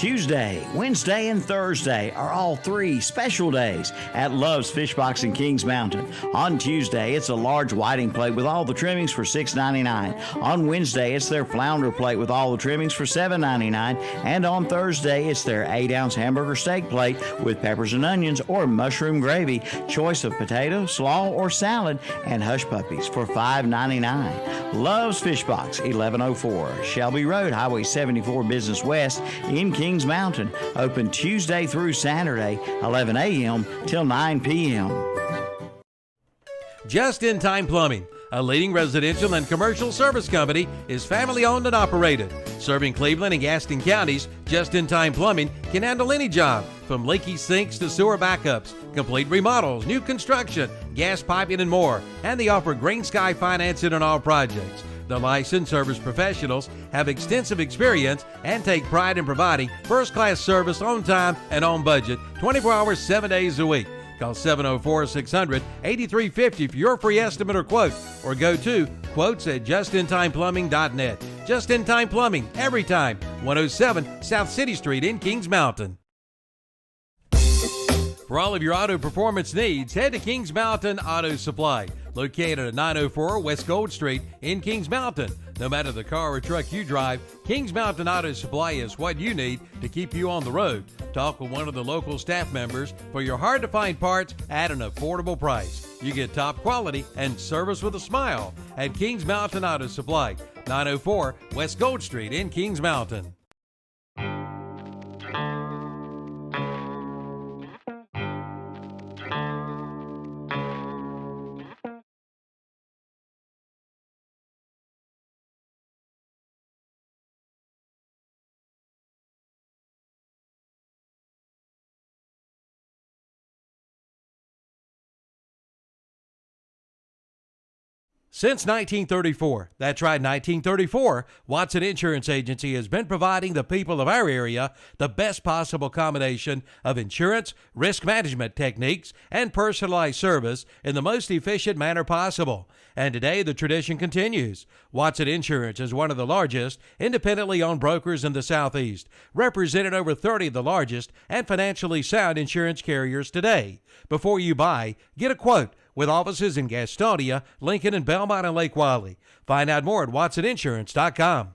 Tuesday, Wednesday, and Thursday are all 3 special days at Love's Fish Box in Kings Mountain. On Tuesday, it's a large whiting plate with all the trimmings for $6.99. On Wednesday, it's their flounder plate with all the trimmings for $7.99. And on Thursday, it's their 8-ounce hamburger steak plate with peppers and onions or mushroom gravy, choice of potato, slaw, or salad, and hush puppies for $5.99. Love's Fish Box, 1104 Shelby Road, Highway 74 Business West in Kings Mountain. Open Tuesday through Saturday, 11 a.m. till 9 p.m. Just in Time Plumbing, a leading residential and commercial service company, is family owned and operated. Serving Cleveland and Gaston counties, Just in Time Plumbing can handle any job, from leaky sinks to sewer backups, complete remodels, new construction, gas piping, and more. And they offer Green Sky financing on all projects. The licensed service professionals have extensive experience and take pride in providing first-class service on time and on budget, 24 hours, 7 days a week. Call 704-600-8350 for your free estimate or quote, or go to quotes@justintimeplumbing.net. Just in Time Plumbing, every time. 107 South City Street in Kings Mountain. For all of your auto performance needs, head to Kings Mountain Auto Supply, located at 904 West Gold Street in Kings Mountain. No matter the car or truck you drive, Kings Mountain Auto Supply is what you need to keep you on the road. Talk with one of the local staff members for your hard-to-find parts at an affordable price. You get top quality and service with a smile at Kings Mountain Auto Supply, 904 West Gold Street in Kings Mountain. Since 1934, that's right, 1934, Watson Insurance Agency has been providing the people of our area the best possible combination of insurance, risk management techniques, and personalized service in the most efficient manner possible. And today, the tradition continues. Watson Insurance is one of the largest independently owned brokers in the Southeast, representing over 30 of the largest and financially sound insurance carriers today. Before you buy, get a quote with offices in Gastonia, Lincoln, and Belmont and Lake Wylie. Find out more at WatsonInsurance.com.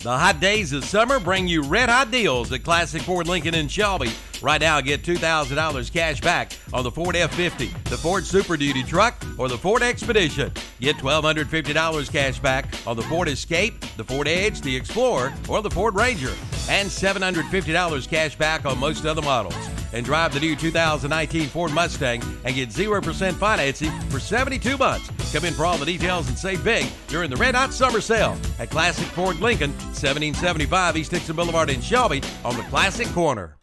The hot days of summer bring you red-hot deals at Classic Ford Lincoln in Shelby. Right now, get $2,000 cash back on the Ford F-50, the Ford Super Duty truck, or the Ford Expedition. Get $1,250 cash back on the Ford Escape, the Ford Edge, the Explorer, or the Ford Ranger. And $750 cash back on most other models. And drive the new 2019 Ford Mustang and get 0% financing for 72 months. Come in for all the details and save big during the Red Hot Summer Sale at Classic Ford Lincoln, 1775 East Dixon Boulevard in Shelby on the Classic Corner.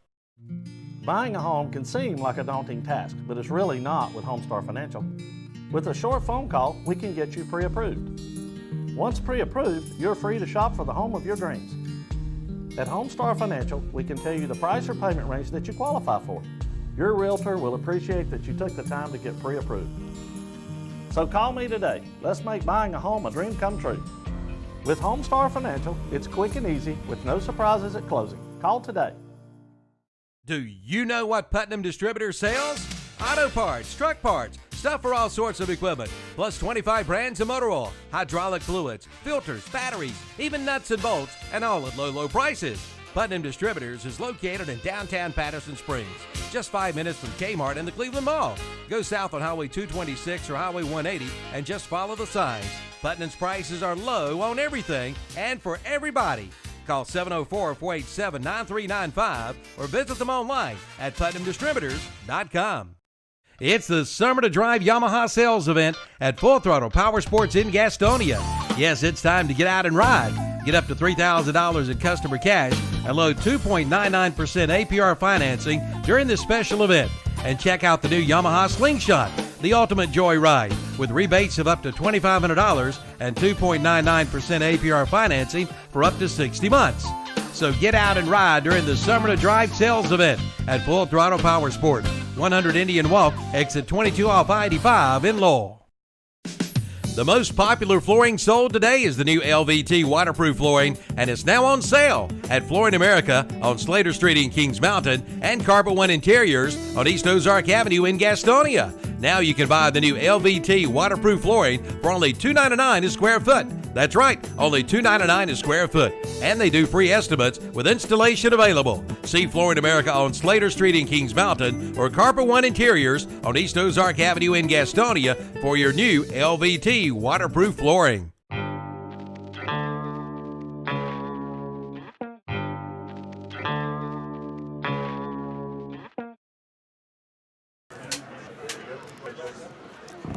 Buying a home can seem like a daunting task, but it's really not with Homestar Financial. With a short phone call, we can get you pre-approved. Once pre-approved, you're free to shop for the home of your dreams. At Homestar Financial, we can tell you the price or payment range that you qualify for. Your realtor will appreciate that you took the time to get pre-approved. So call me today. Let's make buying a home a dream come true. With Homestar Financial, it's quick and easy with no surprises at closing. Call today. Do you know what Putnam Distributor sells? Auto parts, truck parts, stuff for all sorts of equipment, plus 25 brands of motor oil, hydraulic fluids, filters, batteries, even nuts and bolts, and all at low, low prices. Putnam Distributors is located in downtown Patterson Springs, just 5 minutes from Kmart and the Cleveland Mall. Go south on Highway 226 or Highway 180 and just follow the signs. Putnam's prices are low on everything and for everybody. Call 704-487-9395 or visit them online at PutnamDistributors.com. It's the Summer to Drive Yamaha sales event at Full Throttle Power Sports in Gastonia. Yes, it's time to get out and ride. Get up to $3,000 in customer cash and low 2.99% APR financing during this special event. And check out the new Yamaha Slingshot, the ultimate joy ride, with rebates of up to $2,500 and 2.99% APR financing for up to 60 months. So get out and ride during the Summer to Drive sales event at Full Throttle Power Sports, 100 Indian Walk, exit 22 off I-85 in Lowell. The most popular flooring sold today is the new LVT waterproof flooring, and it's now on sale at Flooring America on Slater Street in Kings Mountain and Carpet One Interiors on East Ozark Avenue in Gastonia. Now you can buy the new LVT waterproof flooring for only $2.99 a square foot. That's right, only $2.99 a square foot. And they do free estimates with installation available. See Flooring America on Slater Street in Kings Mountain or Carpet One Interiors on East Ozark Avenue in Gastonia for your new LVT waterproof flooring.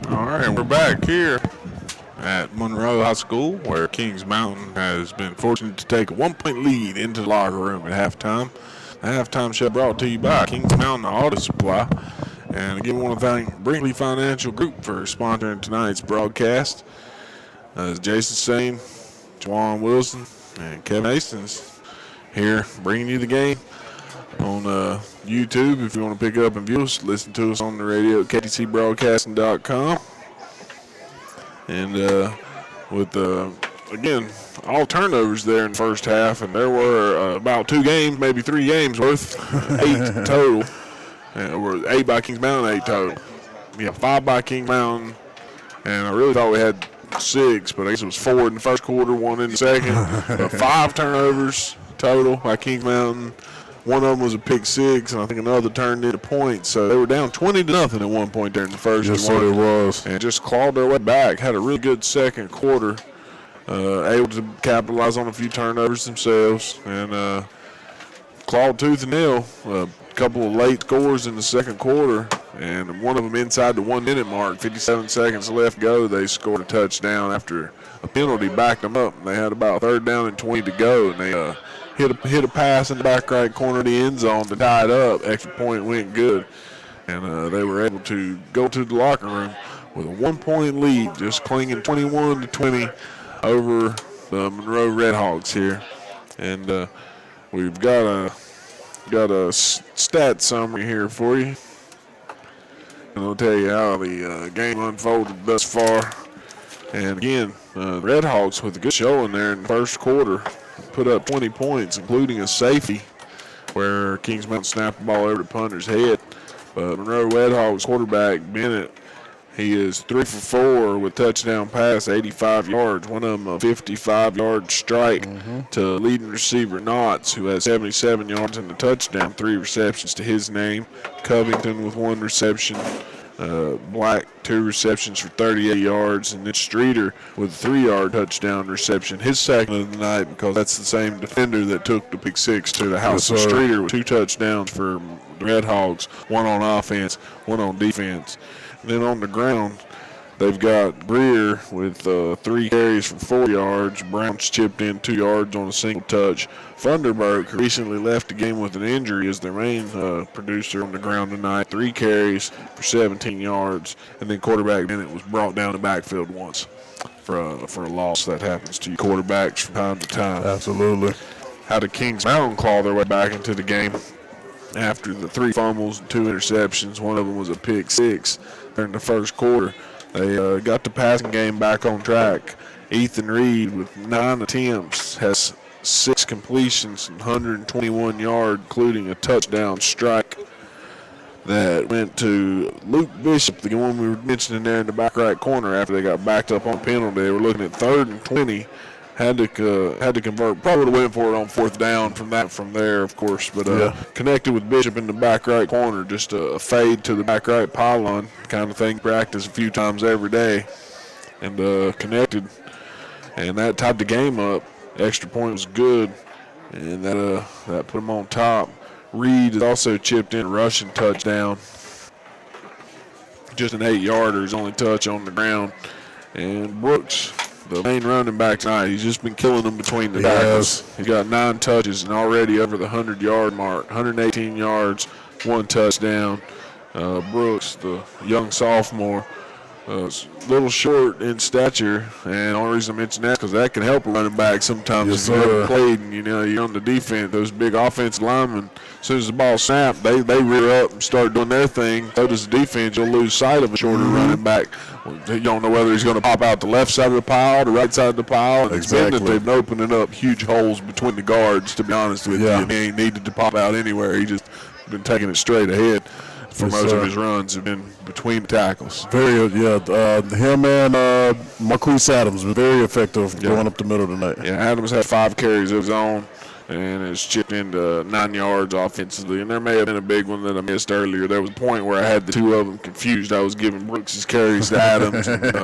All right, we're back here at Monroe High School, where Kings Mountain has been fortunate to take a 1-point lead into the locker room at halftime. The halftime show brought to you by Kings Mountain Auto Supply. And again, we want to thank Brinkley Financial Group for sponsoring tonight's broadcast. As Jason saying, Juwan Wilson and Kevin Hastings here bringing you the game on YouTube. If you want to pick up and view us, listen to us on the radio at ktcbroadcasting.com. And with, again, all turnovers there in the first half, and there were about 2 games, maybe 3 games worth, 8 total. We're 8 by Kings Mountain, 8 total. Yeah, 5 by Kings Mountain, and I really thought we had 6, but I guess it was 4 in the first quarter, 1 in the second. But 5 turnovers total by Kings Mountain. One of them was a pick 6, and I think another turned into points. So they were down 20-0 at one point there in the first. Yes, sir, it was. And just clawed their way back. Had a really good second quarter. Able to capitalize on a few turnovers themselves. And clawed tooth and nail. A couple of late scores in the second quarter. And one of them inside the 1 minute mark, 57 seconds left to go. They scored a touchdown after a penalty backed them up. And they had about 3rd down and 20 to go. And they hit a pass in the back right corner of the end zone to tie it up. Extra point went good. And they were able to go to the locker room with a 1-point lead, just clinging 21-20 over the Monroe Redhawks here. And we've got a stat summary here for you. And I'll tell you how the game unfolded thus far. And again, the Redhawks with a good showing there in the first quarter. Put up 20 points, including a safety where Kings Mountain snapped the ball over the punter's head. But Monroe Redhawks quarterback Bennett, he is 3 for 4 with touchdown pass, 85 yards. One of them a 55-yard strike to leading receiver Knotts, who has 77 yards and a touchdown, 3 receptions to his name. Covington with 1 reception. Black 2 receptions for 38 yards, and then Streeter with a 3-yard touchdown reception, his second of the night, because that's the same defender that took the pick 6 to the house. Yes, Streeter with 2 touchdowns for the Redhawks, 1 on offense, 1 on defense. And then on the ground, they've got Greer with 3 carries for 4 yards. Browns chipped in 2 yards on a single touch. Funderburg, who recently left the game with an injury, is their main producer on the ground tonight. 3 carries for 17 yards. And then quarterback Bennett was brought down the backfield once for a loss. That happens to you quarterbacks from time to time. Absolutely. How the Kings Mountain claw their way back into the game after the 3 fumbles and 2 interceptions. One of them was a pick 6 during the first quarter. They got the passing game back on track. Ethan Reed with 9 attempts has 6 completions and 121 yards, including a touchdown strike that went to Luke Bishop, the one we were mentioning there in the back right corner after they got backed up on penalty. They were looking at 3rd and 20. Had to convert. Probably would have went for it on 4th down from there, of course. But connected with Bishop in the back right corner, just a fade to the back right pylon kind of thing. Practice a few times every day, and connected, and that tied the game up. Extra point was good, and that put them on top. Reed has also chipped in a rushing touchdown, just an 8-yarder. His only touch on the ground, and Brooks, the main running back tonight, he's just been killing them between the tackles. He's got 9 touches and already over the 100-yard mark, 118 yards, 1 touchdown. Brooks, the young sophomore, little short in stature, and the only reason I mention that is because that can help a running back sometimes. Yes, if you sir. ever played and you're on the defense, those big offensive linemen, as soon as the ball snaps, they rear up and start doing their thing. So does the defense. You'll lose sight of a shorter running back. You don't know whether he's going to pop out the left side of the pile, the right side of the pile. And It's been that they've been opening up huge holes between the guards, to be honest with you. And he ain't needed to pop out anywhere. He just been taking it straight ahead. For most of his runs have been between the tackles. Him and Marquise Adams were very effective going up the middle tonight. Yeah, Adams had 5 carries of his own and has chipped into 9 yards offensively. And there may have been a big one that I missed earlier. There was a point where I had the two of them confused. I was giving Brooks his carries to Adams, and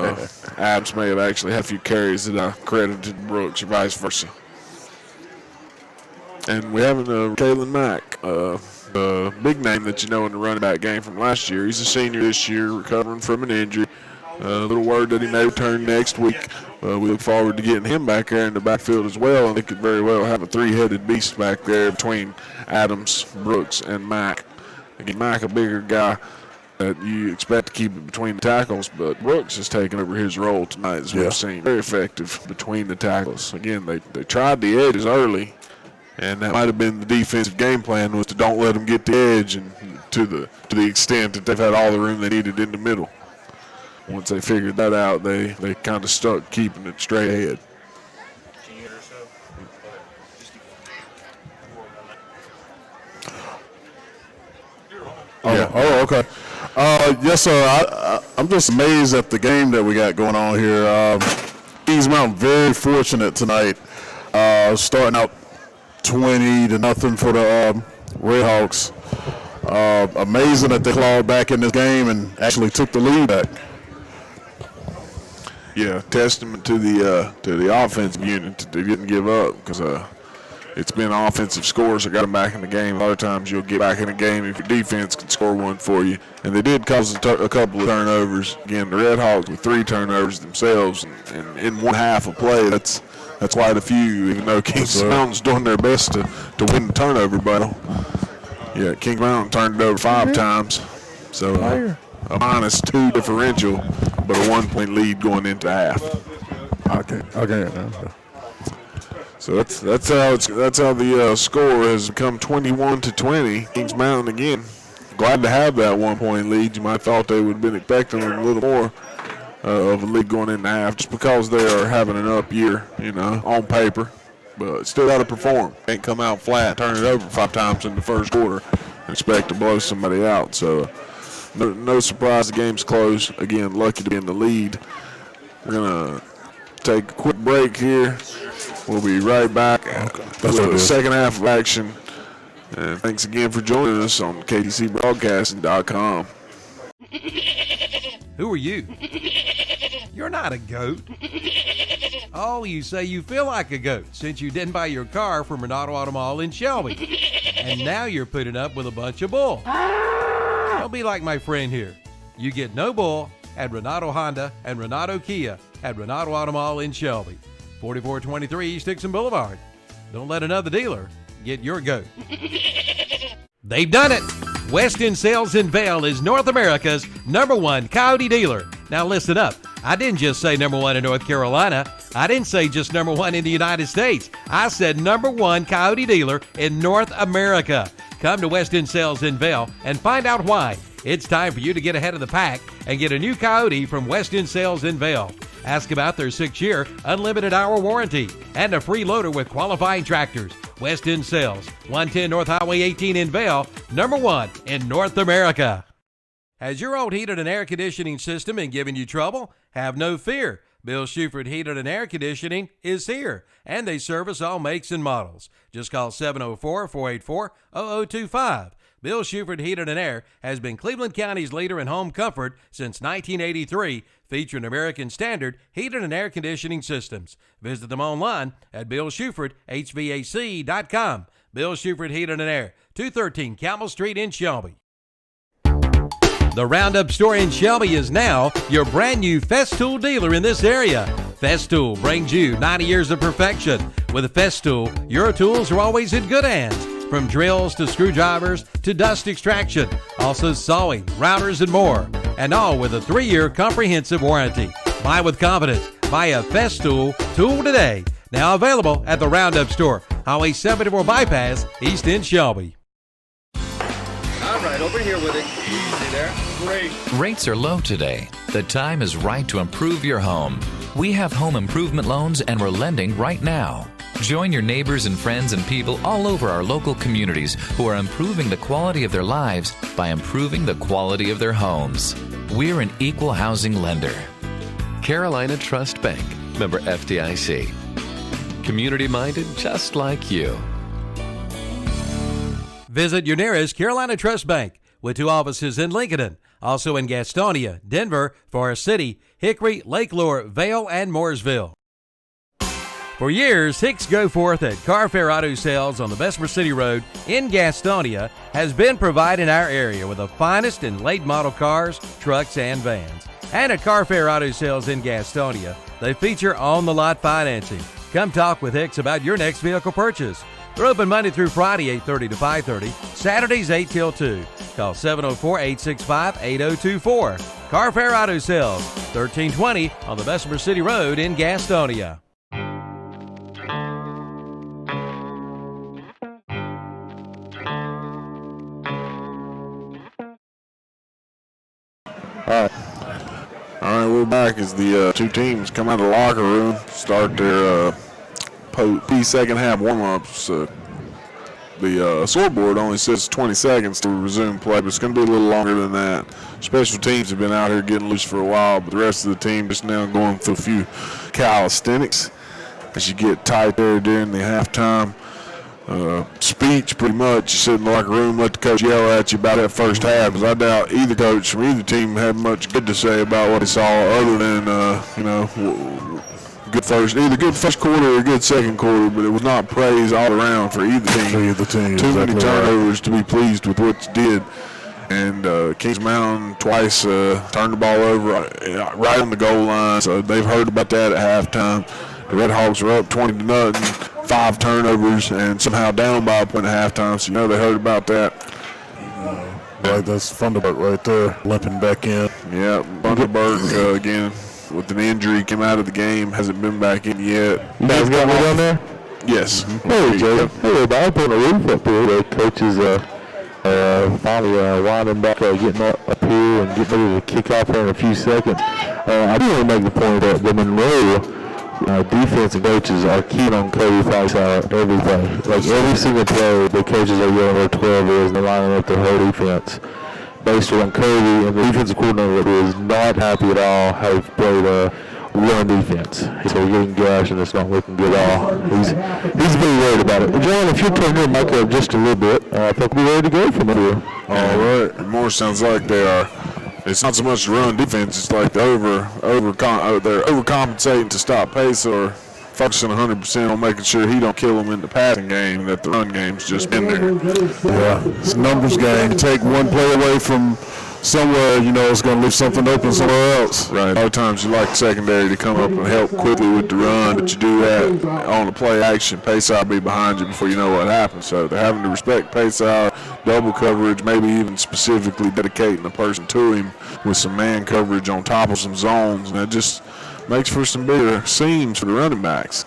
Adams may have actually had a few carries that I credited Brooks, or vice versa. And we have Kalen Mack. The big name that you know in the running back game from last year. He's a senior this year, recovering from an injury. Little word that he may return next week. We look forward to getting him back there in the backfield as well, and they could very well have a 3-headed beast back there between Adams, Brooks, and Mack. Again, Mack, a bigger guy that you expect to keep it between the tackles, but Brooks has taken over his role tonight, as we've seen. Very effective between the tackles. Again, they tried the edges early, and that might have been the defensive game plan, was to don't let them get the edge, and to the extent that they've had all the room they needed in the middle. Once they figured that out, they kind of stuck keeping it straight ahead. Okay. Yes, sir. I'm just amazed at the game that we got going on here. Kings Mountain very fortunate tonight, starting out 20-0 for the Redhawks. Amazing that they clawed back in this game and actually took the lead back. Yeah, testament to the offensive unit that they didn't give up, because it's been offensive scores that got them back in the game. A lot of times you'll get back in a game if your defense can score one for you. And they did cause a couple of turnovers. Again, the Redhawks with 3 turnovers themselves, and in one half of play, that's quite a few, even though Kings Mountain's doing their best to win the turnover battle. Yeah, King Mountain turned it over 5 times. So a -2 differential, but a 1-point lead going into half. Okay. So that's how the score has become 21-20. Kings Mountain again. Glad to have that 1-point lead. You might have thought they would have been expecting a little more of a lead going into half, just because they are having an up year, on paper. But still got to perform. Can't come out flat, turn it over 5 times in the first quarter, and expect to blow somebody out. So no surprise the game's close. Again, lucky to be in the lead. We're going to take a quick break here. We'll be right back with the second half of action. And thanks again for joining us on KTCBroadcasting.com. Who are you? You're not a goat. Oh, you say you feel like a goat since you didn't buy your car from Monroe Automotive in Shelby. And now you're putting up with a bunch of bull. Don't be like my friend here. You get no bull at Renato Honda and Renato Kia at Renato Automotive in Shelby. 4423 East Dixon Boulevard. Don't let another dealer get your goat. They've done it. Weston Sales in Vail is North America's #1 Coyote dealer. Now listen up. I didn't just say #1 in North Carolina. I didn't say just #1 in the United States. I said #1 Coyote dealer in North America. Come to Weston Sales in Vail and find out why. It's time for you to get ahead of the pack and get a new Coyote from Weston Sales in Vail. Ask about their 6-year unlimited hour warranty and a free loader with qualifying tractors. Weston Sales, 110 North Highway 18 in Vail, #1 in North America. Has your old heated and air conditioning system been giving you trouble? Have no fear. Bill Shuford Heated and Air Conditioning is here, and they service all makes and models. Just call 704-484-0025. Bill Shuford Heated and Air has been Cleveland County's leader in home comfort since 1983, featuring American Standard heated and air conditioning systems. Visit them online at BillShufordHVAC.com. Bill Shuford Heated and Air, 213 Campbell Street in Shelby. The Roundup store in Shelby is now your brand new Festool dealer in this area. Festool brings you 90 years of perfection. With Festool, your tools are always in good hands. from drills to screwdrivers to dust extraction, also sawing, routers, and more. And all with a 3-year comprehensive warranty. Buy with confidence. Buy a Pest tool today. Now available at the Roundup Store, Highway 74 Bypass, East End, Shelby. All right, over here with it. Easy there. Great. Rates are low today. The time is right to improve your home. We have home improvement loans and we're lending right now. Join your neighbors and friends and people all over our local communities who are improving the quality of their lives by improving the quality of their homes. We're an equal housing lender. Carolina Trust Bank, member FDIC. Community-minded just like you. Visit your nearest Carolina Trust Bank with 2 offices in Lincoln, also in Gastonia, Denver, Forest City, Hickory, Lake Lure, Vale, and Mooresville. For years, Hicks Go Forth at Carfair Auto Sales on the Bessemer City Road in Gastonia has been providing our area with the finest in late model cars, trucks, and vans. And at Carfair Auto Sales in Gastonia, they feature on-the-lot financing. Come talk with Hicks about your next vehicle purchase. They're open Monday through Friday, 8:30 to 5:30, Saturdays 8 till 2. Call 704-865-8024. Carfair Auto Sales, 1320 on the Bessemer City Road in Gastonia. All right, we're back as the 2 teams come out of the locker room, start their second half warm-ups. The scoreboard only says 20 seconds to resume play, but it's going to be a little longer than that. Special teams have been out here getting loose for a while, but the rest of the team just now going through a few calisthenics as you get tight there during the halftime speech. Pretty much you sit in the locker room, let the coach yell at you about that first half, because I doubt either coach from either team had much good to say about what they saw other than good first quarter or good second quarter, but it was not praise all around for either team. Too many turnovers to be pleased with what you did. And Kings Mountain twice turned the ball over right on the goal line, so they've heard about that at halftime. The Red Hawks were up 20-0, 5 turnovers, and somehow down by a point at halftime, so they heard about that. Right, that's Funderburg right there, limping back in. Yeah, Funderburg again with an injury, came out of the game, hasn't been back in yet. You guys got me down there? Yes. Hey, Jay. Hey, everybody. I'm putting a roof up here. The coaches finally winding back, getting up here and getting ready to kick off here in a few seconds. I do want to make the point that the Monroe defense and coaches are keen on Cody Fox every play. Like every single play, the coaches are yelling where 12 is and they're lining up their whole defense based on Cody, and the defensive coordinator is not happy at all how he's played run defense. So we're getting gashed and it's not looking good at all. He's very worried about it. But John, if you turn your mic up just a little bit, I think we're ready to go from here. All right. It more sounds like they are. It's not so much the run defense. It's like they're overcompensating to stop pace, or focusing 100% on making sure he don't kill them in the passing game, that the run game's just been there. Yeah, it's a numbers game. Take one play away from somewhere, it's going to leave something open somewhere else. Right. A lot of times you like the secondary to come up and help quickly with the run, but you do that on the play action. Pace out be behind you before you know what happens. So they're having to respect pace out, double coverage, maybe even specifically dedicating a person to him with some man coverage on top of some zones. And that just makes for some bigger seams for the running backs.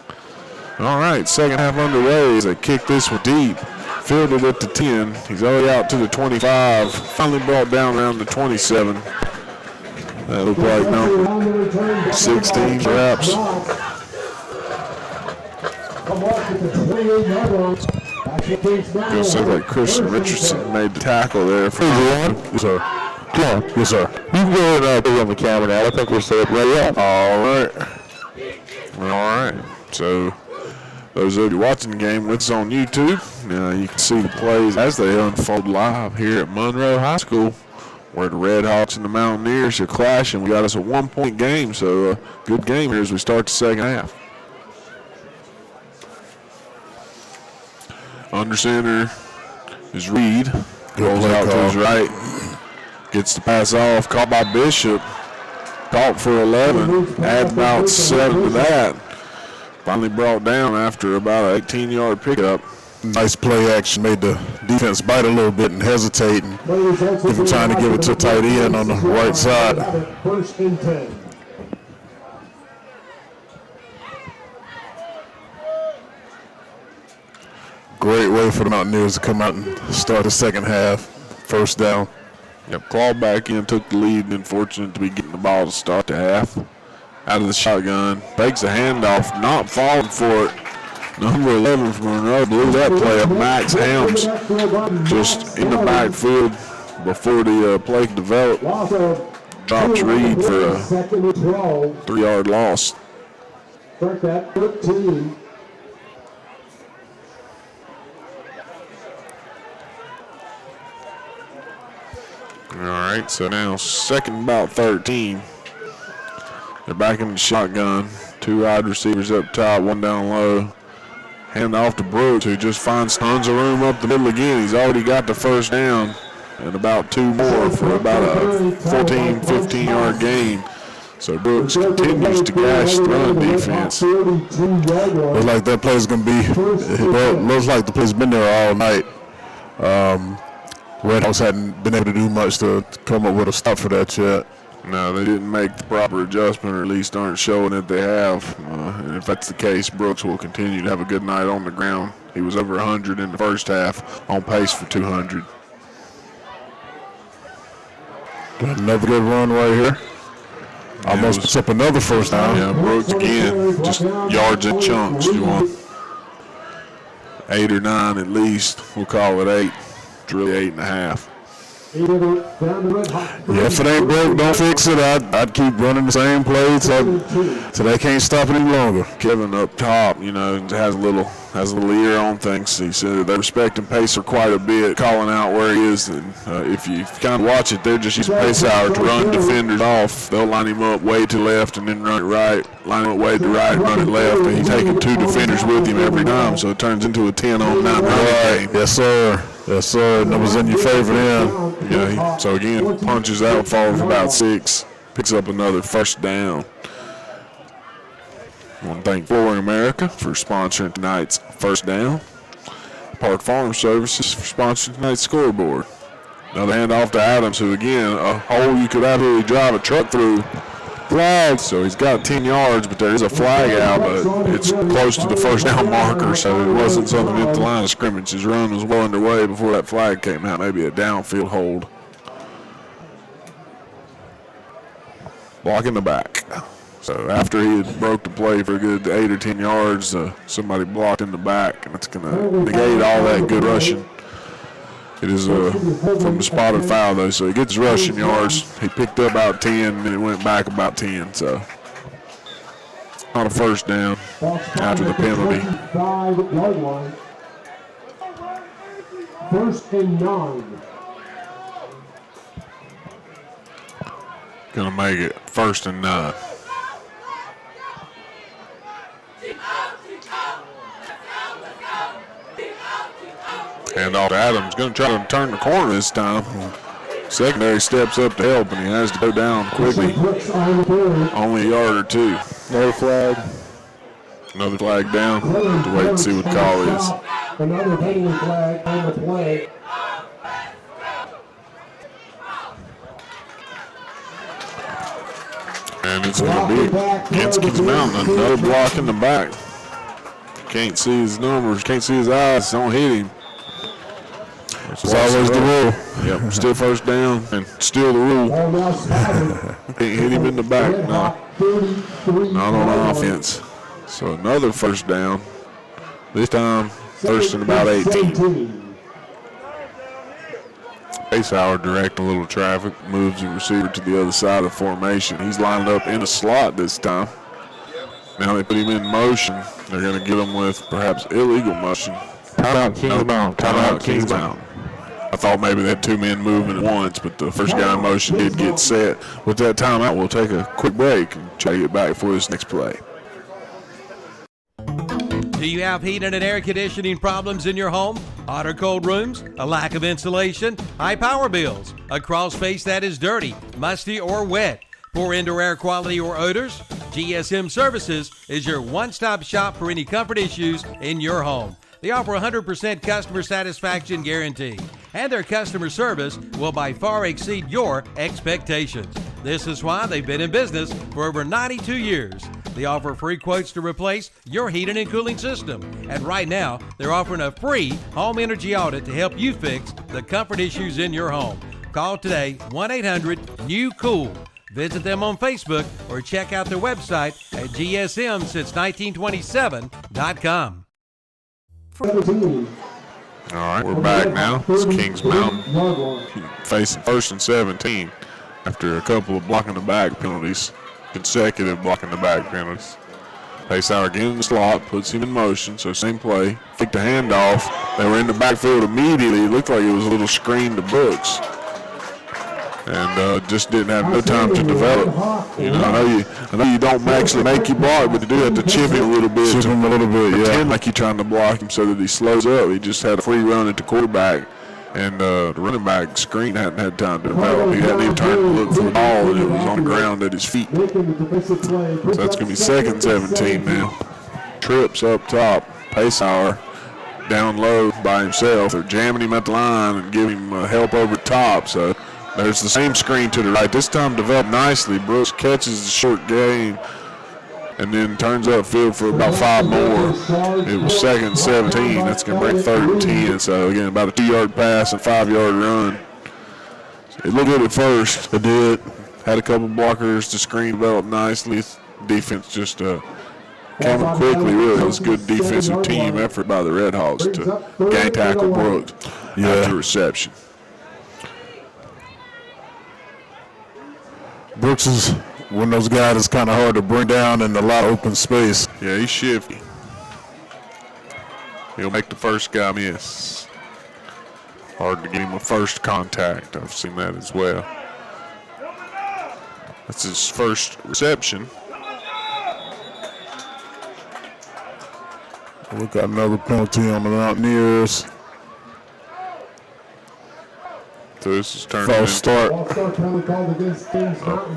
All right, second half underway as they kick this one deep. Fielded at the 10. He's already out to the 25. Finally brought down around the 27. That looked like number 16 perhaps. Gonna say like Christian Richardson made the tackle there. Yes, sir. John. Yes, sir. You can go ahead and put on the camera now. I think we're set up ready up. All right. So those of you watching the game with us on YouTube, you can see the plays as they unfold live here at Monroe High School, where the Red Hawks and the Mountaineers are clashing. We got us a 1-point game, so good game here as we start the second half. Under center is Reed. Rolls out to his right. Gets the pass off. Caught by Bishop. Caught for 11. Adds about 7 to that. Finally brought down after about an 18-yard pickup. Nice play action, made the defense bite a little bit and hesitate, and give him time to give it to tight end on the right side. First and 10. Great way for the Mountaineers to come out and start the second half. First down. Yep, clawed back in, took the lead, and then fortunate to be getting the ball to start the half. Out of the shotgun, fakes a handoff, not falling for it. Number 11 from Monroe blew that play up. Max Helms just in the backfield before the play developed. Drops Reed for a 3-yard loss. Start that 13. All right, so now second about 13. They're back in the shotgun. 2 wide receivers up top, 1 down low. Hand off to Brooks, who just finds tons of room up the middle again. He's already got the first down and about 2 more for about a 14, 15-yard gain. So Brooks continues to gash the run defense. Looks like that play's going to be, looks like the play's been there all night. Red Hawks hadn't been able to do much to come up with a stop for that yet. No, they didn't make the proper adjustment, or at least aren't showing that they have. And if that's the case, Brooks will continue to have a good night on the ground. He was over 100 in the first half, on pace for 200. Got another good run right here. Almost puts up another first down. Yeah, Brooks again, just yards and chunks. You want 8 or 9 at least. We'll call it 8. It's really 8.5. Yeah, if it ain't broke, don't fix it. I'd keep running the same plays so they can't stop it any longer. Kevin up top, you know, has a little ear on things. He said they respect and Pacer quite a bit, calling out where he is. And if you kind of watch it, they're just using pace hour to run defenders off. They'll line him up way to left and then run it right. Line him up way to right, run it left. And he's taking 2 defenders with him every time, so it turns into a 10-on-9 running game. Yes, sir. Yes, sir. That was in your favor then. Yeah, so again, punches out, falls for about 6, picks up another first down. I want to thank Flooring America for sponsoring tonight's first down. Park Farm Services for sponsoring tonight's scoreboard. Another handoff to Adams, who again, a hole you could absolutely drive a truck through. Flag, so he's got 10 yards, but there is a flag out, but it's close to the first down marker, so it wasn't something at the line of scrimmage. His run was well underway before that flag came out, maybe a downfield hold. Blocking the back. So after he had broke the play for a good 8 or 10 yards, somebody blocked in the back, and it's going to negate all that good rushing. It is from the spotted foul, though, so he gets rushing yards. He picked up about 10, and it went back about 10, so not a first down after the penalty. 5-yard line. First and 9. Gonna make it first and 9. Hand off to Adams. Going to try to turn the corner this time. Secondary steps up to help, and he has to go down quickly. Only a yard or 2. Another flag. Another flag down. To wait and see what the call is. Another penalty flag on the play. And it's going to be against Kings Mountain. Another block in the back. Can't see his numbers. Can't see his eyes. Don't hit him. It's always the rule. Yep, still first down and still the rule. Can't hit him in the back. No, not on offense. So another first down. This time, first and about 18. Pacehour directing a little traffic, moves the receiver to the other side of the formation. He's lined up in a slot this time. Now they put him in motion. They're going to get him with perhaps illegal motion. Timeout Kings Mountain. Timeout Kings Mountain. I thought maybe they had 2 men moving at once, but the first guy in motion did get set. With that timeout, we'll take a quick break and try to get back for this next play. Do you have heating and air conditioning problems in your home? Hot or cold rooms? A lack of insulation? High power bills? A crawl space that is dirty, musty, or wet? Poor indoor air quality or odors? GSM Services is your one-stop shop for any comfort issues in your home. They offer 100% customer satisfaction guarantee, and their customer service will by far exceed your expectations. This is why they've been in business for over 92 years. They offer free quotes to replace your heating and cooling system. And right now, they're offering a free home energy audit to help you fix the comfort issues in your home. Call today, 1-800-NEW-COOL. Visit them on Facebook or check out their website at gsmsince1927.com. All right, we're back now. It's Kings Mountain facing 1st and 17 after a couple of blocking the back penalties, consecutive blocking the back penalties. Paysauer again in the slot, puts him in motion, so same play. Kicked the handoff. They were in the backfield immediately. It looked like it was a little screen to Brooks. And just didn't have no time to develop. You know, I know you don't actually make you block, but you do have to chip him a little bit. Chip him a little bit, yeah. Pretend like you're trying to block him so that he slows up. He just had a free run at the quarterback, and the running back screen hadn't had time to develop. He hadn't even turned to look for the ball, and it was on the ground at his feet. So that's going to be 2nd and 17 now. Trips up top. Paysauer down low by himself. They're jamming him at the line and giving him help over the top. So there's the same screen to the right. This time developed nicely. Brooks catches the short game and then turns upfield for about 5 more. It was 2nd and 17. That's going to bring 3rd and 10. So, again, about a 2-yard pass and 5-yard run. It looked good at first. It did. Had a couple blockers. The screen developed nicely. Defense just came up quickly, really. It was a good defensive team effort by the Redhawks to gang tackle Brooks after reception. Brooks is one of those guys that's kind of hard to bring down in a lot of open space. Yeah, he's shifty. He'll make the first guy miss. Hard to get him a first contact. I've seen that as well. That's his first reception. We got another penalty on the Mountaineers. So this is turned false start. A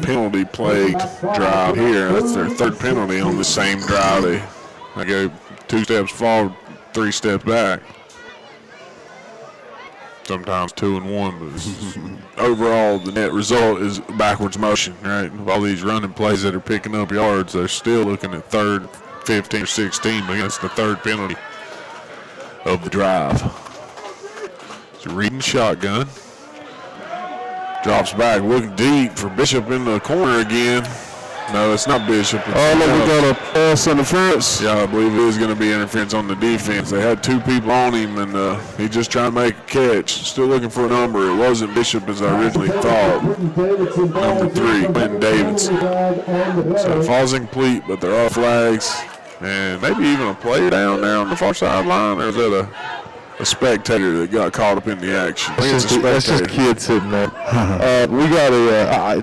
penalty-plagued drive here. That's their 3rd penalty on the same drive. They go 2 steps forward, 3 steps back. Sometimes 2 and 1, but overall the net result is backwards motion, right? Of all these running plays that are picking up yards, they're still looking at 3rd, 15, or 16, but that's the 3rd penalty of the drive. So reading shotgun. Drops back, looking deep for Bishop in the corner again. No, it's not Bishop. Look, we got a pass interference. Yeah, I believe it is going to be interference on the defense. They had 2 people on him, and he just trying to make a catch. Still looking for a number. It wasn't Bishop as I originally thought. Number 3, Quentin Davidson. So it falls incomplete, but there are flags. And maybe even a player down there on the far sideline. Or is that a spectator that got caught up in the action? I think it's a spectator. That's just kids sitting there. We got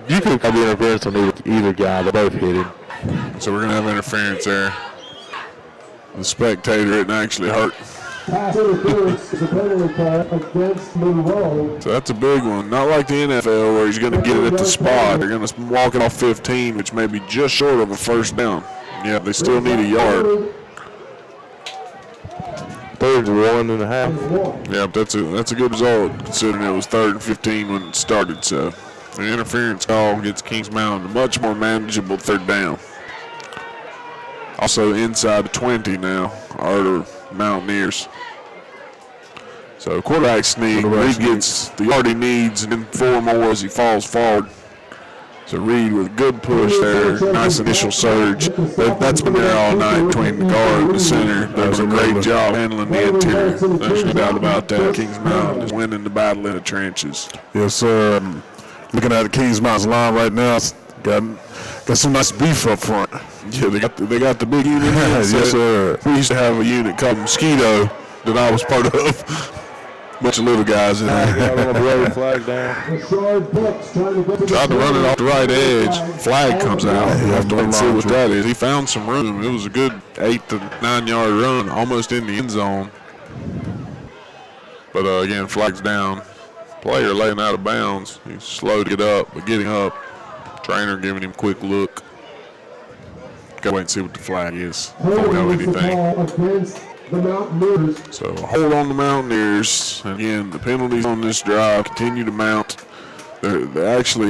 you could have interference on either guy. They both hit him. So we're going to have interference there. The spectator didn't actually hurt. So that's a big one. Not like the NFL where he's going to get it at the spot. They're going to walk it off 15, which may be just short of a first down. Yeah, they still need a yard. 3rd and 1.5. Yeah, that's a good result considering it was 3rd and 15 when it started. So the interference call gets Kings Mountain a much more manageable 3rd down. Also inside the 20 now are the Mountaineers. So quarterback sneak. Reed gets the yard he needs and then 4 more as he falls forward. So Reed with a good push there, nice initial surge. That's been there all night between the guard and the center. Does a great job handling the interior. There's no doubt about that. Kings Mountain is winning the battle in the trenches. Yes, sir. Looking at the Kings Mountain line right now, it's got some nice beef up front. Yeah, they got the big unit. Yes, sir. We used to have a unit called Mosquito that I was part of. Bunch of little guys in there. Flag down. Tried to run it off the right edge. Flag comes out. You have to wait and see what that is. He found some room. It was a good 8 to 9 yard run, almost in the end zone. But again, flag's down. Player laying out of bounds. He's slow to get up, but getting up. Trainer giving him a quick look. Gotta wait and see what the flag is before we know anything. the Mountaineers. So hold on the Mountaineers. And again, the penalties on this drive continue to mount. They actually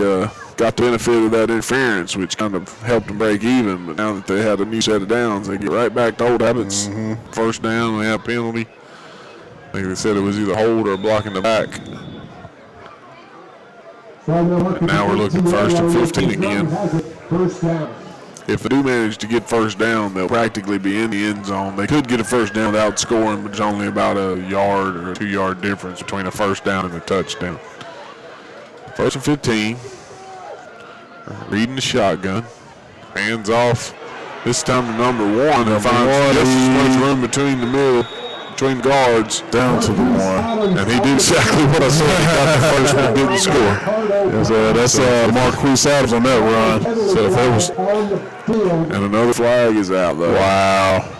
got the benefit of that interference, which kind of helped them break even. But now that they had a new set of downs, they get right back to old habits. First down, they have a penalty. I think they said it was either hold or blocking the back. And now we're looking first and 15 again. First down. If they do manage to get first down, they'll practically be in the end zone. They could get a first down without scoring, but it's only about a yard or a 2-yard difference between a first down and a touchdown. First and 15. Reading the shotgun. Hands off. This time to number 1. And finds just as much room between the guards. Down to the 1. And he did exactly what I said. He got the first one, didn't score. Yes, that's Marquise Adams on that run. So if it was, and another flag is out, though. wow.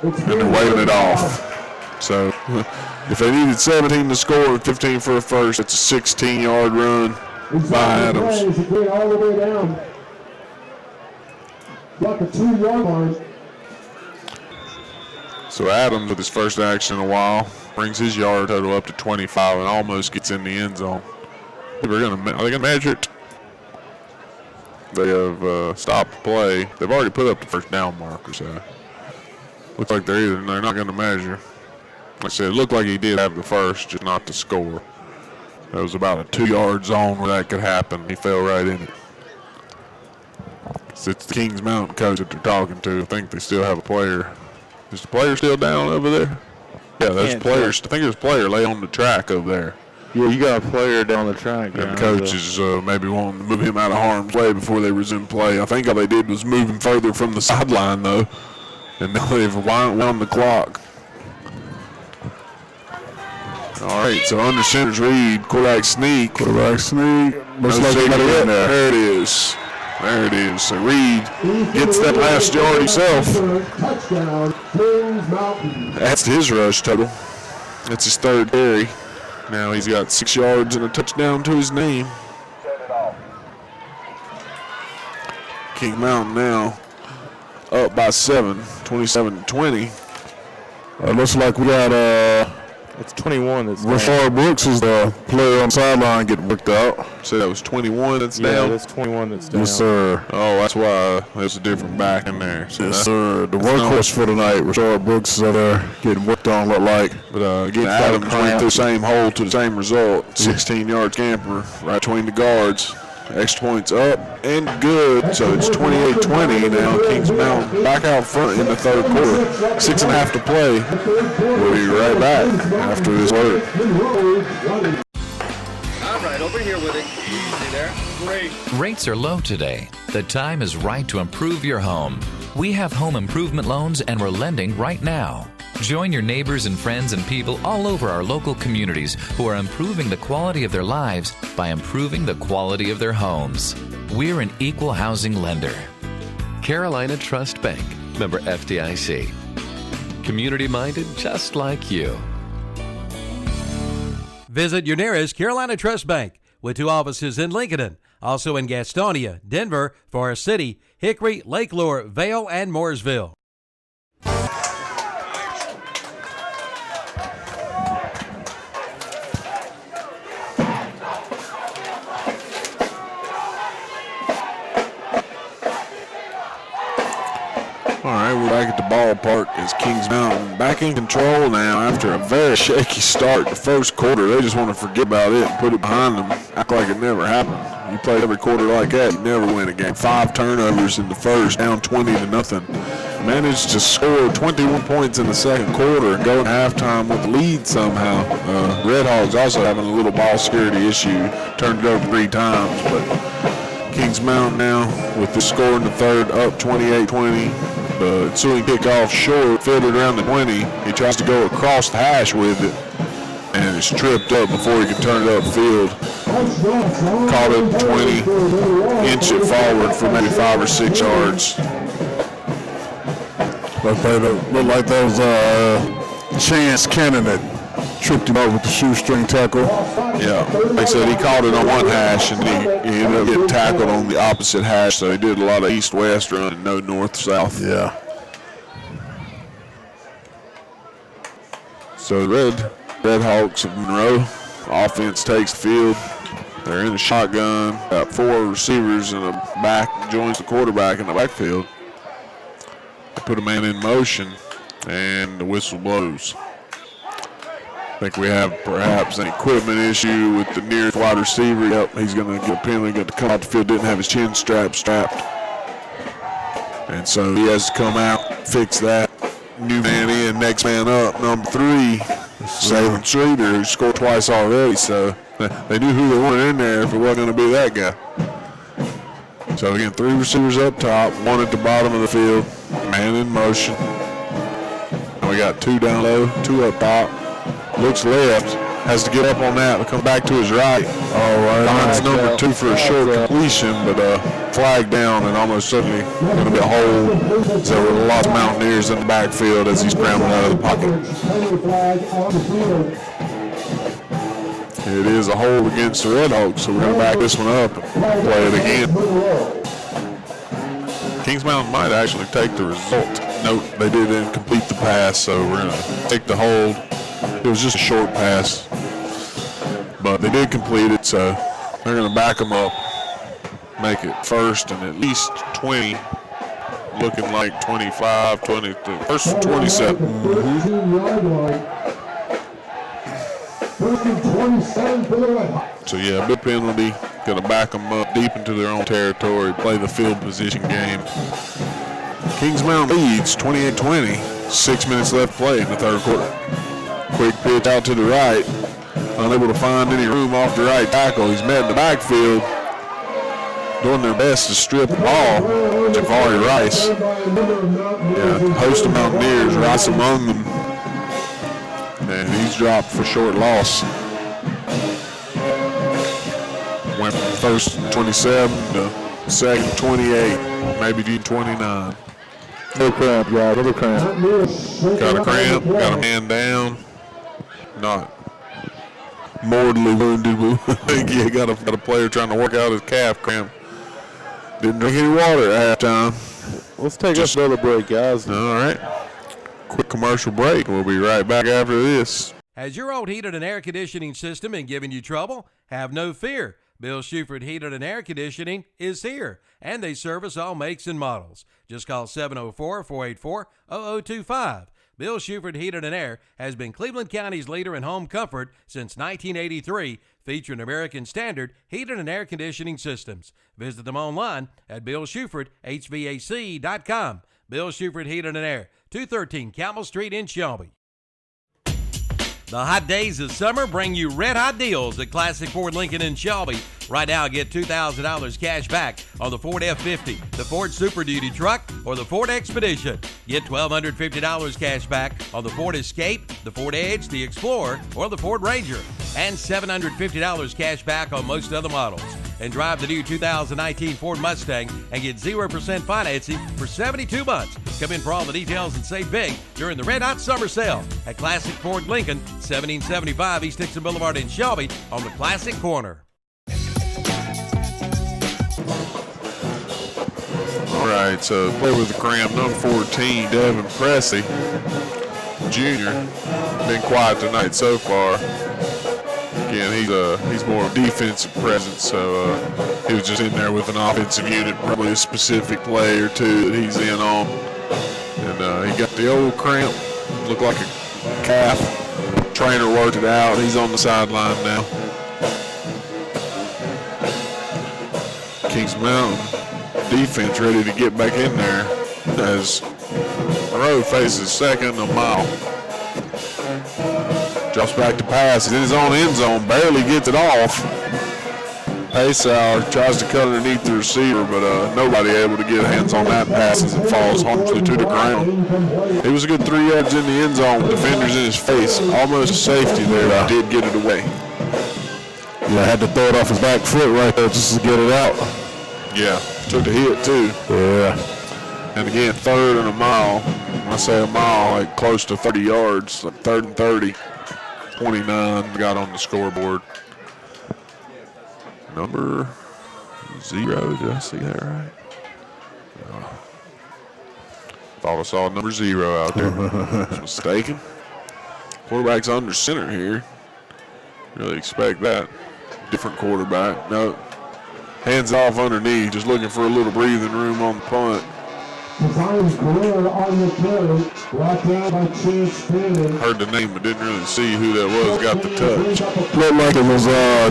And they're waving it off. So if they needed 17 to score and 15 for a first, it's a 16-yard run by Adams. All the way down. Got the 2-yard line. So Adams, with his first action in a while, brings his yard total up to 25 and almost gets in the end zone. Are they going to measure it? They have stopped the play. They've already put up the first down marker, so looks like they're not going to measure. Like I said, it looked like he did have the first, just not the score. That was about a 2-yard zone where that could happen. He fell right in it. So it's the Kings Mountain coach that they're talking to. I think they still have a player. Is the player still down over there? Yeah, there's players. I think there's a player lay on the track over there. Yeah, you got a player down the track. And the coach is maybe wanting to move him out of harm's way before they resume play. I think all they did was move him further from the sideline, though. And now they've wound the clock. All right, so under center's read, quarterback sneak. Looks like somebody in there. There it is. There it is. So Reed gets that last yard himself. Touchdown, Kings Mountain. That's his rush total. That's his third carry. Now he's got 6 yards and a touchdown to his name. King Mountain now up by 7, 27-20. Looks like we got it's 21 that's Rashard Brooks is the player on the sideline getting worked out. So that was 21 that's down? Yeah, that's 21 that's down. Yes, sir. Oh, that's why there's a different back in there. So yes, sir. The workhorse for tonight, Rashard Brooks is out there getting worked on, look like. But again, Adams went through the same hole to the same result. 16-yard scamper right between the guards. Extra points up and good. So it's 28-20 now. Kings Mountain back out front in the third quarter. 6.5 to play. We'll be right back after this word. All right, over here with it. Easy there. Great. Rates are low today. The time is right to improve your home. We have home improvement loans and we're lending right now. Join your neighbors and friends and people all over our local communities who are improving the quality of their lives by improving the quality of their homes. We're an equal housing lender. Carolina Trust Bank, member FDIC. Community-minded just like you. Visit your nearest Carolina Trust Bank with 2 offices in Lincoln, also in Gastonia, Denver, Forest City, Hickory, Lake Lure, Vale, and Mooresville. All right, we're back at the ballpark as Kings Mountain back in control now after a very shaky start the first quarter. They just want to forget about it and put it behind them, act like it never happened. You play every quarter like that, you never win a game. 5 turnovers in the first, down 20-0. Managed to score 21 points in the second quarter and go in halftime with the lead somehow. Red Hogs also having a little ball security issue, turned it over 3 times, but Kings Mountain now with the score in the third up 28-20. The ensuing kickoff short, fielded around the 20. He tries to go across the hash with it, and it's tripped up before he can turn it upfield. Caught it 20, inch it forward for maybe 5 or 6 yards. Looked like that was Chance Cannon that tripped him up with the shoestring tackle. Yeah, like I said, he caught it on one hash, and he ended up getting tackled on the opposite hash, so he did a lot of east-west run and no north-south. Yeah. So the Red Hawks of Monroe, offense takes the field. They're in a shotgun. Got 4 receivers and a back joins the quarterback in the backfield. They put a man in motion, and the whistle blows. I think we have perhaps an equipment issue with the nearest wide receiver. Yep, he's going to get a penalty, got to come out the field, didn't have his chin strapped. And so he has to come out, fix that. New man in, next man up, number 3, Salem Streeter, who scored twice already. So they knew who they wanted in there if it wasn't going to be that guy. So again, 3 receivers up top, 1 at the bottom of the field, man in motion. And we got 2 down low, 2 up top. Looks left, has to get up on that, but come back to his right. Finds number 2 for a short completion, but flag down, and almost certainly going to be a hold. So we're lost Mountaineers in the backfield as he's scrambling out of the pocket. It is a hold against the Red Hawks, so we're going to back this one up and play it again. Kings Mountain might actually take the result. Nope, they didn't complete the pass, so we're going to take the hold. It was just a short pass, but they did complete it, so they're going to back them up, make it first and at least 20, looking like 25, 20, first and 27. So yeah, big penalty, going to back them up deep into their own territory, play the field position game. Kings Mountain leads 28-20, 6 minutes left to play in the third quarter. Quick pitch out to the right, unable to find any room off the right tackle. He's met in the backfield, doing their best to strip the ball. Javari Rice, host of Mountaineers, Rice among them, and he's dropped for short loss. Went from first and 27 to second 28, maybe even 29. No cramp, guys, no cramp. Got a cramp, got a man down. Not mortally wounded. I think he got a player trying to work out his calf cramp. Didn't drink any water at halftime. Let's take us another break, guys. All right. Quick commercial break. We'll be right back after this. Has your old heated and air conditioning system been giving you trouble? Have no fear. Bill Shuford Heated and Air Conditioning is here, and they service all makes and models. Just call 704-484-0025. Bill Shuford Heated and Air has been Cleveland County's leader in home comfort since 1983, featuring American Standard heated and air conditioning systems. Visit them online at BillShufordHVAC.com. Bill Shuford Heated and Air, 213 Camel Street in Shelby. The hot days of summer bring you red-hot deals at Classic Ford Lincoln in Shelby. Right now, get $2,000 cash back on the Ford F-50, the Ford Super Duty truck, or the Ford Expedition. Get $1,250 cash back on the Ford Escape, the Ford Edge, the Explorer, or the Ford Ranger. And $750 cash back on most other models. And drive the new 2019 Ford Mustang and get 0% financing for 72 months. Come in for all the details and save big during the Red Hot Summer Sale at Classic Ford Lincoln, 1775 East Dixon Boulevard in Shelby on the Classic Corner. All right, so play with the cramp, number 14, Devin Pressey, Jr. Been quiet tonight so far. Again, he's more defensive presence, so he was just in there with an offensive unit, probably a specific play or two that he's in on. And he got the old cramp, looked like a calf. Trainer worked it out. He's on the sideline now. Kings Mountain defense ready to get back in there as Monroe faces second, a mile. Drops back to pass. He's in his own end zone. Barely gets it off. Paysauer tries to cut underneath the receiver, but nobody able to get hands on that pass as it falls harmfully to the ground. It was a good 3 yards in the end zone with defenders in his face. Almost a safety there, but did get it away. Yeah, had to throw it off his back foot right there just to get it out. Yeah, took the hit too. Yeah. And again, third and a mile. When I say a mile, like close to 30 yards, like third and 30. 29 got on the scoreboard. Number 0, did I see that right? Thought I saw number 0 out there. Was mistaken. Quarterback's under center here. Really expect that. Different quarterback. No. Hands off underneath, just looking for a little breathing room on the punt. Heard the name but didn't really see who that was. Got the touch. Looked like it was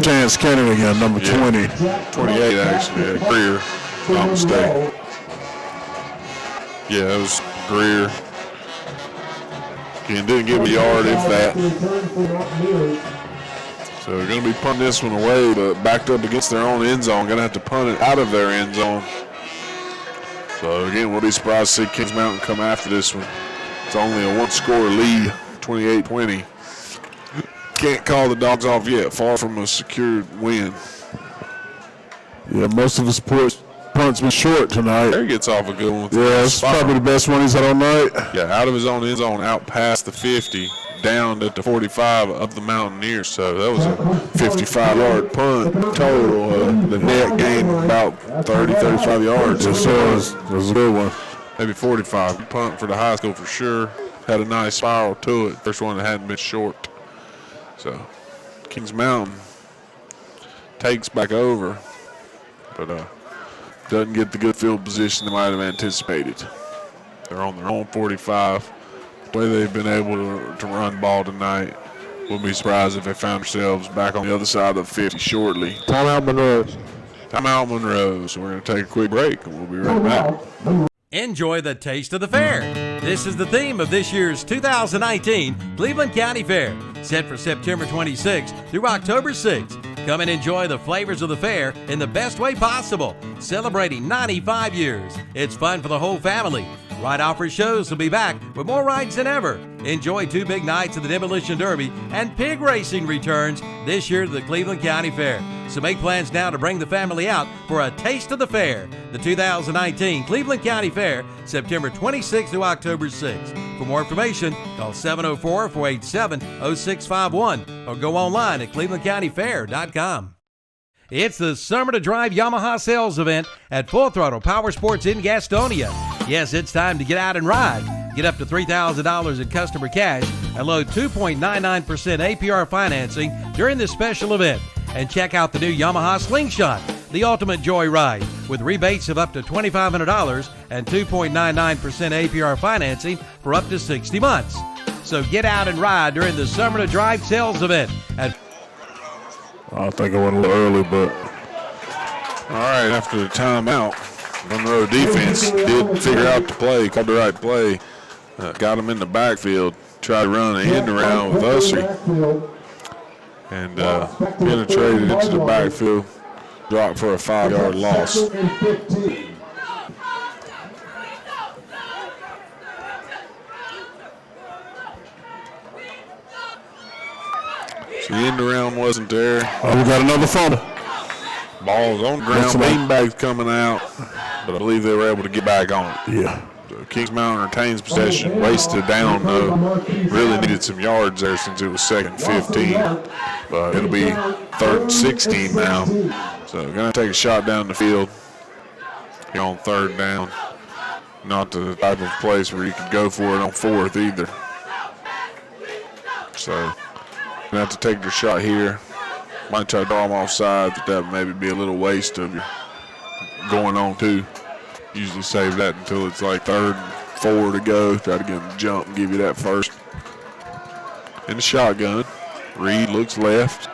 Chance Kennan again, number 20. 28 actually. Greer, if I'm not mistaken. Yeah, it was Greer. Again, didn't give a yard if that. So they're going to be punting this one away, but backed up against their own end zone. Going to have to punt it out of their end zone. So again, we'll be surprised to see Kings Mountain come after this one. It's only a one-score lead, 28-20. Can't call the Dogs off yet. Far from a secured win. Yeah, most of the sports punts been short tonight. There gets off a good one. Yeah, it's probably the best one he's had all night. Yeah, out of his own end zone, out past the 50, down at the 45 of the Mountaineers. So that was a 55-yard punt total. The net gained about 30, 35 yards. It was a good one. Maybe 45. Punt for the high school for sure. Had a nice spiral to it. First one that hadn't been short. So Kings Mountain takes back over, but doesn't get the good field position they might have anticipated. They're on their own 45. The way they've been able to run ball tonight, wouldn't be surprised if they found themselves back on the other side of the 50 shortly. Timeout Monroe. Timeout Monroe. So we're going to take a quick break, and we'll be right back. Enjoy the taste of the fair. This is the theme of this year's 2019 Cleveland County Fair, set for September 26th through October 6th. Come and enjoy the flavors of the fair in the best way possible, celebrating 95 years. It's fun for the whole family. Ride Offers shows will be back with more rides than ever. Enjoy 2 big nights of the Demolition Derby, and pig racing returns this year to the Cleveland County Fair. So make plans now to bring the family out for a taste of the fair. The 2019 Cleveland County Fair, September 26th through October 6th. For more information, call 704-487-0651 or go online at clevelandcountyfair.com. It's the Summer to Drive Yamaha sales event at Full Throttle Power Sports in Gastonia. Yes, it's time to get out and ride. Get up to $3,000 in customer cash and load 2.99% APR financing during this special event. And check out the new Yamaha Slingshot, the ultimate joy ride, with rebates of up to $2,500 and 2.99% APR financing for up to 60 months. So get out and ride during the Summer to Drive sales event at I think I went a little early, but. All right, after the timeout, Monroe defense did figure out the play, called the right play, got him in the backfield, tried to run an end around with Usher, and penetrated into the backfield, dropped for a 5-yard loss. So the end around wasn't there. Oh, we got another fumble. Ball's on the ground, beanbags coming out, but I believe they were able to get back on it. Yeah. So Kings Mountain retains possession, wasted down though. Really needed some yards there since it was 2nd and 15. But it'll be 3rd and 16 now. So gonna take a shot down the field here on 3rd down. Not the type of place where you could go for it on 4th either. So gonna have to take their shot here. Might try to draw them offside, but that would maybe be a little waste of your going on 2. Usually save that until it's like 3rd and 4 to go. Try to get them to jump and give you that first. In the shotgun, Reed looks left.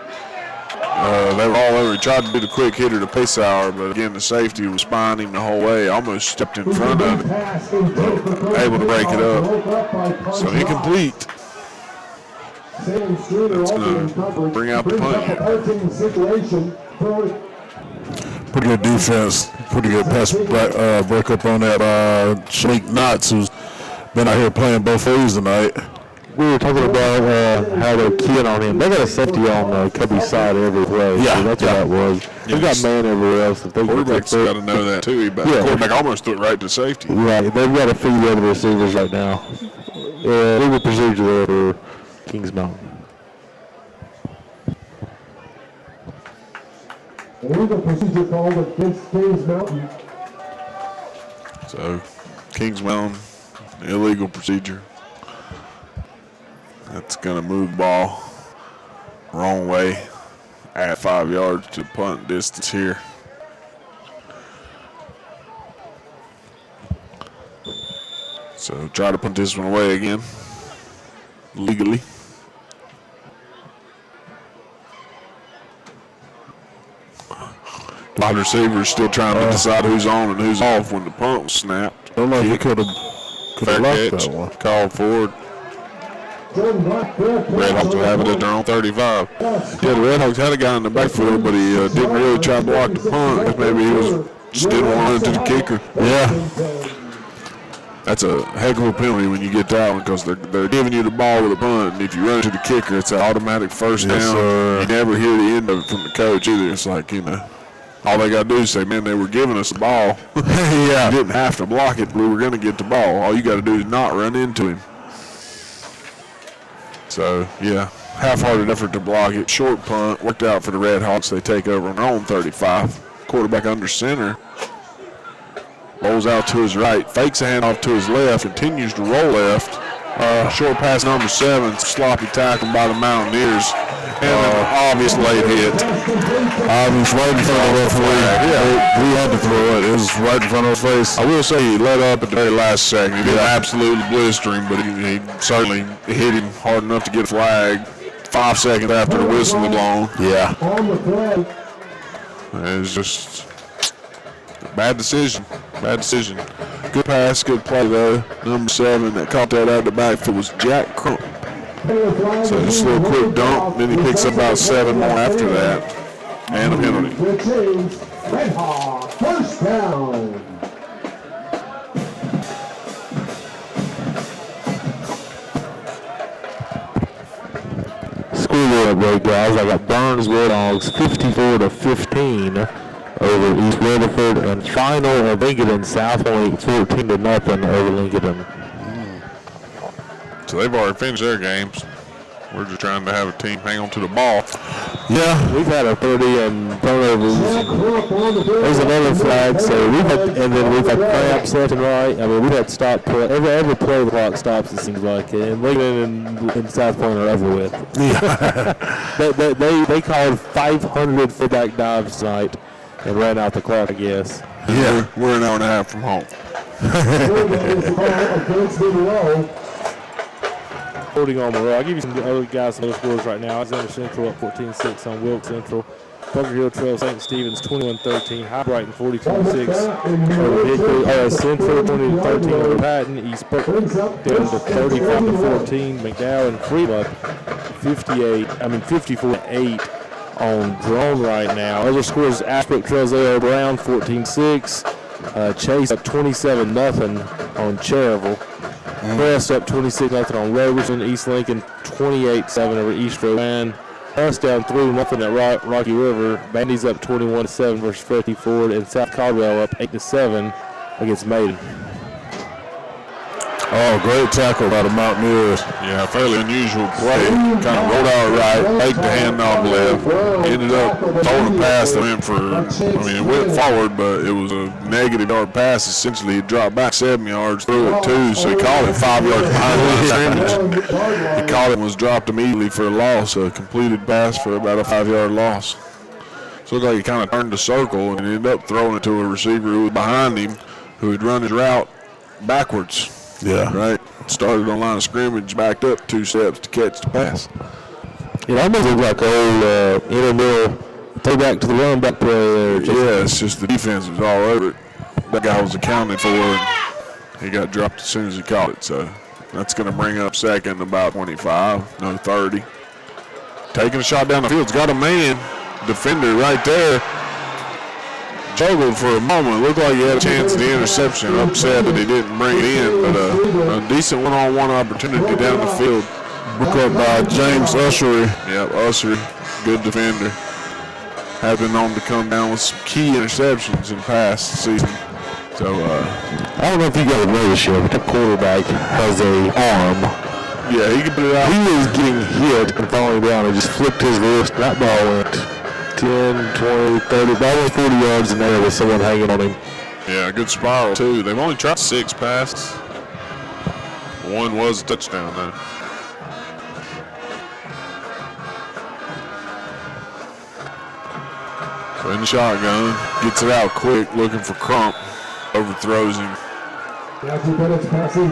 They were all over. He tried to do the quick hitter to Paysauer, but again, the safety was spying him the whole way. Almost stepped in front of it, but able to break it up. So incomplete. That's going to bring out the punt. Pretty good defense. Pretty good pass break up on that Shalik Knotts, who's been out here playing both ways tonight. We were talking about how they're keying on him. They got a safety on Cubby's side every play. Yeah, so that's what that was. They got man everywhere else. If they quarterback's got to know that too. Quarterback almost threw it right to safety. Right, they've got to feed the other receivers right now. Legal procedure there for Kings Mountain. Illegal procedure called against Kings Mountain. So Kings Mountain, illegal procedure. That's going to move the ball wrong way. Add 5 yards to punt distance here. So try to punt this one away again, legally. Wide receivers still trying to decide who's on and who's off when the punt was snapped. I don't know if he could have left that one. Called forward. Redhawks will have it at their own 35. Yeah, the Redhawks had a guy in the backfield, but he didn't really try to block the punt. Maybe he just didn't want to run to the kicker. Yeah. That's a heck of a penalty when you get that one because they're giving you the ball with a punt, and if you run to the kicker, it's an automatic first down. You never hear the end of it from the coach either. It's like, all they got to do is say, man, they were giving us the ball. Yeah. You didn't have to block it. We were going to get the ball. All you got to do is not run into him. So, yeah, half-hearted effort to block it. Short punt. Worked out for the Redhawks. They take over on their own 35. Quarterback under center. Rolls out to his right. Fakes a handoff to his left. Continues to roll left. Short pass number 7. Sloppy tackle by the Mountaineers. And an obvious late hit. Obvious right in front of the referee. Yeah, we had to throw it. It was right in front of his face. I will say he let up at the very last second. He didn't absolutely blister him, but he certainly hit him hard enough to get a flag 5 seconds after the whistle was blown. Yeah. It was just a bad decision. Bad decision. Good pass, good play though. Number 7 that caught that out of the backfield was Jack Crump. So just a little quick dump, then he picks up about 7 more after that, and a penalty. First down. Scoreboard update, guys. I got Burns Bulldogs 54-15 over East Rutherford, and final of Lincoln South Point 14-0 over Lincoln. So they've already finished their games. We're just trying to have a team hang on to the ball. Yeah, we've had a 30 and turnovers. There's another flag, so we've had cramps left and right. I mean, we've had stop play. Every play the clock stops, it seems like. And Lincoln and South Point are over with. Yeah. they called 500 fullback dives tonight and ran out the clock, I guess. Yeah, we're an hour and a half from home. Holding on Monroe. I'll give you some other guys some other scores right now. Alexander Central up 14-6 on Wilkes Central. Bunker Hill Trail St. Stephen's 21-13. High Brighton 42-6 over Hickory. Central 20-13 over Patton. East Burke down to 35-14. McDowell and Fremont 54-8 on Drone right now. Other scores: Ashbrook Trails A.O. Brown 14-6. Chase up 27-0 on Cherryville. Pest up 26-0 on Roberson. East Lincoln 28-7 over East Rowan. Pest down 3-0 at Rocky River. Bandy's up 21-7 versus Freddie Ford, and South Caldwell up 8-7 against Maiden. Oh, great tackle by the Mountaineers. Yeah, fairly unusual play. Kind of rolled out right, faked the handoff left, ended up throwing a pass that went it went forward, but it was a negative yard pass. Essentially, he dropped back 7 yards, threw it 2, so he called it 5 yards behind the line of scrimmage. He caught it and was dropped immediately for a loss, a completed pass for about a 5-yard loss. So it looked like he kind of turned the circle and ended up throwing it to a receiver who was behind him, who had run his route backwards. Yeah. Right. Started on line of scrimmage, backed up 2 steps to catch the pass. It almost looked like old intramural throwback to the run back play there. Yeah, it's just the defense was all over it. That guy was accounted for, and he got dropped as soon as he caught it. So that's going to bring up second about 25, no 30. Taking a shot down the field. It's got a man, defender right there. Struggled for a moment. Looked like he had a chance at the interception. Upset that he didn't bring it in, but a decent one-on-one opportunity down the field. Broke up by James Ussery. Yep, Ussery, good defender. Have been known to come down with some key interceptions in past season. So I don't know if you got to notice yet, but the quarterback has a arm. Yeah, he can put it out. He was getting hit and falling down and just flipped his wrist. That ball went 10, 20, 30, almost 40 yards in there with someone hanging on him. Yeah, good spiral, too. They've only tried 6 passes. 1 was a touchdown, though. So in the shotgun, gets it out quick, looking for Crump, overthrows him,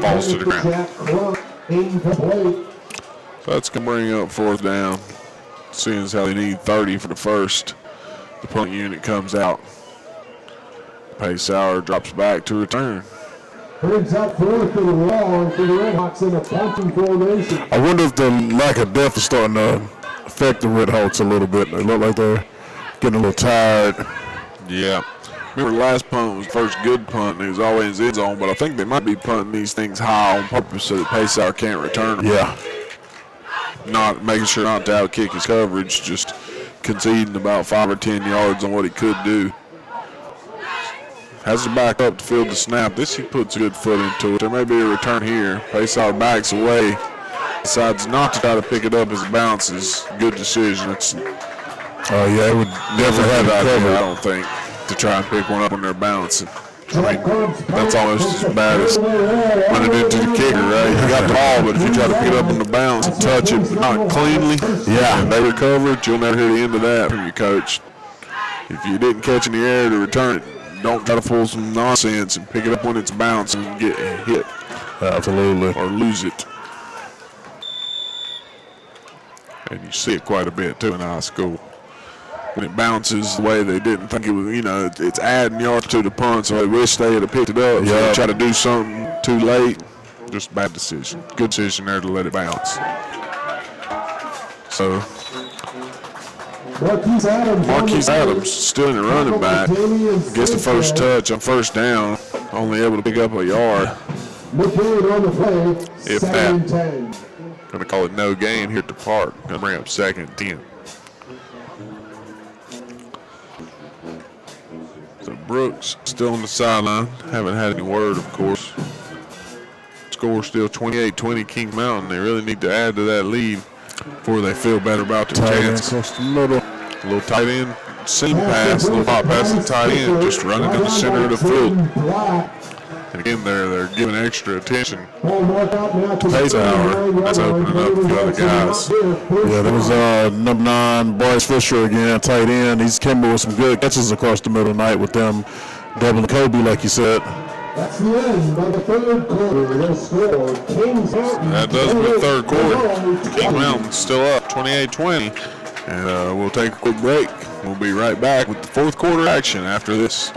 falls to the ground. So that's going to bring up 4th down, seeing as how they need 30 for the first. The punt unit comes out. Pace Sauer drops back to return. Brings up 4th and long for the Redhawks in a punting formation. I wonder if the lack of depth is starting to affect the Redhawks a little bit. They look like they're getting a little tired. Yeah. Remember, last punt was the first good punt, and it was always end zone, but I think they might be punting these things high on purpose so that Pace Sauer can't return them. Yeah. Not making sure not to outkick his coverage, just conceding about 5 or 10 yards on what he could do. Has to back up to field the snap. This he puts a good foot into it. There may be a return here. Pace Sauer backs away. Decides not to try to pick it up as it bounces. Good decision. It's yeah, it would definitely have it covered. I don't think, to try and pick one up when they're bouncing. I mean, that's almost as bad as running into the kicker, right? You got the ball, but if you try to pick it up on the bounce and touch it, but not cleanly, yeah, and they recover it, you'll never hear the end of that from your coach. If you didn't catch in the air to return it, don't try to pull some nonsense and pick it up when it's bouncing and get hit. Absolutely. Or lose it. And you see it quite a bit, too, in high school. When it bounces the way they didn't think it was, it's adding yards to the punt, so they wish they had picked it up. Yeah. So they try to do something too late. Just bad decision. Good decision there to let it bounce. So, Marquise Adams still in the running back. Gets the first touch on 1st down. Only able to pick up a yard. If that. Going to call it no gain here at the park. Going to bring up 2nd and 10. So Brooks still on the sideline. Haven't had any word, of course. Score still 28-20 King Mountain. They really need to add to that lead before they feel better about their chance. A little tight end seam pass, a little pop pass to tight end, just running in the center of the field. And again, they're giving extra attention to Pace Sauer. That's opening up for the other guys. Yeah, there was number 9, Bryce Fisher again, tight end. He's came with some good catches across the middle tonight with them doubling Kobe, like you said. That's the end of the 3rd quarter. They scored Kings Mountain. That does it the 3rd quarter. King Mountain's still up 28-20. And we'll take a quick break. We'll be right back with the 4th quarter action after this.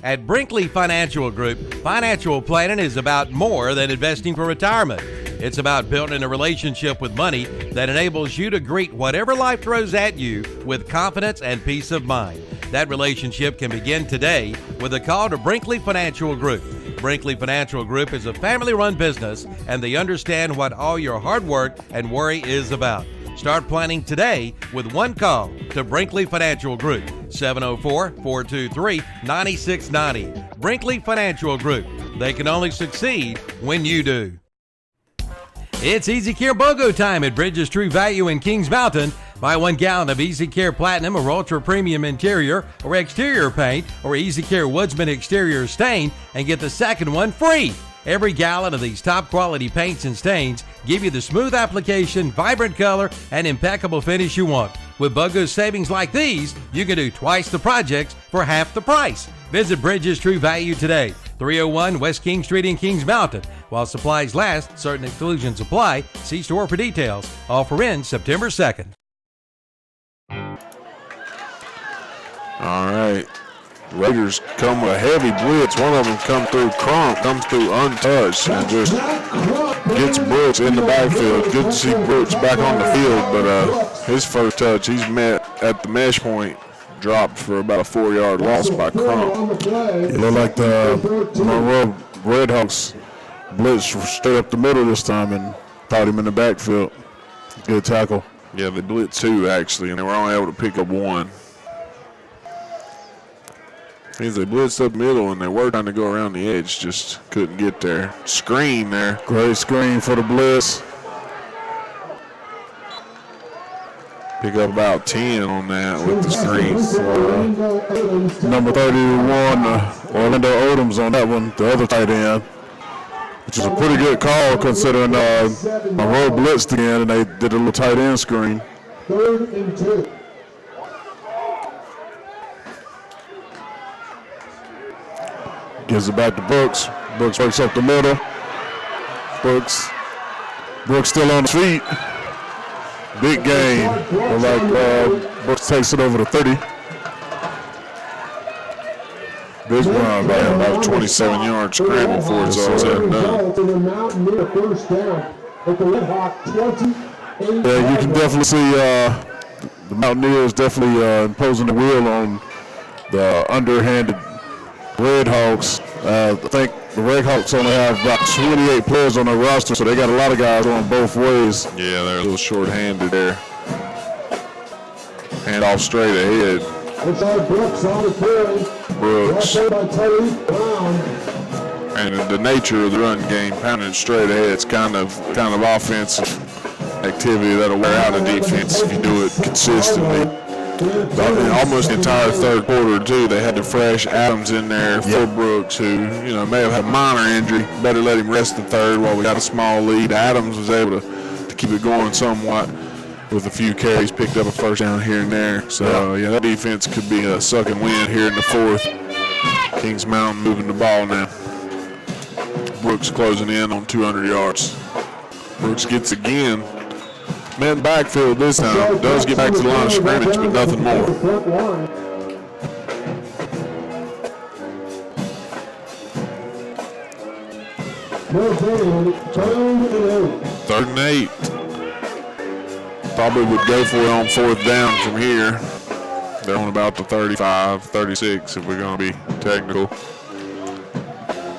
At Brinkley Financial Group, financial planning is about more than investing for retirement. It's about building a relationship with money that enables you to greet whatever life throws at you with confidence and peace of mind. That relationship can begin today with a call to Brinkley Financial Group. Brinkley Financial Group is a family-run business, and they understand what all your hard work and worry is about. Start planning today with one call to Brinkley Financial Group, 704-423-9690. Brinkley Financial Group. They can only succeed when you do. It's Easy Care BOGO time at Bridges True Value in Kings Mountain. Buy 1 gallon of Easy Care Platinum or Ultra Premium Interior or Exterior Paint or Easy Care Woodsman Exterior Stain and get the second one free. Every gallon of these top quality paints and stains give you the smooth application, vibrant color, and impeccable finish you want. With BOGO savings like these, you can do twice the projects for half the price. Visit Bridges True Value today, 301 West King Street in Kings Mountain. While supplies last, certain exclusions apply. See store for details. Offer ends September 2nd. All right. Raiders come with a heavy blitz. One of them comes through untouched and just gets Brooks in the backfield. Good to see Brooks back on the field, but his first touch, he's met at the mesh point, dropped for about a 4-yard loss by Crump. It looked like the Monroe Redhawks blitzed straight up the middle this time and caught him in the backfield. Good tackle. Yeah, they blitzed 2 actually, and they were only able to pick up 1. Means they blitzed up middle and they were trying to go around the edge, just couldn't get there. Screen there. Great screen for the blitz. Pick up about 10 on that with the screen. Number 31, Orlando Odoms on that one, the other tight end, which is a pretty good call considering Monroe blitzed again and they did a little tight end screen. 3rd and 2. Gives it back to Brooks. Brooks works up the middle. Brooks still on his feet. Big game. Brooks takes it over to 30. Big run by him, about 27 yards scramble before it's all said and done. Yeah, you can definitely see the Mountaineers definitely imposing the will on the underhanded Red Hawks. I think the Red Hawks only have about 28 players on their roster, so they got a lot of guys going both ways. Yeah, they're a little short-handed there. Hand off straight ahead. Brooks. And the nature of the run game, pounding straight ahead, it's kind of offensive activity that'll wear out a defense if you do it consistently. Almost the entire third quarter, too, they had to fresh Adams in there for Brooks, who may have had a minor injury. Better let him rest the third while we got a small lead. Adams was able to keep it going somewhat with a few carries, picked up a first down here and there. So, that defense could be a sucking wind here in the fourth. Kings Mountain moving the ball now. Brooks closing in on 200 yards. Brooks gets again. Man backfield this time. Does get back to the line of scrimmage, but nothing more. Third and 8. Probably would go for it on fourth down from here. They're on about the 35, 36 if we're going to be technical.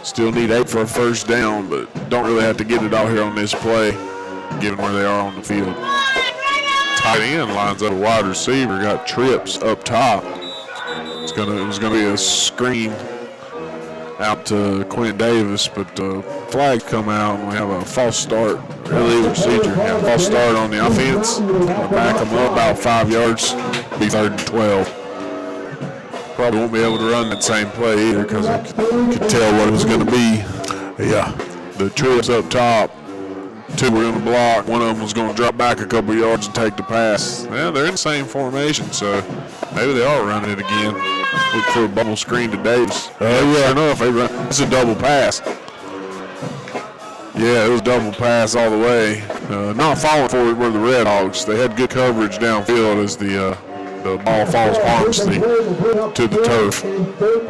Still need 8 for a first down, but don't really have to get it out here on this play, given where they are on the field. Tight end lines up a wide receiver, got trips up top. It was gonna be a screen out to Quentin Davis, but flags come out and we have a false start. Illegal procedure. Yeah, false start on the offense. Back them up about 5 yards. Be 3rd and 12. Probably won't be able to run that same play either because I could tell what it was going to be. Yeah, the trips up top. 2 were going to block. One of them was going to drop back a couple yards and take the pass. Yeah, they're in the same formation, so maybe they are running it again. Look for a bubble screen to Davis. Sure enough, it's a double pass. Yeah, it was double pass all the way. Not falling for it were the Red Hawks. They had good coverage downfield as the ball falls harmlessly to the turf.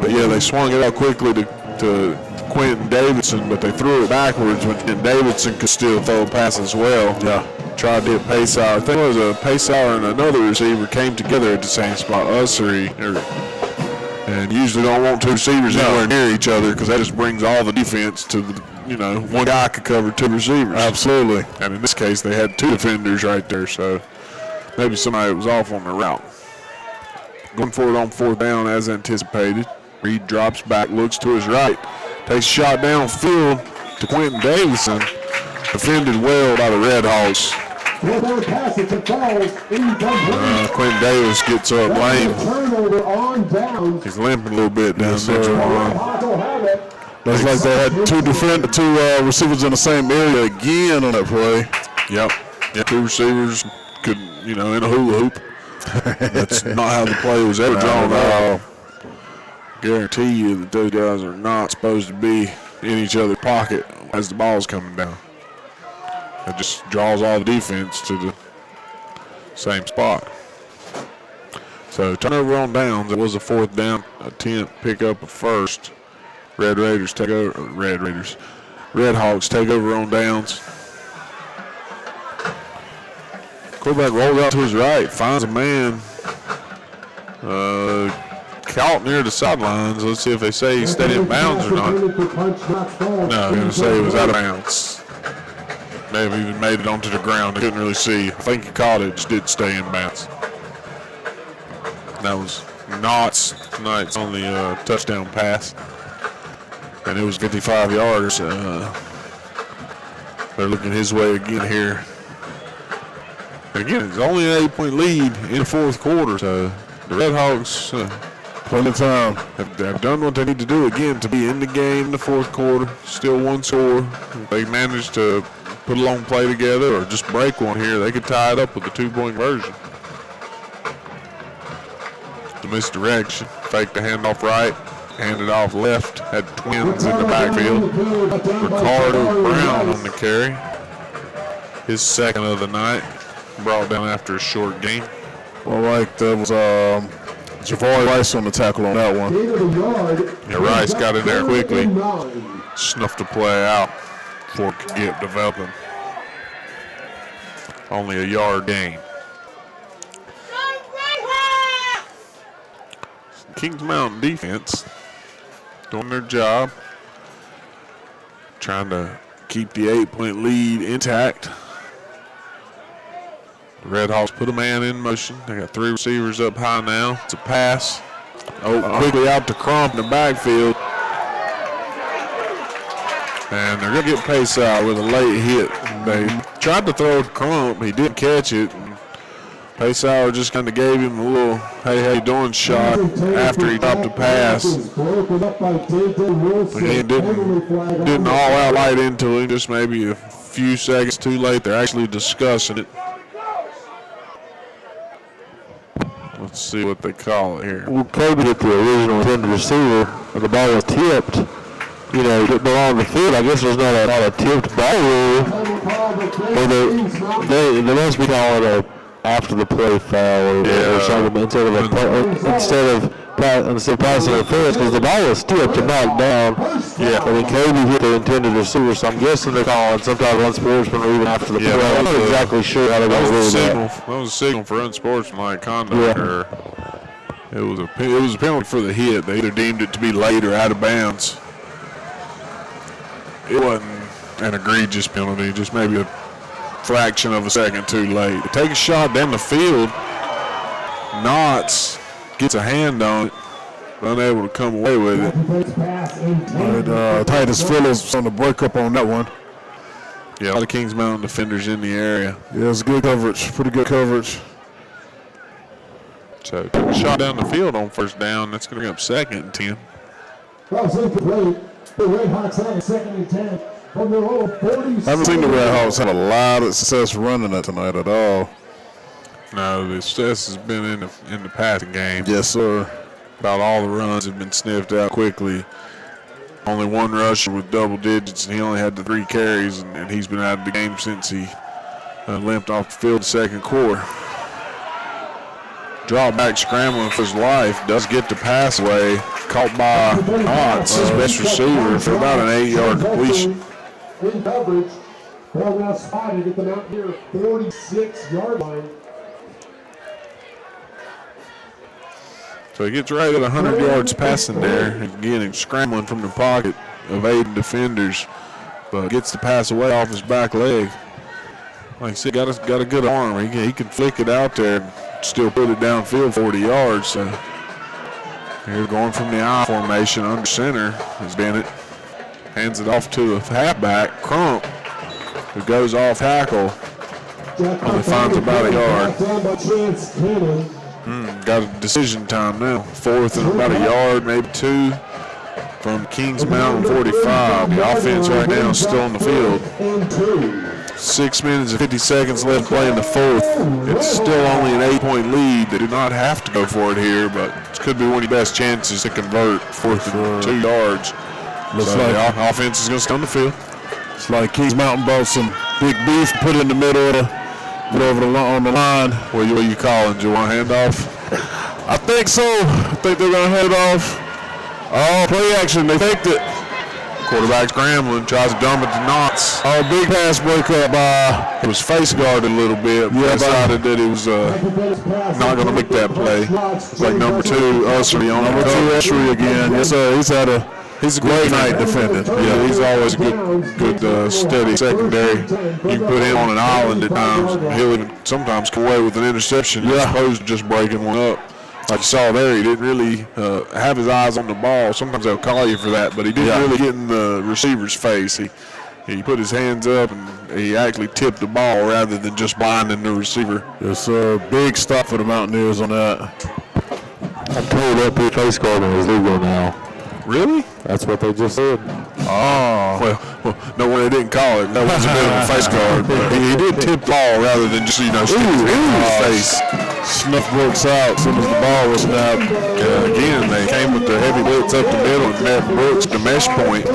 But yeah, they swung it out quickly to Quentin Davidson, but they threw it backwards when Quentin Davidson could still throw a pass as well. Yeah. Tried to hit Paysauer. I think it was a Paysauer and another receiver came together at the same spot. And usually don't want 2 receivers anywhere near each other because that just brings all the defense to the, one guy could cover 2 receivers. Absolutely. And in this case, they had 2 defenders right there, so maybe somebody was off on the route. Going for it on fourth down as anticipated. Reed drops back, looks to his right, takes a shot downfield to Quentin Davison. Defended well by the Red Hawks. Quentin Davis gets up lame. He's limping a little bit down there. Looks like they had two receivers in the same area again on that play. Yep. 2 receivers could, in a hula hoop. That's not how the play was ever drawn out. Guarantee you that those guys are not supposed to be in each other's pocket as the ball's coming down. It just draws all the defense to the same spot. So turnover on downs. It was a fourth down attempt, pick up a first. Red Hawks take over on downs. Quarterback rolls out to his right, finds a man. Caught near the sidelines. Let's see if they say he stayed in bounds or not. No, they're going to say he was out of bounds. May have even made it onto the ground. I couldn't really see. I think he caught it, just didn't stay in bounds. That was Knott's tonight's only touchdown pass. And it was 55 yards. They're looking his way again here. And again, it's only an 8-point lead in the fourth quarter. So the Red Hawks, plenty of time, have done what they need to do again to be in the game in the fourth quarter. Still 1 score. They managed to put a long play together or just break one here. They could tie it up with a 2-point conversion. The misdirection, fake the handoff right. Handed off left, had twins in the backfield. Ricardo Brown on the carry. His second of the night, brought down after a short gain. Well, like that was Javari Rice on the tackle on that one. Yeah, Rice got in there quickly, snuffed the play out before it could get developing. Only a yard gain. Kings Mountain defense doing their job, trying to keep the 8-point lead intact. The Red Hawks put a man in motion. They got 3 receivers up high now. It's a pass. Quickly out to Crump in the backfield. And they're going to get pace out with a late hit. They tried to throw it to Crump. He didn't catch it. Pace out just kind of gave him a little, hey, how you doing shot after he dropped the pass. Again, didn't all out light into him, just maybe a few seconds too late. They're actually discussing it. Let's see what they call it here. Well, Kobe hit the original intended receiver, and the ball was tipped. You know, it belonged to the field. I guess there's not a tipped ball rule. Or they must be calling it a after the play foul or something instead of passing interference, because the ball was tipped and knocked down. Yeah. I mean, Kobe hit the intended receiver, so I'm guessing they're calling sometimes unsportsman or even after the play. I'm not exactly sure how they're going to rule that. That was a signal for unsportsmanlike conduct. Or it was a penalty for the hit. They either deemed it to be late or out of bounds. It wasn't an egregious penalty, just maybe a fraction of a second too late. They take a shot down the field. Knotts gets a hand on it, unable to come away with it. Titus Phillips on the breakup on that one. Yeah, a lot of Kings Mountain defenders in the area. Yeah, it's good coverage, pretty good coverage. So took a shot down the field on first down. That's going to bring up 2nd and 10. That was incomplete. The Red Hawks have a 2nd and 10. From their own 46. I haven't seen the Red Hawks have a lot of success running it tonight at all. No, the success has been in the passing game. Yes, sir. About all the runs have been sniffed out quickly. Only one rusher with double digits, and he only had the 3 carries, and he's been out of the game since he limped off the field second quarter. Drop back scrambling for his life, does get the pass away, caught by Knotts, his best receiver, for about an 8-yard completion. In coverage, ball now spotted at the Mountaineer 46-yard line. So he gets right at 100 yards passing there. Again, he's scrambling from the pocket, evading defenders, but gets the pass away off his back leg. Like I said, got a good arm. He can flick it out there and still put it downfield 40 yards. So here going from the I formation under center is Bennett. Hands it off to a halfback, Crump, who goes off tackle. Only finds about a yard. Got a decision time now. 4th and about a yard, maybe 2 from Kings Mountain 45. The offense right now is still on the field. 6 minutes and 50 seconds left to play in the 4th. It's still only an 8-point lead. They do not have to go for it here, but it could be one of your best chances to convert. 4th and 2 yards. Looks like the offense is going to stay on the field. It's like Kings Mountain brought some big beef, put it in the middle of on the line. What are you calling? Do you want a handoff? I think so. I think they're going to head off. Oh, play action. They faked it. Quarterback scrambling, tries to dump it to Knotts. Oh, big pass breakup by. He was face guarded a little bit. Yeah, decided that he was not going to make that play. It's like number 2, Ussery on number 2, Ussery again. Yes, sir. He's a great night defending. Yeah, he's always a good steady secondary. You can put him on an island at times. He'll even sometimes come away with an interception as opposed to just breaking one up. Like you saw there, he didn't really have his eyes on the ball. Sometimes they'll call you for that, but he didn't really get in the receiver's face. He put his hands up and he actually tipped the ball rather than just blinding the receiver. Yes, sir. Big stop for the Mountaineers on that. I'm told that big face guarding is legal now. Really? That's what they just said. Oh. Well, no wonder they didn't call it. That was a bit of a face guard. But he did tip the ball rather than just, stick his hand in his face. snuffed Brooks out as soon as the ball was snapped. Again, they came with the heavy blitz up the middle and met Brooks to mesh point.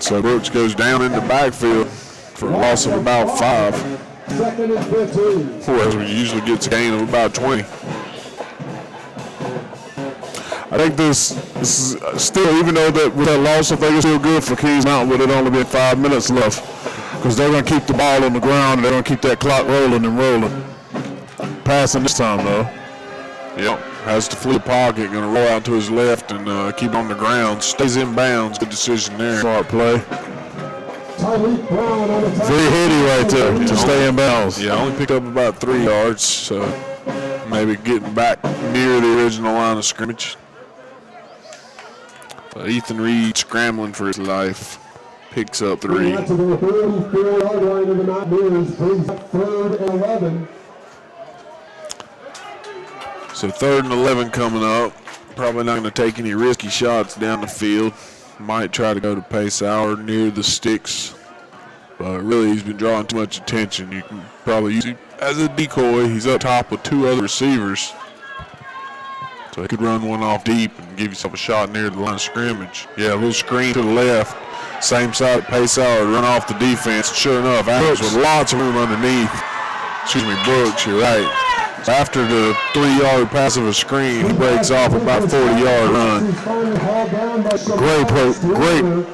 So Brooks goes down in the backfield for a loss of about 5. Whereas we usually gets a gain of about 20. I think this is still, even though that with that loss, I think it's still good for Kings Mountain with it only been 5 minutes left. Because they're going to keep the ball on the ground and they're going to keep that clock rolling and rolling. Passing this time, though. Yep. Has to flee the pocket, going to roll out to his left and keep on the ground. Stays in bounds. Good decision there. Smart play. Very heady right there to stay in bounds. Yeah, only picked up about 3 yards, so maybe getting back near the original line of scrimmage. But Ethan Reed scrambling for his life. Picks up 3. To the 34-yard line of the Mountaineers, brings up 3rd and 11. So 3rd and 11 coming up. Probably not going to take any risky shots down the field. Might try to go to pace hour near the sticks. But really, he's been drawing too much attention. You can probably use him as a decoy. He's up top with 2 other receivers. So he could run one off deep and give yourself a shot near the line of scrimmage. Yeah, a little screen to the left. Same side, pace hour, run off the defense. Sure enough, Adams with lots of room underneath. Excuse me, Brooks, you're right. So after the 3-yard pass of a screen, he breaks off about 40-yard run.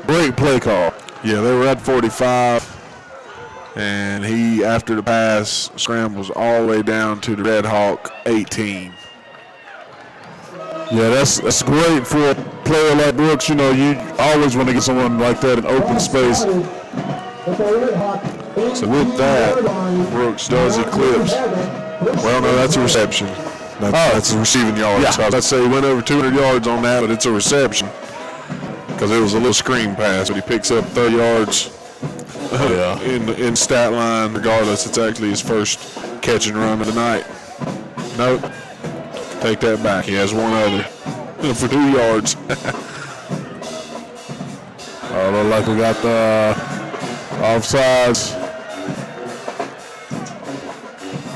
Great play call. Yeah, they were at 45. And he, after the pass, scrambles all the way down to the Red Hawk 18. Yeah, that's great for a player like Brooks. You know, you always want to get someone like that in open space. So with that, Brooks does eclipse. Well, no, that's a reception. That's a receiving yard. Yeah. So I'd say he went over 200 yards on that, but it's a reception because it was a little screen pass. But he picks up 30 yards in stat line. Regardless, it's actually his first catch and run of the night. Nope. Take that back. He has one other for 2 yards. Look like we got the offsides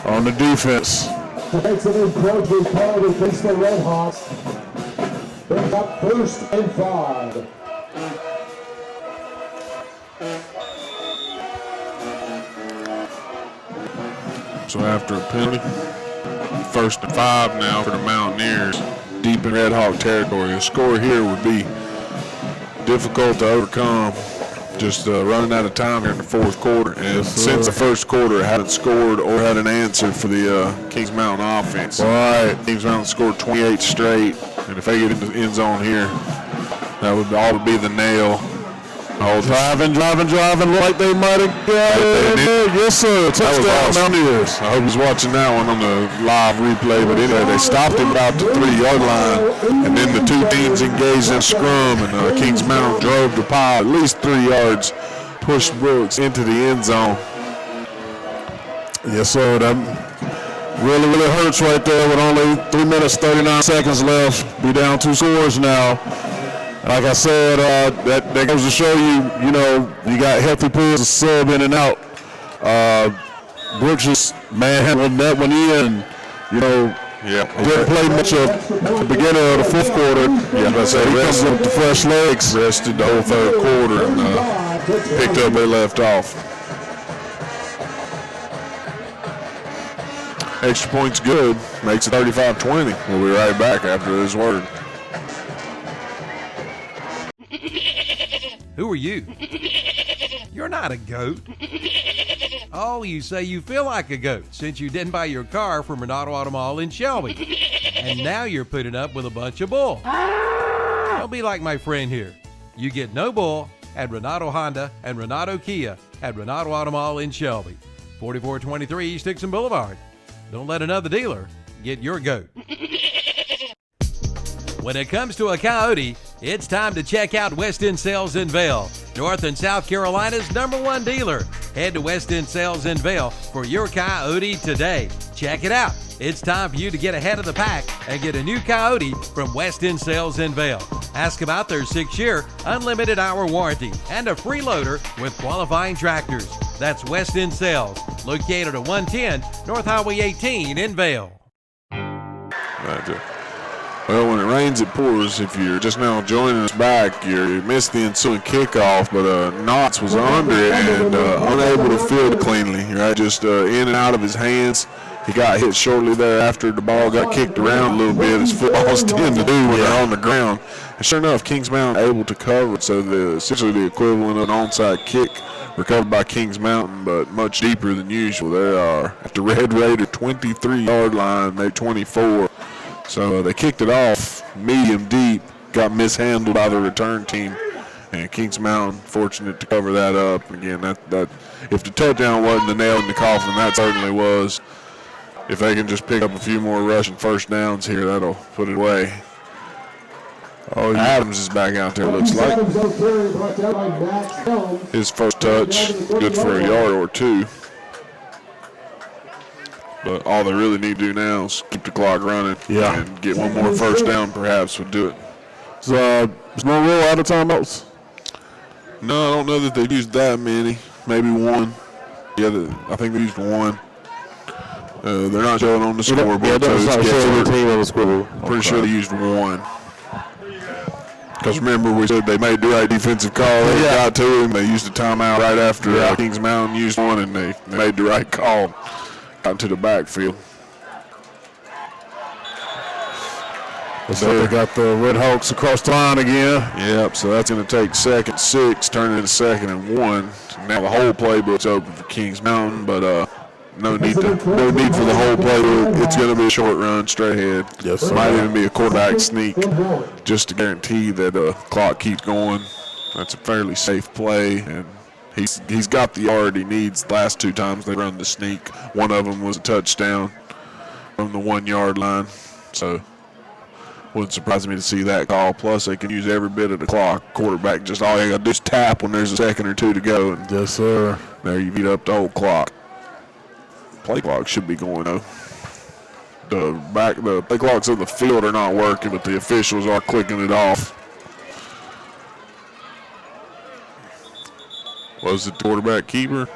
on the defense. Defensive encroachment called against the Red Hawks. Brings up 1st and 5. So after a penalty, 1st and 5 now for the Mountaineers, deep in Red Hawk territory. A score here would be difficult to overcome. Just running out of time here in the 4th quarter. And since the 1st quarter, hadn't scored or had an answer for the Kings Mountain offense. Right. Kings Mountain scored 28 straight. And if they get into the end zone here, that would all be the nail. Driving like they might have got it. Yes, sir. Touchdown, Mountaineers. I hope he's watching that one on the live replay. But anyway, they stopped him about the 3-yard line. And then the 2 teams engaged in scrum. And Kings Mountain drove the pile at least 3 yards, pushed Brooks into the end zone. Yes, sir. That really hurts right there with only 3 minutes, 39 seconds left. Be down 2 scores now. Like I said, that goes to show you know, you got healthy players to sub in and out. Brooks just manhandled that one in. You know, didn't play much of the beginning of the 4th quarter. Yeah, but he comes up with the fresh legs. Rested the whole 3rd quarter and picked up where they left off. Extra point's good. Makes it 35-20. We'll be right back after this word. Who are you? You're not a goat. Oh, you say you feel like a goat since you didn't buy your car from Monroe Automotive in Shelby. And now you're putting up with a bunch of bull. Don't be like my friend here. You get no bull at Renato Honda and Renato Kia at Renato Automotive in Shelby. 4423 East Dixon Boulevard. Don't let another dealer get your goat. When it comes to a coyote, it's time to check out West End Sales in Vail, North and South Carolina's #1 dealer. Head to West End Sales in Vail for your coyote today. Check it out. It's time for you to get ahead of the pack and get a new coyote from West End Sales in Vail. Ask about their 6-year unlimited hour warranty and a free loader with qualifying tractors. That's West End Sales, located at 110 North Highway 18 in Vail. Well, when it rains, it pours. If you're just now joining us back, you missed the ensuing kickoff, but Knotts was under it and unable to field cleanly, right? Just in and out of his hands. He got hit shortly thereafter. The ball got kicked around a little bit, as footballs tend to do when they're on the ground. And sure enough, Kings Mountain able to cover it. So essentially the equivalent of an onside kick recovered by Kings Mountain, but much deeper than usual. They are at the Red Raider 23-yard line, maybe 24. So they kicked it off medium deep, got mishandled by the return team, and Kings Mountain fortunate to cover that up. Again, that if the touchdown wasn't the nail in the coffin, that certainly was. If they can just pick up a few more rushing first downs here, that'll put it away. Oh, Adams is back out there, looks like. His first touch, good for a yard or two. But all they really need to do now is keep the clock running and get one more first down, perhaps, would do it. So, is Monroe out of timeouts? No, I don't know that they've used that many. Maybe one. Yeah, I think they used one. They're not showing on the scoreboard. Pretty sure they used one. Because remember, we said they made the right defensive call. They got to him. They used a timeout right after Kings Mountain used one, and they made the right call. Got to the backfield. So they got the Red Hawks across the line again. Yep, so that's going to take 2nd and 6, turn it into 2nd and 1. Now the whole playbook's open for Kings Mountain, but no need for the whole playbook. It's going to be a short run straight ahead. Yes, sir. Might even be a quarterback sneak just to guarantee that the clock keeps going. That's a fairly safe play, and he's got the yard he needs. The last 2 times they run the sneak, one of them was a touchdown from the 1-yard line. So wouldn't surprise me to see that call. Plus, they can use every bit of the clock. Quarterback, just all you got to do is tap when there's a second or two to go. And yes, sir. There you beat up the whole clock. Play clock should be going though. The play clocks of the field are not working, but the officials are clicking it off. Was it the quarterback keeper?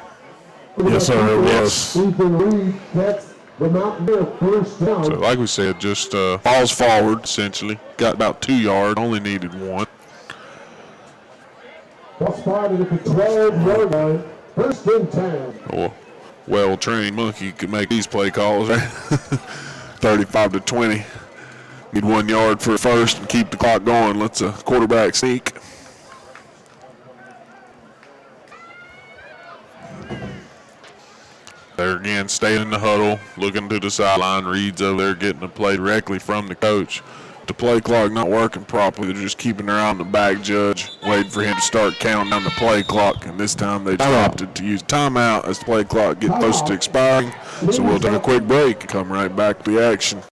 Yes, sir, it was. So like we said, just falls forward essentially. Got about 2 yards, only needed 1. Spotted at the 12-yard line, 1st and 10. Oh, well-trained monkey could make these play calls, right? 35 to 20. Need 1 yard for first and keep the clock going. Let's a quarterback sneak. There again, staying in the huddle, looking to the sideline. Reed's over there getting a play directly from the coach. The play clock not working properly. They're just keeping their eye on the back judge, waiting for him to start counting down the play clock. And this time they just opted to use timeout as the play clock gets close to expiring. So we'll take a quick break and come right back to the action.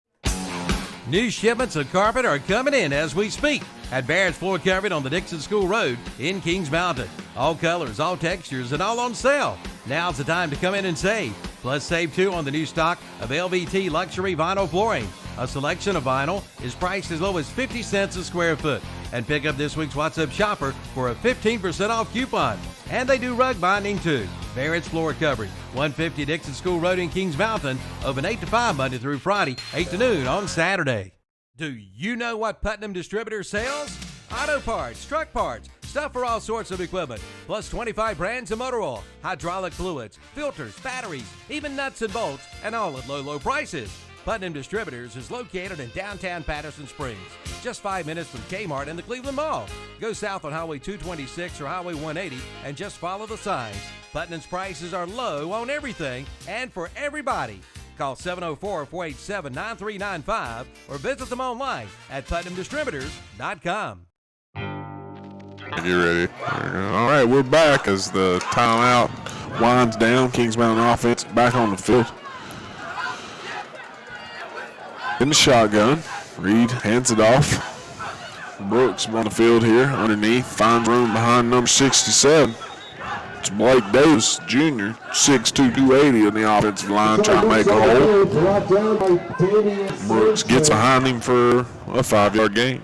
New shipments of carpet are coming in as we speak at Barrett's Floor Coverage on the Dixon School Road in Kings Mountain. All colors, all textures, and all on sale. Now's the time to come in and save. Plus, save too on the new stock of LVT luxury vinyl flooring. A selection of vinyl is priced as low as 50 cents a square foot. And pick up this week's What's Up Shopper for a 15% off coupon. And they do rug binding too. Barrett's Floor Coverage, 150 Dixon School Road in Kings Mountain, open 8 to 5 Monday through Friday, 8 to noon on Saturday. Do you know what Putnam Distributor sells? Auto parts, truck parts, stuff for all sorts of equipment, plus 25 brands of motor oil, hydraulic fluids, filters, batteries, even nuts and bolts, and all at low, low prices. Putnam Distributors is located in downtown Patterson Springs, just 5 minutes from Kmart and the Cleveland Mall. Go south on Highway 226 or Highway 180 and just follow the signs. Putnam's prices are low on everything and for everybody. Call 704-487-9395 or visit them online at PutnamDistributors.com. You ready? All right, we're back as the timeout winds down. Kings Mountain offense back on the field. In the shotgun, Reed hands it off. Brooks on the field here underneath, finds room behind number 67. It's Blake Davis, Jr., 6'2", 280 in the offensive line, trying to make a hole. Brooks gets behind him for a 5-yard gain.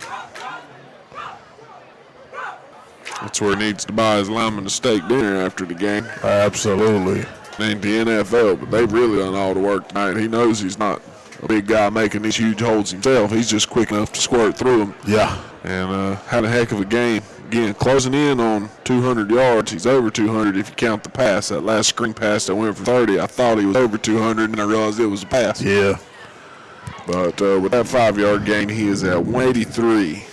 That's where he needs to buy his lineman a steak dinner after the game. Absolutely. named the NFL, but they've really done all the work tonight. He knows he's not a big guy making these huge holds himself. He's just quick enough to squirt through them. Yeah. And had a heck of a game. Again, closing in on 200 yards. He's over 200 if you count the pass. That last screen pass that went for 30, I thought he was over 200, and I realized it was a pass. Yeah. But with that 5-yard gain, he is at 183.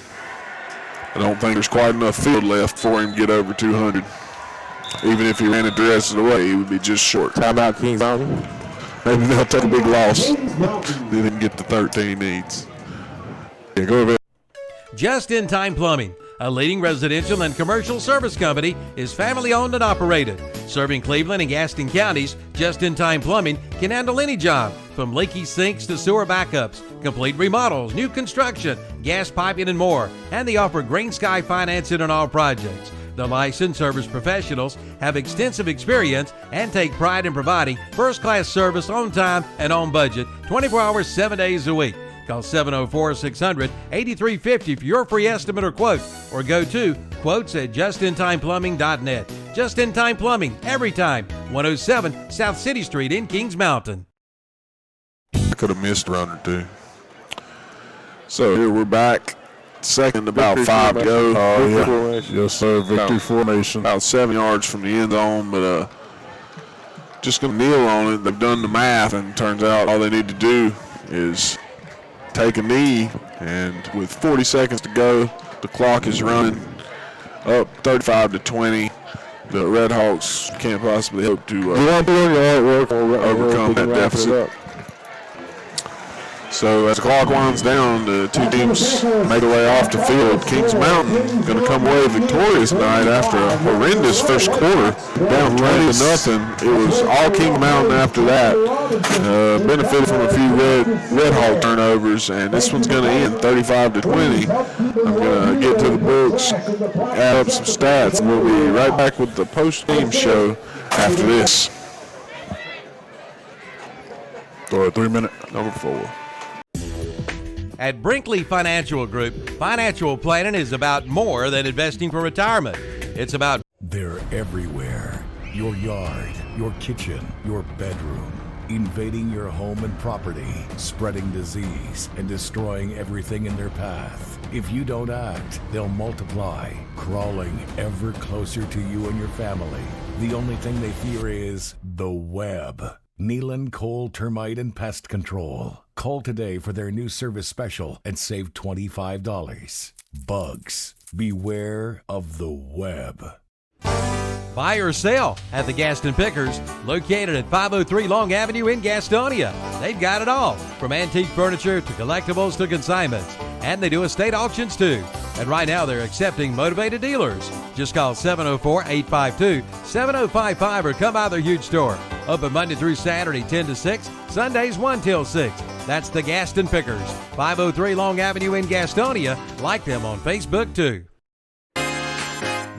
I don't think there's quite enough field left for him to get over 200. Even if he ran it the rest of the way, he would be just short. How about Kings Mountain? Maybe they'll take a big loss. They didn't get the 13 he needs. Yeah, go ahead. Just In Time Plumbing, a leading residential and commercial service company, is family owned and operated. Serving Cleveland and Gaston counties, Just In Time Plumbing can handle any job, from leaky sinks to sewer backups, complete remodels, new construction, gas piping, and more. And they offer green sky financing on all projects. The licensed service professionals have extensive experience and take pride in providing first-class service on time and on budget, 24 hours, 7 days a week. Call 704-600-8350 for your free estimate or quote, or go to quotes@justintimeplumbing.net. Just In Time Plumbing, every time. 107 South City Street in Kings Mountain. I could have missed a run or two. So here we're back. Second, about 5 to go. Oh, yeah. Yes, sir. Victory formation. About 7 yards from the end zone, but just going to kneel on it. They've done the math, and it turns out all they need to do is take a knee. And with 40 seconds to go, the clock is running up 35-20. The Red Hawks can't possibly hope to overcome that deficit. So as the clock winds down, the two teams make their way off the field. Kings Mountain going to come away victorious tonight after a horrendous first quarter, down 20-0. It was all King Mountain after that. Benefited from a few Red Hawk turnovers, and this one's going to end 35-20. I'm going to get to the books, add up some stats, and we'll be right back with the post-game show after this. 3-minute. Number 4. At Brinkley Financial Group, financial planning is about more than investing for retirement. It's about... They're everywhere. Your yard, your kitchen, your bedroom. Invading your home and property, spreading disease, and destroying everything in their path. If you don't act, they'll multiply, crawling ever closer to you and your family. The only thing they fear is the web. Nealon Cole Termite and Pest Control. Call today for their new service special and save $25. Bugs, beware of the web. Buy or sell at the Gaston Pickers, located at 503 Long Avenue in Gastonia. They've got it all, from antique furniture to collectibles to consignments. And they do estate auctions too. And right now they're accepting motivated dealers. Just call 704-852-7055 or come by their huge store. Open Monday through Saturday 10 to 6, Sundays 1 till 6. That's the Gaston Pickers, 503 Long Avenue in Gastonia. Like them on Facebook too.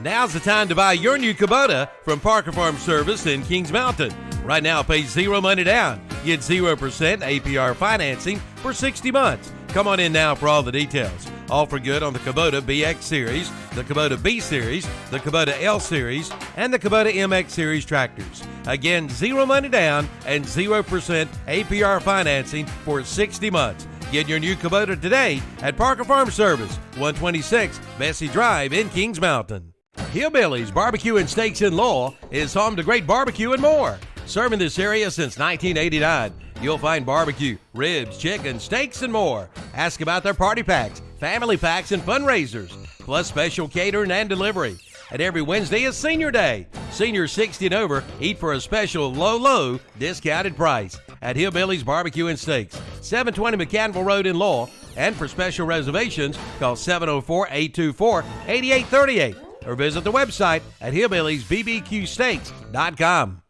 Now's the time to buy your new Kubota from Parker Farm Service in Kings Mountain. Right now, pay zero money down. Get 0% APR financing for 60 months. Come on in now for all the details. All for good on the Kubota BX Series, the Kubota B Series, the Kubota L Series, and the Kubota MX Series tractors. Again, zero money down and 0% APR financing for 60 months. Get your new Kubota today at Parker Farm Service, 126 Bessie Drive in Kings Mountain. Hillbillies Barbecue and Steaks in Lowell is home to great barbecue and more. Serving this area since 1989. You'll find barbecue, ribs, chicken, steaks, and more. Ask about their party packs, family packs, and fundraisers, plus special catering and delivery. And every Wednesday is Senior Day. Seniors 60 and over eat for a special low discounted price at Hillbillies Barbecue and Steaks, 720 McCannville Road in Lowell. And for special reservations, call 704-824-8838 or visit the website at hillbilliesbbqsteaks.com.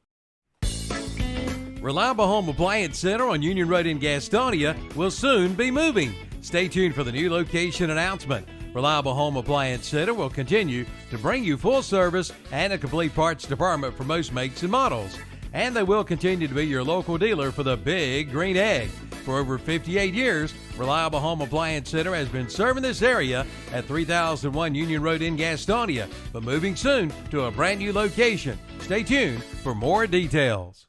Reliable Home Appliance Center on Union Road in Gastonia will soon be moving. Stay tuned for the new location announcement. Reliable Home Appliance Center will continue to bring you full service and a complete parts department for most makes and models. And they will continue to be your local dealer for the Big Green Egg. For over 58 years, Reliable Home Appliance Center has been serving this area at 3001 Union Road in Gastonia, but moving soon to a brand new location. Stay tuned for more details.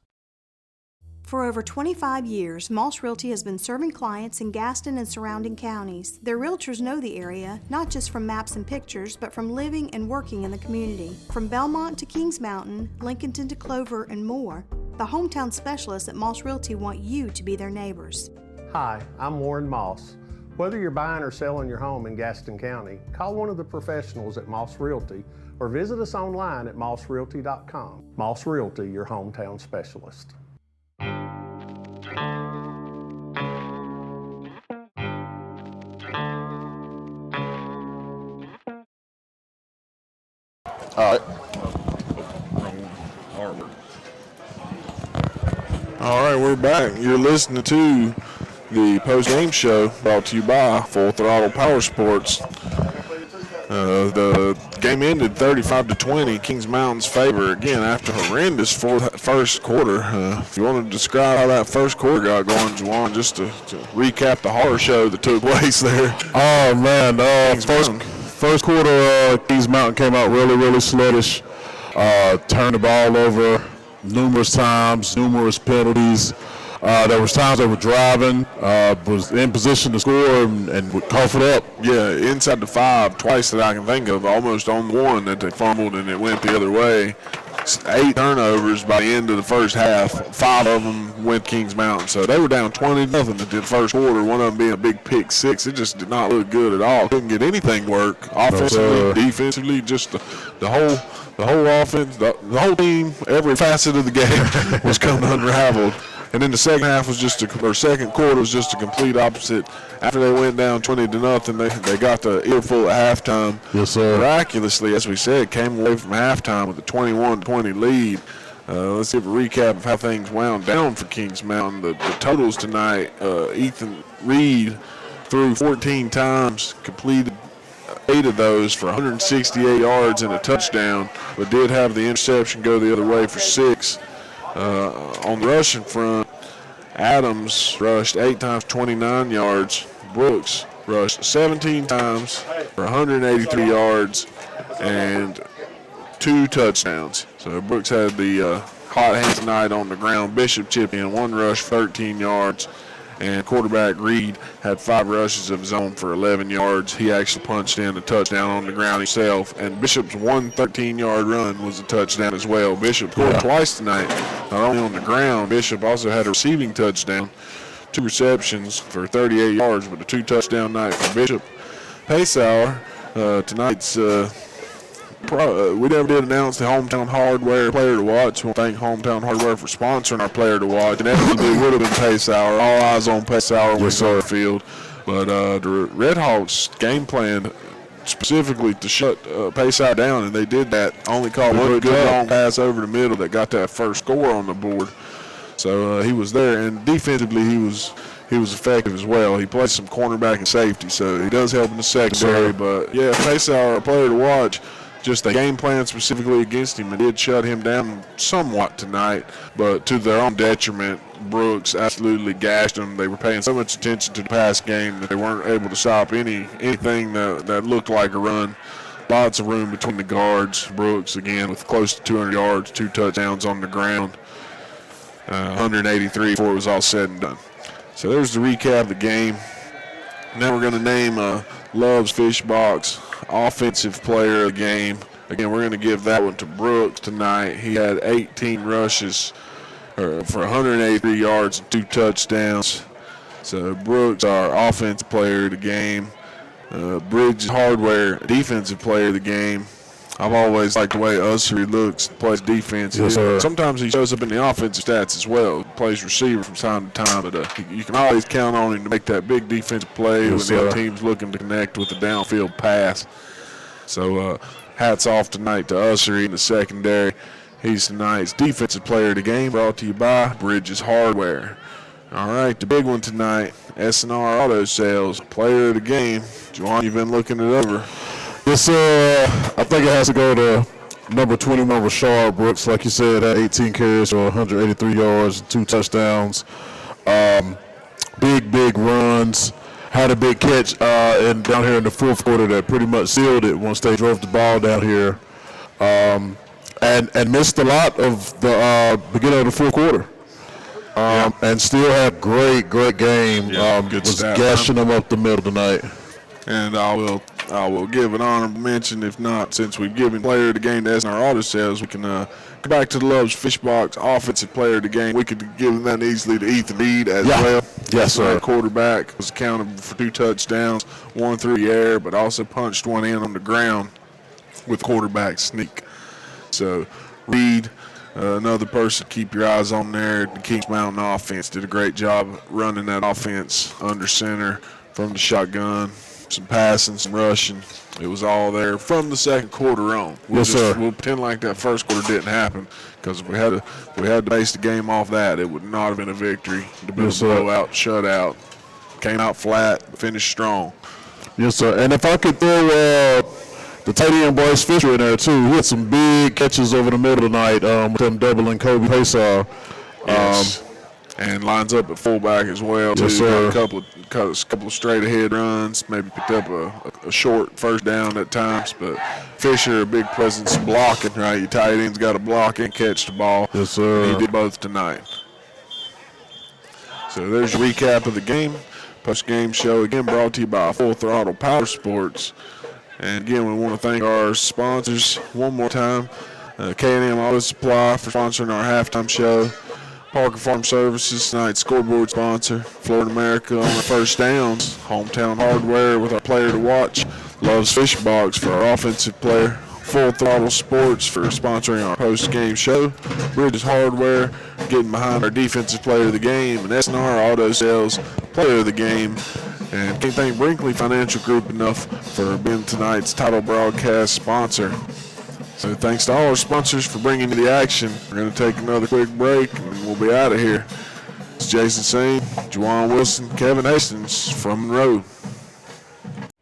For over 25 years, Moss Realty has been serving clients in Gaston and surrounding counties. Their realtors know the area, not just from maps and pictures, but from living and working in the community. From Belmont to Kings Mountain, Lincolnton to Clover, and more, the hometown specialists at Moss Realty want you to be their neighbors. Hi, I'm Warren Moss. Whether you're buying or selling your home in Gaston County, call one of the professionals at Moss Realty or visit us online at mossrealty.com. Moss Realty, your hometown specialist. All right, we're back. You're listening to the Postgame show brought to you by Full Throttle Power Sports. The game ended 35-20, Kings Mountain's favor. Again, after a horrendous first quarter. If you want to describe how that first quarter got going, Juwan, just to recap the horror show that took place there. Oh, man. First quarter, Kings Mountain came out really sluggish. Turned the ball over numerous times, numerous penalties. There was times they were driving, was in position to score and would cough it up. Yeah, inside the 5 twice that I can think of, almost on one that they fumbled and it went the other way. 8 turnovers by the end of the first half. 5 of them went Kings Mountain. So they were down 20-0 at the first quarter, one of them being a big pick 6. It just did not look good at all. Couldn't get anything work offensively, defensively, just the whole offense, the whole team, every facet of the game was coming unraveled. And then the second half was second quarter was just a complete opposite. After they went down 20-0, they got the earful at halftime. Yes, sir. Miraculously, as we said, came away from halftime with a 21-20 lead. Let's give a recap of how things wound down for Kings Mountain. The totals tonight, Ethan Reed threw 14 times, completed 8 of those for 168 yards and a touchdown, but did have the interception go the other way for 6. On the rushing front, Adams rushed 8 times, 29 yards. Brooks rushed 17 times for 183 yards and 2 touchdowns. So Brooks had the hot hand tonight on the ground. Bishop chipped in 1 rush, 13 yards. And quarterback Reed had 5 rushes of his own for 11 yards. He actually punched in a touchdown on the ground himself. And Bishop's 1 13-yard run was a touchdown as well. Bishop scored twice tonight, not only on the ground. Bishop also had a receiving touchdown, 2 receptions for 38 yards, but a 2-touchdown night for Bishop. Pace Hour, tonight's we never did announce the Hometown Hardware Player to Watch. We want to thank Hometown Hardware for sponsoring our Player to Watch. And inevitably would have been Pace Hour. All eyes on Pace Hour when we saw the field. But the Red Hawks game plan specifically to shut Pace Hour down, and they did that. Only caught one good long pass over the middle that got that first score on the board. So he was there, and defensively he was effective as well. He plays some cornerback and safety, so he does help in the secondary. But yeah, Pace Hour, a player to watch. Just the game plan specifically against him, and did shut him down somewhat tonight, but to their own detriment. Brooks absolutely gashed them. They were paying so much attention to the pass game that they weren't able to stop anything that looked like a run. Lots of room between the guards. Brooks, again, with close to 200 yards, 2 touchdowns on the ground, 183 before it was all said and done. So there's the recap of the game. Now we're going to name Love's Fish Box Offensive Player of the Game. Again, we're going to give that one to Brooks tonight. He had 18 rushes for 183 yards and 2 touchdowns. So Brooks, our Offensive Player of the Game. Bridges Hardware, Defensive Player of the Game. I've always liked the way Ussery looks, plays defense. Yes, sir. Sometimes he shows up in the offensive stats as well. Plays receiver from time to time, but you can always count on him to make that big defensive play when the other team's looking to connect with the downfield pass. So hats off tonight to Ussery in the secondary. He's tonight's Defensive Player of the Game, brought to you by Bridges Hardware. All right, the big one tonight, S&R Auto Sales, Player of the Game. Juwan, you've been looking it over. Yes, I think it has to go to number 21, Rashard Brooks. Like you said, had 18 carries for 183 yards, 2 touchdowns. Big runs. Had a big catch and down here in the fourth quarter that pretty much sealed it once they drove the ball down here. and missed a lot of the beginning of the fourth quarter. And still had great game. Good was stat, gashing them up the middle tonight. And I will give an honorable mention. If not, since we've given player of the game to our auto sales, we can go back to the Love's Fish Box offensive player of the game. We could give that easily to Ethan Reed as well. Yes, sir. Quarterback was accountable for 2 touchdowns, 1 through the air, but also punched 1 in on the ground with quarterback sneak. So Reed, another person to keep your eyes on there. The Kings Mountain offense did a great job running that offense under center from the shotgun. Some passing, some rushing. It was all there from the second quarter on. We'll pretend like that first quarter didn't happen, because if we had to base the game off that, it would not have been a victory. It would have been a blowout, shutout. Came out flat, finished strong. Yes, sir. And if I could throw the tight end Bryce Fisher in there too, he had some big catches over the middle tonight with them doubling Kobe Paysar. Yes. And lines up at fullback as well. Yes, sir. A couple of straight ahead runs, maybe picked up a short first down at times. But Fisher, a big presence blocking, right? Your tight end's got to block and catch the ball. Yes, sir. And he did both tonight. So there's a recap of the game. Postgame show, again, brought to you by Full Throttle Power Sports. And again, we want to thank our sponsors one more time. K&M Auto Supply for sponsoring our halftime show. Parker Farm Services, tonight's scoreboard sponsor. Florida America on the first downs. Hometown Hardware with our player to watch. Love's Fish Box for our offensive player. Full Throttle Sports for sponsoring our post-game show. Bridges Hardware getting behind our defensive player of the game. And S&R Auto Sales player of the game. And can't thank Brinkley Financial Group enough for being tonight's title broadcast sponsor. So thanks to all our sponsors for bringing you the action. We're going to take another quick break, and we'll be out of here. It's Jason Sane, Juwan Wilson, Kevin Hastings from Monroe.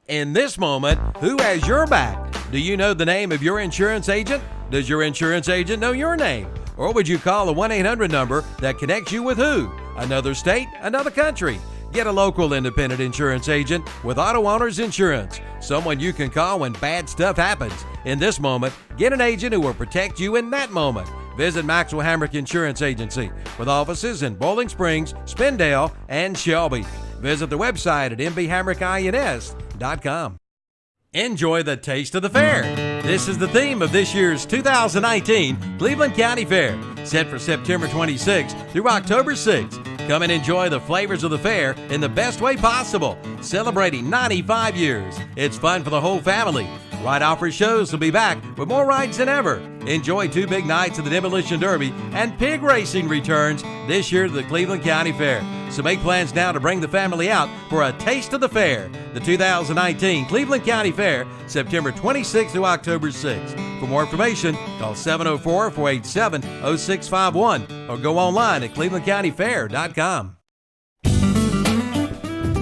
In this moment, who has your back? Do you know the name of your insurance agent? Does your insurance agent know your name? Or would you call the 1-800 number that connects you with who? Another state? Another country? Get a local independent insurance agent with Auto Owners Insurance. Someone you can call when bad stuff happens. In this moment, get an agent who will protect you in that moment. Visit Maxwell Hamrick Insurance Agency with offices in Bowling Springs, Spindale, and Shelby. Visit the website at mbhamrickins.com. Enjoy the taste of the fair. This is the theme of this year's 2019 Cleveland County Fair, set for September 26th through October 6th. Come and enjoy the flavors of the fair in the best way possible, celebrating 95 years. It's fun for the whole family. Ride Offers shows will be back with more rides than ever. Enjoy 2 big nights of the Demolition Derby, and pig racing returns this year to the Cleveland County Fair. So make plans now to bring the family out for a taste of the fair. The 2019 Cleveland County Fair, September 26th through October 6th. For more information, call 704-487-0651 or go online at clevelandcountyfair.com.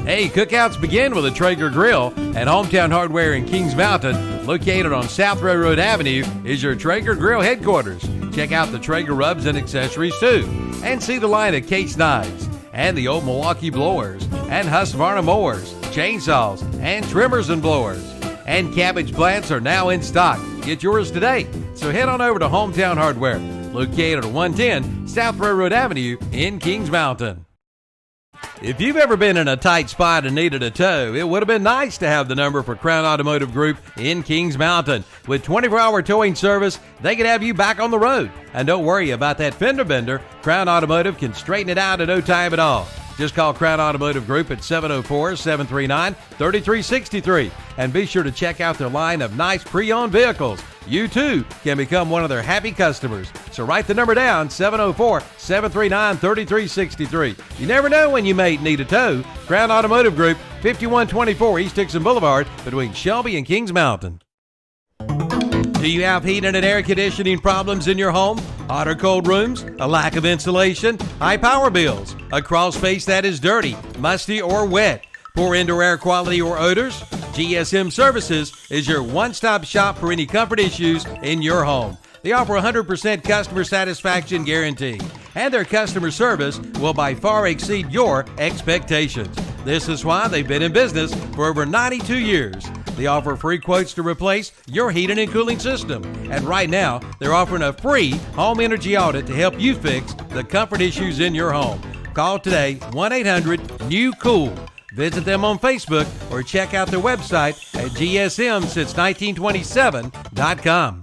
Hey, cookouts begin with a Traeger grill, and Hometown Hardware in Kings Mountain, located on South Railroad Avenue, is your Traeger grill headquarters. Check out the Traeger rubs and accessories too, and see the line of Case knives, and the old Milwaukee blowers, and Husqvarna mowers, chainsaws, and trimmers and blowers. And cabbage plants are now in stock. Get yours today. So head on over to Hometown Hardware, located at 110 South Railroad Avenue in Kings Mountain. If you've ever been in a tight spot and needed a tow, it would have been nice to have the number for Crown Automotive Group in Kings Mountain. With 24-hour towing service, they can have you back on the road. And don't worry about that fender bender. Crown Automotive can straighten it out in no time at all. Just call Crown Automotive Group at 704-739-3363. And be sure to check out their line of nice pre-owned vehicles. You too can become one of their happy customers. So write the number down, 704-739-3363. You never know when you may need a tow. Crown Automotive Group, 5124 East Dixon Boulevard between Shelby and Kings Mountain. Do you have heating and air conditioning problems in your home? Hot or cold rooms? A lack of insulation? High power bills? A crawl space that is dirty, musty, or wet? Poor indoor air quality or odors? GSM Services is your one-stop shop for any comfort issues in your home. They offer 100% customer satisfaction guarantee, and their customer service will by far exceed your expectations. This is why they've been in business for over 92 years. They offer free quotes to replace your heating and cooling system. And right now, they're offering a free home energy audit to help you fix the comfort issues in your home. Call today, 1-800-NEW-COOL. Visit them on Facebook or check out their website at gsmsince1927.com.